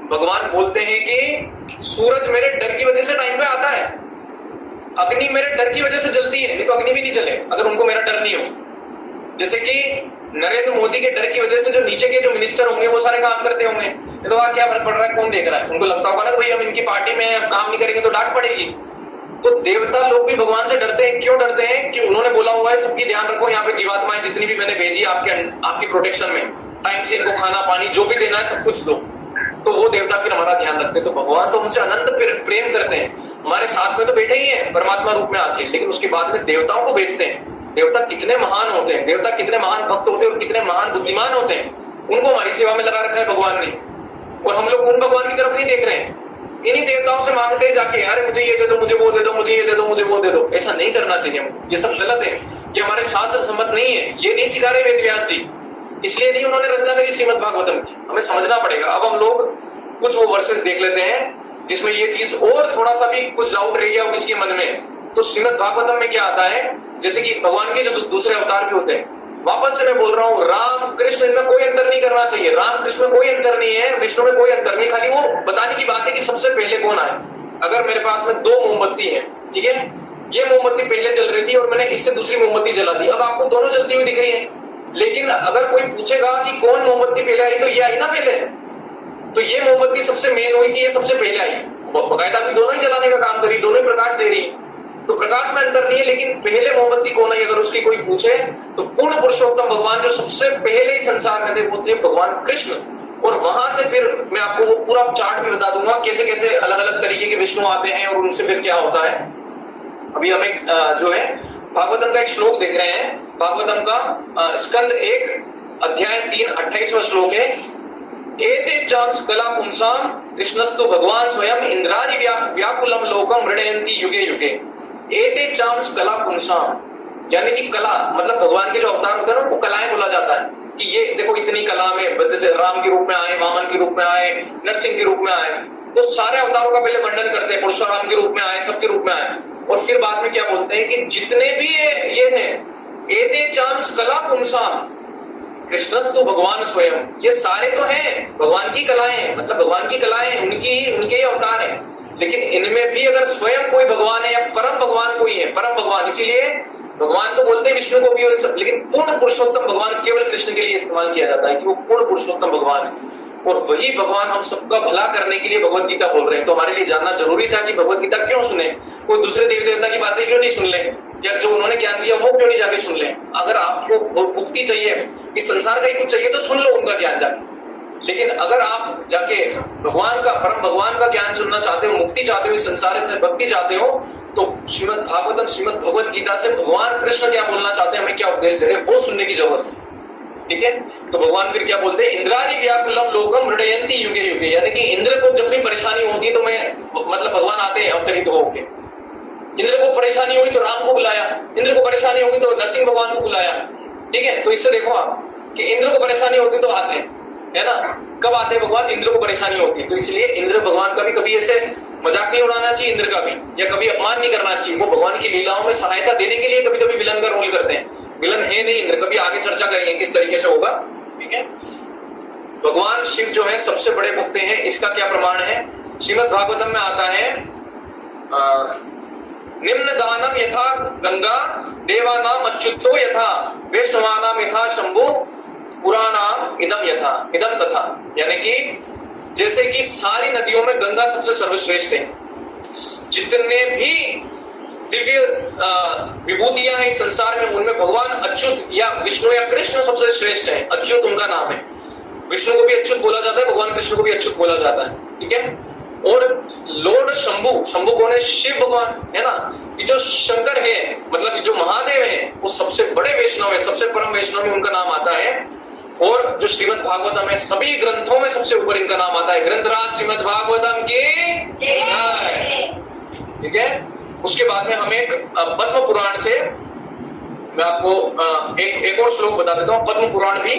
भगवान बोलते हैं कि सूरज मेरे डर की वजह से टाइम पे आता है, अग्नि मेरे डर की वजह से जलती है, नहीं तो अग्नि भी नहीं चले अगर उनको मेरा डर नहीं हो। जैसे कि नरेंद्र मोदी के डर की वजह से जो नीचे के जो मिनिस्टर होंगे वो सारे काम करते होंगे, तो वहां क्या फर्क पड़ रहा है, कौन देख रहा है? उनको लगता होगा ना भाई हम इनकी पार्टी में काम नहीं करेंगे तो डांट पड़ेगी। तो देवता लोग भी भगवान से डरते हैं। क्यों डरते हैं? कि उन्होंने बोला हुआ है सबकी ध्यान रखो, यहाँ पे जीवात्माएं जितनी भी मैंने भेजी आपकी प्रोटेक्शन में, टाइम से इनको खाना पानी जो भी देना है सब कुछ दो। तो वो देवता फिर हमारा ध्यान रखते हैं। तो भगवान तो हमसे अनंत प्रेम करते हैं, हमारे साथ में तो बैठे ही हैं परमात्मा रूप में आके, लेकिन उसके बाद में देवताओं को भेजते हैं। देवता कितने महान होते हैं, देवता कितने महान भक्त होते हैं और कितने महान बुद्धिमान होते हैं, उनको हमारी सेवा में लगा रखा है भगवान ने। और हम लोग उन भगवान की तरफ नहीं देख रहे हैं, इन्हीं देवताओं से मांगते हैं जाके, अरे मुझे ये दे दो, मुझे वो दे दो, मुझे ये दे दो, मुझे वो दे दो। ऐसा नहीं करना चाहिए हमको, ये सब गलत है, ये हमारे शास्त्र सम्मत नहीं है, ये नहीं सिखा रहे वेद व्यास जी, इसलिए नहीं उन्होंने रचना करी श्रीमद् भागवतम की। हमें समझना पड़ेगा। अब हम लोग कुछ वो वर्सेस देख लेते हैं जिसमें ये चीज और थोड़ा सा भी कुछ डाउट रह गया हो किसी के मन में, तो श्रीमद् भागवतम में क्या आता है, जैसे कि भगवान के जो दूसरे अवतार भी होते हैं, वापस से मैं बोल रहा हूँ, राम कृष्ण इनमें कोई अंतर नहीं करना चाहिए। राम कृष्ण में कोई अंतर नहीं है, विष्णु में कोई अंतर नहीं, खाली वो बताने की बात है कि सबसे पहले कौन आए। अगर मेरे पास में 2 मोमबत्ती है, ठीक है, ये मोमबत्ती पहले जल रही थी और मैंने इससे दूसरी मोमबत्ती जला दी, अब आपको दोनों जलती हुई दिख रही है, लेकिन अगर कोई पूछेगा कि कौन मोमबत्ती पहले आई, तो ये आई ना पहले, तो ये मोमबत्ती सबसे मेन हुई कि ये सबसे पहले आई, बकायदा भी दोनों ही जलाने का काम करी, दोनों ही प्रकाश दे रही, तो प्रकाश में अंतर नहीं है। लेकिन पहले मोमबत्ती कौन है अगर उसकी कोई पूछे, तो पूर्ण पुरुषोत्तम भगवान जो सबसे पहले ही संसार में थे वो थे भगवान कृष्ण। और वहां से फिर मैं आपको वो पूरा चार्ट भी बता दूंगा कैसे कैसे अलग अलग तरीके के विष्णु आते हैं और उनसे फिर क्या होता है। अभी हम एक जो है भागवतम का एक श्लोक देख रहे हैं, भागवतम का स्कंद 1 अध्याय 3 28वां श्लोक है। एते चांस कला पुंसाम कृष्णस्तु भगवान स्वयं इंद्रादि व्याकुलम लोकम हृदयंती युगे युगे। एते चांस कला पुंसाम, यानी कि कला मतलब भगवान के जो अवतार होते हैं ना उनको कलाएं बोला जाता है कि ये देखो इतनी कला में, जैसे राम के रूप में आए, वामन के रूप में आए, नरसिंह के रूप में आए, तो सारे अवतारों का पहले वर्णन करते हैं, परशुराम के रूप में आए, सबके रूप में आए, और फिर बाद में क्या बोलते हैं कि जितने भी ये हैं, एते चांस कला पुंसाम कृष्णस्तु भगवान स्वयं, ये सारे तो हैं भगवान की कलाएं हैं, मतलब भगवान की कलाएं हैं, उनके ही अवतार हैं, लेकिन इनमें भी अगर स्वयं कोई भगवान है या परम भगवान कोई है, परम भगवान, इसीलिए भगवान तो बोलते हैं विष्णु को भी और सब, लेकिन पूर्ण पुरुषोत्तम भगवान केवल कृष्ण के लिए इस्तेमाल किया जाता है कि वो पूर्ण पुरुषोत्तम भगवान है, और वही भगवान हम सबका भला करने के लिए भगवत गीता बोल रहे हैं। तो हमारे लिए जानना जरूरी था कि भगवत गीता क्यों सुने, कोई दूसरे देवी देवता की बातें क्यों नहीं सुन ले, या जो उन्होंने ज्ञान दिया वो क्यों नहीं जाके सुन ले। अगर आपको मुक्ति चाहिए, इस संसार का ही कुछ चाहिए, तो सुन लो उनका ज्ञान जाके, लेकिन अगर आप जाके भगवान का, परम भगवान का ज्ञान सुनना चाहते हो, मुक्ति चाहते हो, इस संसार से भक्ति चाहते हो, तो श्रीमद् भागवतम, श्रीमद् भगवत गीता से भगवान कृष्ण क्या बोलना चाहते हैं, हमें क्या उपदेश दे रहे हैं, वो सुनने की जरूरत है। ठीक है, तो भगवान फिर क्या बोलते हैं, इंद्रादि व्याकुलम लोकम हृदयंती युगे युगे, यानी कि इंद्र को जब भी परेशानी होती है तो मैं मतलब भगवान आते हैं अवतरित होके। इंद्र को परेशानी हुई तो राम को बुलाया, इंद्र को परेशानी होगी तो नरसिंह भगवान को बुलाया। ठीक है, तो इससे देखो आप कि इंद्र को परेशानी होती तो आते हैं, है ना, कब आते हैं भगवान, इंद्र को परेशानी होती है, तो इसलिए इंद्र भगवान का भी कभी ऐसे मजाक नहीं उड़ाना चाहिए इंद्र का भी, या कभी अपमान नहीं करना चाहिए। वो भगवान की लीलाओं में सहायता देने के लिए कभी कभी विलन का रोल करते हैं, विलन है नहीं इंद्र, कभी आगे चर्चा करेंगे किस तरीके से होगा। ठीक है, भगवान शिव जो है सबसे बड़े भक्त हैं, इसका क्या प्रमाण है, श्रीमद् भागवतम में आता है निम्न दानम यथा गंगा देवानाम अच्युतो यथा वैष्णवानाम यथा शंभु पुराणाम इदम यथा इदम तथा, यानी कि जैसे कि सारी नदियों में गंगा सबसे सर्वश्रेष्ठ है, जितने भी दिव्य विभूतियां हैं इस संसार में उनमें भगवान अच्युत या विष्णु या कृष्ण सबसे श्रेष्ठ है, अच्युत उनका नाम है। विष्णु को भी अच्युत बोला जाता है, भगवान कृष्ण को भी अच्युत बोला जाता है। ठीक है, और लॉर्ड शंभु, शंभु कौन है, शिव भगवान है ना, कि जो शंकर है मतलब जो महादेव है वो सबसे बड़े वैष्णव है, सबसे परम वैष्णव में उनका नाम आता है। और जो श्रीमद् भागवतम है सभी ग्रंथों में सबसे ऊपर इनका नाम आता है, ग्रंथराज श्रीमद् भागवतम के। ठीक है, उसके बाद में हम एक पद्म पुराण से मैं आपको एक और श्लोक बता देता हूँ। पद्म पुराण भी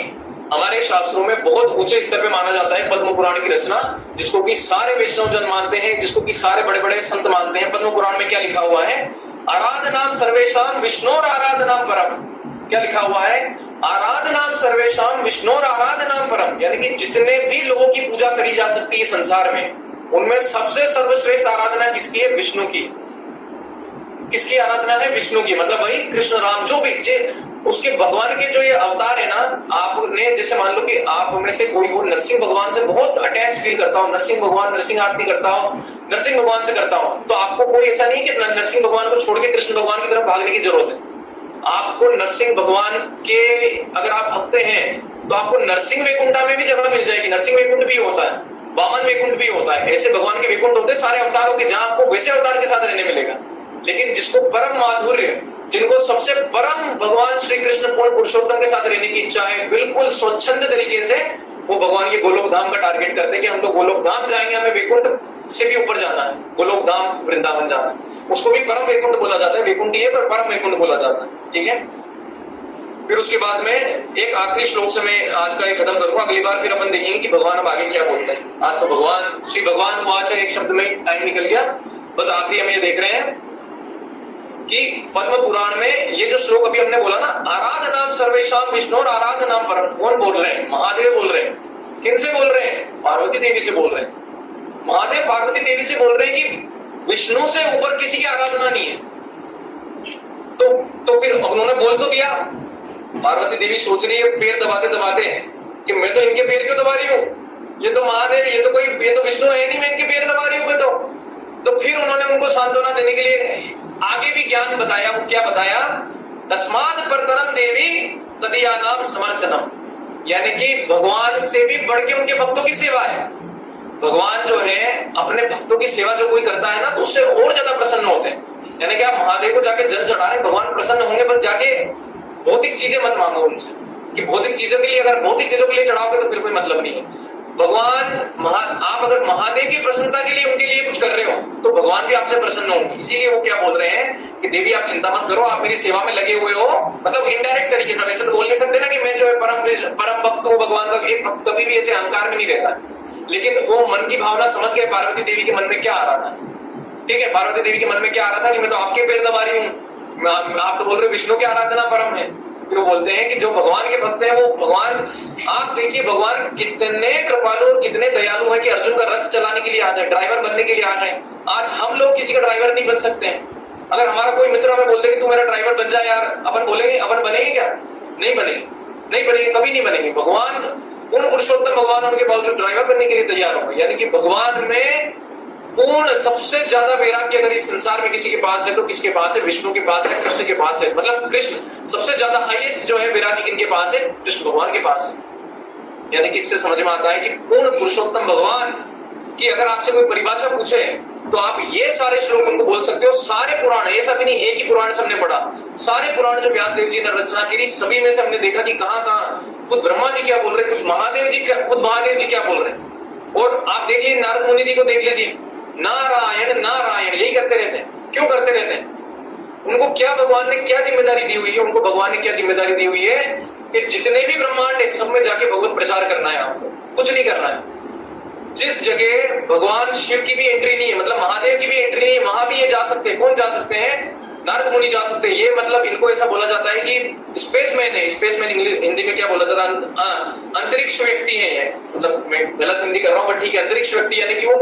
हमारे शास्त्रों में बहुत ऊंचे स्तर पे माना जाता है, पद्म पुराण की रचना, जिसको कि सारे वैष्णव जन मानते हैं, जिसको कि सारे बड़े बड़े संत मानते हैं। पद्म पुराण में क्या लिखा हुआ है, आराधनाम सर्वेशाम विष्णु और आराधनाम परम, क्या लिखा हुआ है, आराधनाम सर्वेशाम विष्णुर आराधनाम परम, यानी कि जितने भी लोगों की पूजा करी जा सकती है संसार में, उनमें सबसे सर्वश्रेष्ठ आराधना किसकी है? विष्णु की। किसकी आराधना है? विष्णु की। मतलब वही कृष्ण राम जो भी उसके भगवान के जो ये अवतार है ना, आपने जैसे मान लो कि आप में से कोई हो नरसिंह भगवान से बहुत अटैच फील करता हो, नरसिंह भगवान, नरसिंह आरती करता हो, नरसिंह भगवान से करता हो, तो आपको कोई ऐसा नहीं कि नरसिंह भगवान को छोड़ के कृष्ण भगवान की तरफ भागने की जरूरत है। आपको नरसिंह भगवान के अगर आप भक्त हैं तो आपको नरसिंह वैकुंठा में भी जगह मिल जाएगी। नरसिंह वैकुंठ भी होता है, वामन वैकुंठ भी होता है, ऐसे भगवान के वैकुंठ होते हैं सारे अवतारों के, जहां आपको वैसे अवतार के साथ रहने मिलेगा। लेकिन जिसको परम माधुर्य, जिनको सबसे परम भगवान श्री कृष्ण पूर्ण पुरुषोत्तम के साथ रहने की इच्छा है, बिल्कुल स्वच्छंद तरीके से वो भगवान के गोलोक धाम का टारगेट करते हैं कि हम तो गोलोक धाम जाएंगे, हमें वैकुंठ से भी ऊपर जाना है, गोलोक धाम वृंदावन जाना है। उसको भी परम वैकुंठ बोला जाता है, वैकुंठ ही है पर परम वैकुंठ बोला जाता है। ठीक है, फिर उसके बाद में एक आखिरी श्लोक से मैं आज का एक खत्म करूंगा। अगली बार फिर अपन देखेंगे कि भगवान अब आगे क्या बोलते हैं। आज तो भगवान श्री भगवान वाच है, एक शब्द में टाइम निकल गया। बस आखिरी हम ये देख रहे हैं कि पद्म पुराण में ये जो श्लोक अभी हमने बोला ना, आराधनाम सर्वेशाम विष्णु और आराधनाम परम, कौन बोल रहे हैं? महादेव बोल रहे हैं। किन से बोल रहे हैं? पार्वती देवी से बोल रहे हैं। महादेव पार्वती देवी से बोल रहे हैं कि विष्णु से ऊपर किसी की आराधना नहीं है। तो फिर उन्होंने बोल तो दिया। पार्वती देवी सोच रही है पैर दबाते दबाते कि मैं तो इनके पैर क्यों दबा रही हूँ, ये तो महादेव, ये तो विष्णु है नहीं, मैं इनके पैर दबा रही हूँ मैं तो फिर उन्होंने उनको सांत्वना देने के लिए आगे भी ज्ञान बताया। वो क्या बताया? तस्मात् परतरम देवी तदीया नाम समर्चनम, यानी कि भगवान से भी बढ़ के उनके भक्तों की सेवा है। भगवान जो है अपने भक्तों की सेवा जो कोई करता है ना, तो उससे और ज्यादा प्रसन्न होते हैं। यानी कि आप महादेव को जाके जल चढ़ा रहे, भगवान प्रसन्न होंगे। बस जाके भौतिक चीजें मत मांगो उनसे, कि भौतिक चीजों के लिए, अगर भौतिक चीजों के लिए चढ़ाओगे तो फिर कोई मतलब नहीं है। भगवान आप अगर महादेव की प्रसन्नता के लिए उनके लिए कुछ कर रहे हो तो भगवान भी आपसे प्रसन्न होंगे। इसीलिए वो क्या बोल रहे हैं कि देवी आप चिंता मत करो, आप मेरी सेवा में लगे हुए हो। मतलब इनडायरेक्ट तरीके से, वैसे तो बोल नहीं सकते ना कि मैं जो है परम भक्त हूँ भगवान का। एक भक्त कभी भी ऐसे अहंकार में नहीं रहता, लेकिन वो मन की भावना समझ गए पार्वती देवी के मन में क्या आ रहा था। ठीक है, पार्वती देवी के मन में क्या आ रहा था कि मैं तो आपके पैर दबा रही हूँ, आप तो बोल रहे हो विष्णु की आराधना परम है। फिर वो बोलते हैं कि जो भगवान के भक्त हैं वो भगवान, आप देखिए भगवान कितने कृपालु और कितने दयालु हैं कि अर्जुन का रथ चलाने के लिए आ गए, ड्राइवर बनने के लिए आ गए। आज हम लोग किसी का ड्राइवर नहीं बन सकते हैं। अगर हमारा कोई मित्र हमें बोलते कि तू मेरा ड्राइवर बन जा यार, अपन बोलेंगे, अपन बनेंगे क्या? नहीं बनेंगे, कभी नहीं बनेंगे। भगवान पूर्ण पुरुषोत्तम भगवान उनके बावजूद ड्राइवर बनने के लिए तैयार हो गए। यानी कि भगवान में पूर्ण सबसे ज्यादा वैराग्य अगर इस संसार में किसी के पास है तो किसके पास है? विष्णु के पास है, कृष्ण के पास है। मतलब कृष्ण सबसे ज्यादा हाईएस्ट जो है वैराग्य किनके पास है? कृष्ण भगवान के पास है। यानी कि इससे समझ में आता है कि पूर्ण पुरुषोत्तम भगवान की अगर आपसे कोई परिभाषा पूछे तो आप ये सारे श्लोक उनको बोल सकते हो। सारे पुराण, ऐसा भी नहीं एक ही पुराण से हमने पढ़ा, सारे पुराण जो व्यास देव जी ने रचना की सभी में से हमने देखा कि कहाँ खुद ब्रह्मा जी क्या बोल रहे, कुछ महादेव जी खुद महादेव जी क्या बोल रहे। और आप देखिए नारद मुनि जी को देख लीजिए, नारायण नारायण यही करते रहते हैं। क्यों करते रहते हैं? उनको क्या भगवान ने क्या जिम्मेदारी दी हुई है? उनको भगवान ने क्या जिम्मेदारी दी हुई है कि जितने भी ब्रह्मांड है सब में जाके भगवत प्रचार करना है, आपको कुछ नहीं करना है। जिस जगह भगवान शिव की भी एंट्री नहीं है, मतलब महादेव की भी एंट्री नहीं है, वहां भी ये जा सकते हैं। कौन जा सकते हैं? नारद मुनि जा सकते हैं। ये मतलब इनको ऐसा बोला जाता है कि स्पेसमैन है। स्पेसमैन हिंदी में क्या बोला जाता है? अंतरिक्ष व्यक्ति है। मतलब मैं गलत हिंदी कर रहा हूँ, बट ठीक है, अंतरिक्ष व्यक्ति यानी कि वो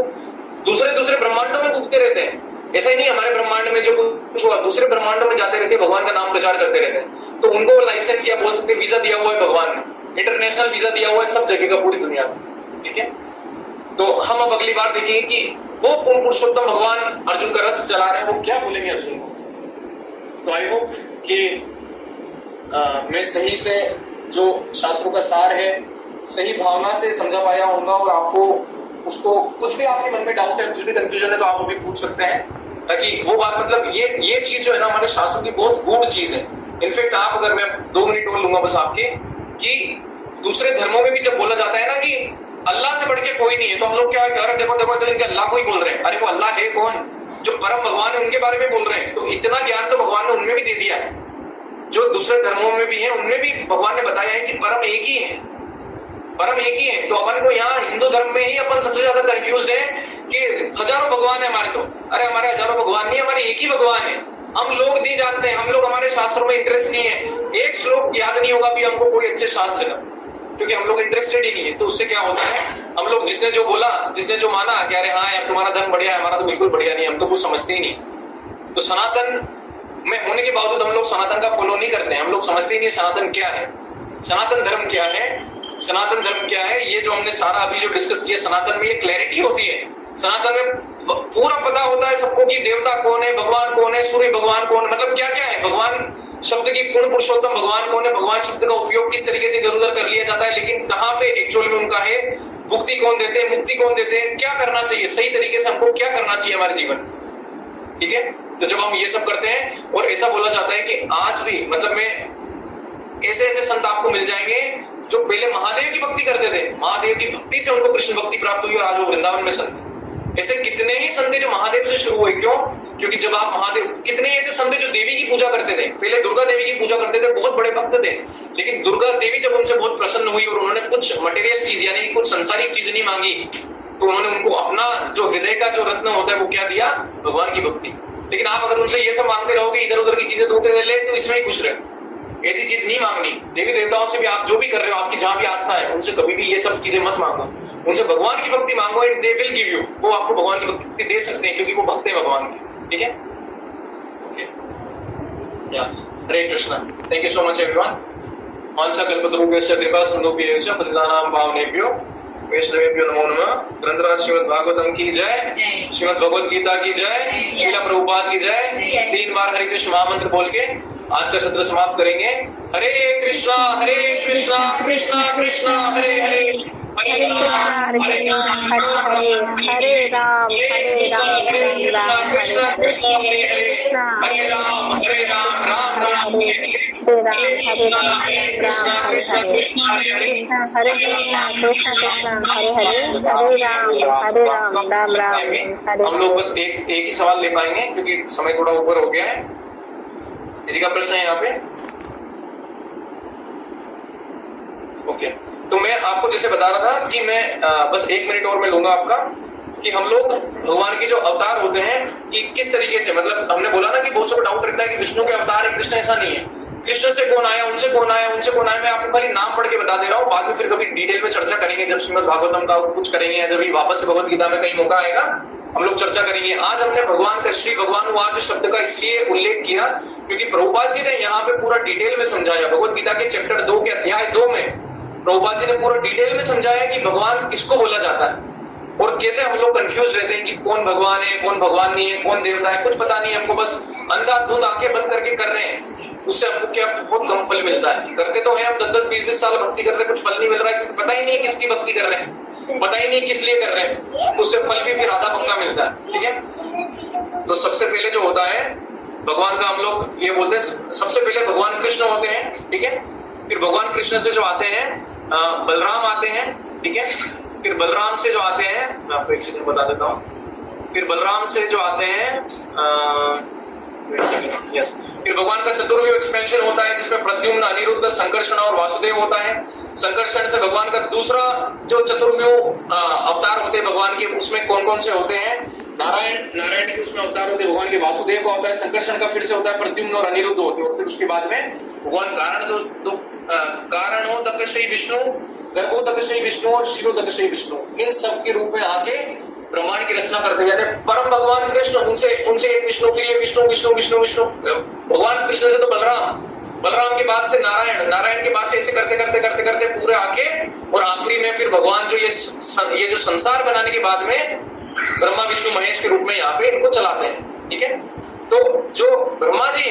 दूसरे ब्रह्मांडों में घूमते रहते हैं। ऐसा ही नहीं हमारे ब्रह्मांड में जो कुछ हुआ, दूसरे ब्रह्मांडों में जाते रहते हैं, भगवान का नाम प्रचार करते रहते हैं। तो उनको लाइसेंस या बोल सकते वीजा दिया हुआ है भगवान ने, इंटरनेशनल वीजा दिया हुआ है सब जगह का, पूरी दुनिया में। ठीक है, तो हम अब अगली बार देखेंगे कि वो पूर्ण पुरुषोत्तम भगवान अर्जुन का रथ चला रहे हैं, वो क्या बोलेंगे अर्जुन को। तो आई होप कि मैं सही से जो शास्त्रों का सार है सही भावना से समझा पाया होगा, और आपको उसको कुछ भी आपके मन में डाउट है, कुछ भी कंफ्यूजन है तो आप अभी पूछ सकते हैं, ताकि वो बात, मतलब ये चीज जो है ना हमारे शास्त्रों की बहुत गूढ़ चीज है। इनफेक्ट आप अगर मैं 2 मिनट और लूंगा बस आपके, कि दूसरे धर्मों में भी जब बोला जाता है ना कि अल्लाह से बढ़ के कोई नहीं है, तो हम लोग क्या कह रहे हैं, देखो तो इनके अल्लाह को ही बोल रहे हैं। अरे वो अल्लाह है कौन? जो परम भगवान है उनके बारे में बोल रहे हैं। तो इतना ज्ञान तो भगवान ने उनमें भी दे दिया है। जो दूसरे धर्मों में भी है उनमें भी भगवान ने बताया है कि परम एक ही है, परम एक ही है। तो अपन को यहाँ हिंदू धर्म में ही अपन सबसे ज्यादा कंफ्यूज है कि हजारों भगवान है हमारे। तो अरे हमारे हजारों भगवान नहीं, हमारे एक ही भगवान है। हम लोग नहीं जानते हैं, हम लोग हमारे शास्त्रों में इंटरेस्ट नहीं है। एक श्लोक याद नहीं होगा भी हमको कोई अच्छे शास्त्र का, क्योंकि हम लोग इंटरेस्टेड ही नहीं है। तो उससे क्या होता है, हम लोग जिसने जो बोला, जिसने जो माना कि अरे हाँ यार तुम्हारा धर्म बढ़िया है, हमारा तो बिल्कुल बढ़िया नहीं, हम तो कुछ समझते ही नहीं। तो सनातन में होने के बावजूद हम लोग सनातन का फॉलो नहीं करते हैं, हम लोग समझते ही नहीं सनातन क्या है, सनातन धर्म क्या है, सनातन धर्म क्या है। ये जो हमने सारा अभी जो डिस्कस किया, सनातन में ये क्लैरिटी होती है। सनातन में पूरा पता होता है सबको कि देवता कौन है, भगवान कौन है, सूर्य भगवान कौन है, मतलब क्या क्या है, भगवान शब्द की पूर्ण पुरुषोत्तम भगवान कौन है, भगवान शब्द का उपयोग किस तरीके से इधर उधर कर लिया जाता है, लेकिन कहाँ पे एक्चुअल में उनका है, मुक्ति कौन देते हैं, मुक्ति कौन देते हैं, क्या करना चाहिए, सही तरीके से हमको क्या करना चाहिए हमारे जीवन। ठीक है, तो जब हम ये सब करते हैं, और ऐसा बोला जाता है कि आज भी मतलब में ऐसे ऐसे संत आपको मिल जाएंगे जो पहले महादेव की भक्ति करते थे, महादेव की भक्ति से उनको कृष्ण भक्ति प्राप्त हुई और आज वो वृंदावन में संत। ऐसे कितने ही संत जो महादेव से शुरू हुए, क्यों? क्योंकि जब आप महादेव, कितने ऐसे संत जो देवी की पूजा करते थे, पहले दुर्गा देवी की पूजा करते थे, बहुत बड़े भक्त थे, लेकिन दुर्गा देवी जब उनसे बहुत प्रसन्न हुई और उन्होंने कुछ मटेरियल चीज यानी कुछ संसारिक चीज नहीं मांगी, तो उन्होंने उनको अपना जो हृदय का जो रत्न होता है वो क्या दिया, भगवान की भक्ति। लेकिन आप अगर उनसे ये सब मांगते रहोगे, इधर उधर की चीजें धोखे ले, तो इसमें ही खुश रहे। ऐसी चीज नहीं मांगनी। देवी देवताओं से भी आप जो भी कर रहे हो, आपकी जहां भी आस्था है, उनसे कभी भी ये सब चीजें मत मांगो, उनसे भगवान की भक्ति मांगो, and they will give you. वो आपको भगवान की भक्ति दे सकते हैं, क्योंकि वो भक्त है भगवान की। ठीक है, Hare Krishna. Thank you so much everyone. वांछा कल्पतरुभ्यश्च कृपा सिन्धुभ्यश्च पतितानां पावनेभ्यो वैष्णवेभ्यो नमो नमः। ग्रंथराज श्रीमद् भागवतम की जय, श्रीमद् भगवद गीता की जय, श्रीला प्रभुपाद की जय। 3 बार हरे कृष्ण महामंत्र बोल के आज का सत्र समाप्त करेंगे। हरे कृष्णा कृष्णा कृष्णा हरे हरे, हरे राम हरे राम हरे राम कृष्णा कृष्णा हरे हरे, हरे राम राम राम हरे हरे, कृष्णा कृष्णा कृष्णा हरे हरे, हरे राम राम राम। हम लोग बस एक ही सवाल ले पाएंगे क्योंकि समय थोड़ा ऊपर हो गया है। किसी का प्रश्न है यहाँ पे? ओके, तो मैं आपको जैसे बता रहा था कि मैं बस 1 मिनट और मैं लूंगा आपका, कि हम लोग भगवान के जो अवतार होते हैं कि किस तरीके से, मतलब हमने बोला ना कि बहुत सबको डाउट रहता है कि विष्णु के अवतार है कृष्ण, ऐसा नहीं है। कृष्ण से कौन आया, उनसे कौन आया, उनसे कौन आया, मैं आपको खाली नाम पढ़ के बता दे रहा हूँ। बाद में फिर कभी डिटेल में चर्चा करेंगे, जब श्रीमद् भागवतम का कुछ करेंगे या जब वापस से भगवद गीता में कहीं मौका आएगा हम लोग चर्चा करेंगे। आज हमने भगवान का श्री भगवान वाच शब्द का इसलिए उल्लेख किया क्योंकि प्रभुपाद जी ने यहाँ पे पूरा डिटेल में समझाया। भगवद गीता के चैप्टर 2 के अध्याय 2 में प्रभुपाद जी ने पूरा डिटेल में समझाया कि भगवान किसको बोला जाता है, और कैसे हम लोग कंफ्यूज रहते हैं कि कौन भगवान है, कौन भगवान नहीं है, कौन देवता है, कुछ पता नहीं है हमको, बस अंधाधुंध आंखें बंद करके कर रहे हैं। उससे हमको क्या बहुत कम फल मिलता है। करते तो हैं हम 10-10, 20-20 साल भक्ति कर रहे हैं, कुछ फल नहीं मिल रहा है क्योंकि पता ही नहीं किसकी भक्ति कर रहे हैं, पता ही नहीं किस लिए कर रहे हैं, उससे फल भी फिर आधा पक्का मिलता है। ठीक है, तो सबसे पहले जो होता है भगवान का, हम लोग ये बोलते हैं सबसे पहले भगवान कृष्ण होते हैं। ठीक है, फिर भगवान कृष्ण से जो आते हैं बलराम आते हैं। ठीक है, फिर बलराम से जो आते हैं, मैं आपको एक सेकंड बता देता हूँ, फिर बलराम से जो आते हैं यस, फिर भगवान का चतुर्व्यूह एक्सपेंशन होता है जिसमें प्रद्युम्न, अनिरुद्ध, संकर्षण और वासुदेव होता है। संकर्षण से भगवान का दूसरा जो चतुर्व्यूह अवतार होते हैं भगवान के, उसमें कौन कौन से होते हैं? नारायण के उसमें अवतार होते हैं भगवान के, वासुदेव का होता है, संकर्षण का फिर से होता है प्रद्युम्न और अनिरुद्ध होते हैं, और फिर उसके बाद में भगवान कारणोदक श्री विष्णु, गर्भोदक श्री विष्णु और शिरोदक श्री विष्णु, इन सब के रूप में आके ब्रह्मांड की रचना करते जाते हैं। परम भगवान कृष्ण, उनसे एक विष्णु, फिर ये विष्णु विष्णु विष्णु विष्णु, भगवान कृष्ण से तो बलराम के बाद से नारायण के बाद से ऐसे करते करते करते करते पूरे आके, और आखिरी में फिर भगवान जो ये जो संसार बनाने के बाद में ब्रह्मा विष्णु महेश के रूप में यहाँ पे इनको चलाते हैं। ठीक है, तो जो ब्रह्मा जी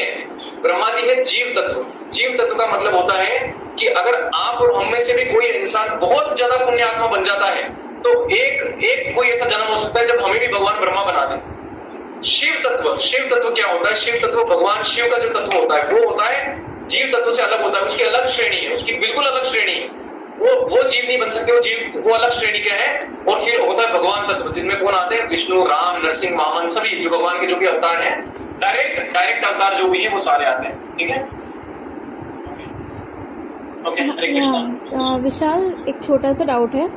है जीव तत्व। जीव तत्व का मतलब होता है कि अगर आप और हम में से भी कोई इंसान बहुत ज्यादा पुण्यात्मा बन जाता है तो एक कोई ऐसा जन्म हो सकता है जब हमें भी भगवान ब्रह्मा बना दे। शिव तत्व क्या होता है? शिव तत्व भगवान शिव का जो तत्व होता है वो होता है जीव तत्व से अलग होता है, उसकी अलग श्रेणी है, उसकी बिल्कुल अलग श्रेणी है। वो जीव नहीं बन सकते, वो अलग श्रेणी के हैं। और फिर होता है भगवान तत्व, जिनमें कौन आते हैं? विष्णु, राम, नरसिंह, वामन, सभी जो भगवान के जो भी अवतार हैं, डायरेक्ट अवतार जो भी है वो सारे आते हैं। ठीक है, ओके। विशाल, एक छोटा सा डाउट है।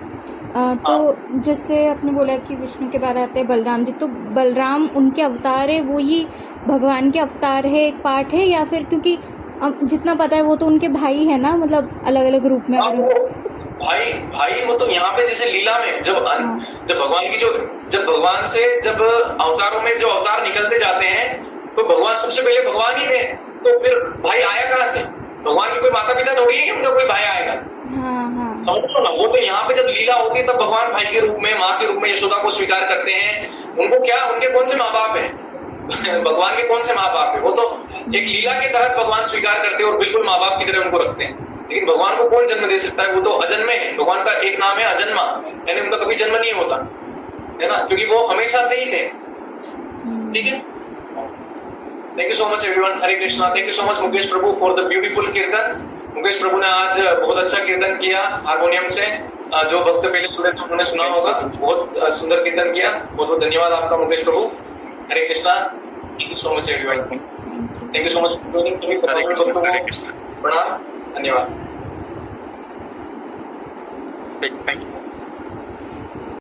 तो जैसे आपने बोला कि विष्णु के बाद आते हैं बलराम जी, तो बलराम उनके अवतार है, वो ही भगवान के अवतार है, एक पार्ट है, या फिर क्योंकि अब जितना पता है वो तो उनके भाई है ना, मतलब अलग अलग रूप में हाँ, अगर वो भाई वो तो यहाँ पे जैसे लीला में जब भगवान की जब भगवान से जब अवतारों में जो अवतार निकलते जाते हैं तो भगवान सबसे पहले भगवान ही थे, तो फिर भाई आया कहाँ से? भगवान की कोई माता पिता थोड़ी है कि उनका कोई भाई आएगा। हाँ समझो ना, वो तो यहाँ पे जब लीला होती है तब भगवान भाई के रूप में, माँ के रूप में यशोदा को स्वीकार करते हैं। उनको क्या, उनके कौन से माँ बाप है? भगवान के कौन से माँ बाप है? वो तो एक लीला के तहत भगवान स्वीकार करते हैं और बिल्कुल माँ बाप की तरह उनको रखते हैं। लेकिन भगवान को कौन जन्म दे सकता है? वो तो अजन्मे है। भगवान का एक नाम है अजन्मा, यानी उनका कभी जन्म नहीं होता है ना, क्योंकि वो हमेशा से ही थे। ठीक है, thank you so much everyone. Hare Krishna. Thank you so much Mukesh Prabhu for the beautiful कीर्तन। मुकेश प्रभु ने आज बहुत अच्छा कीर्तन किया हारमोनियम से। जो भक्त पहले सुने थे उन्होंने सुना होगा, बहुत सुंदर कीर्तन किया। बहुत बहुत धन्यवाद आपका Mukesh Prabhu. Hare Krishna. Thank you so much everyone. Thank you so much सभी भक्तों को प्रणाम, धन्यवाद। Thank you.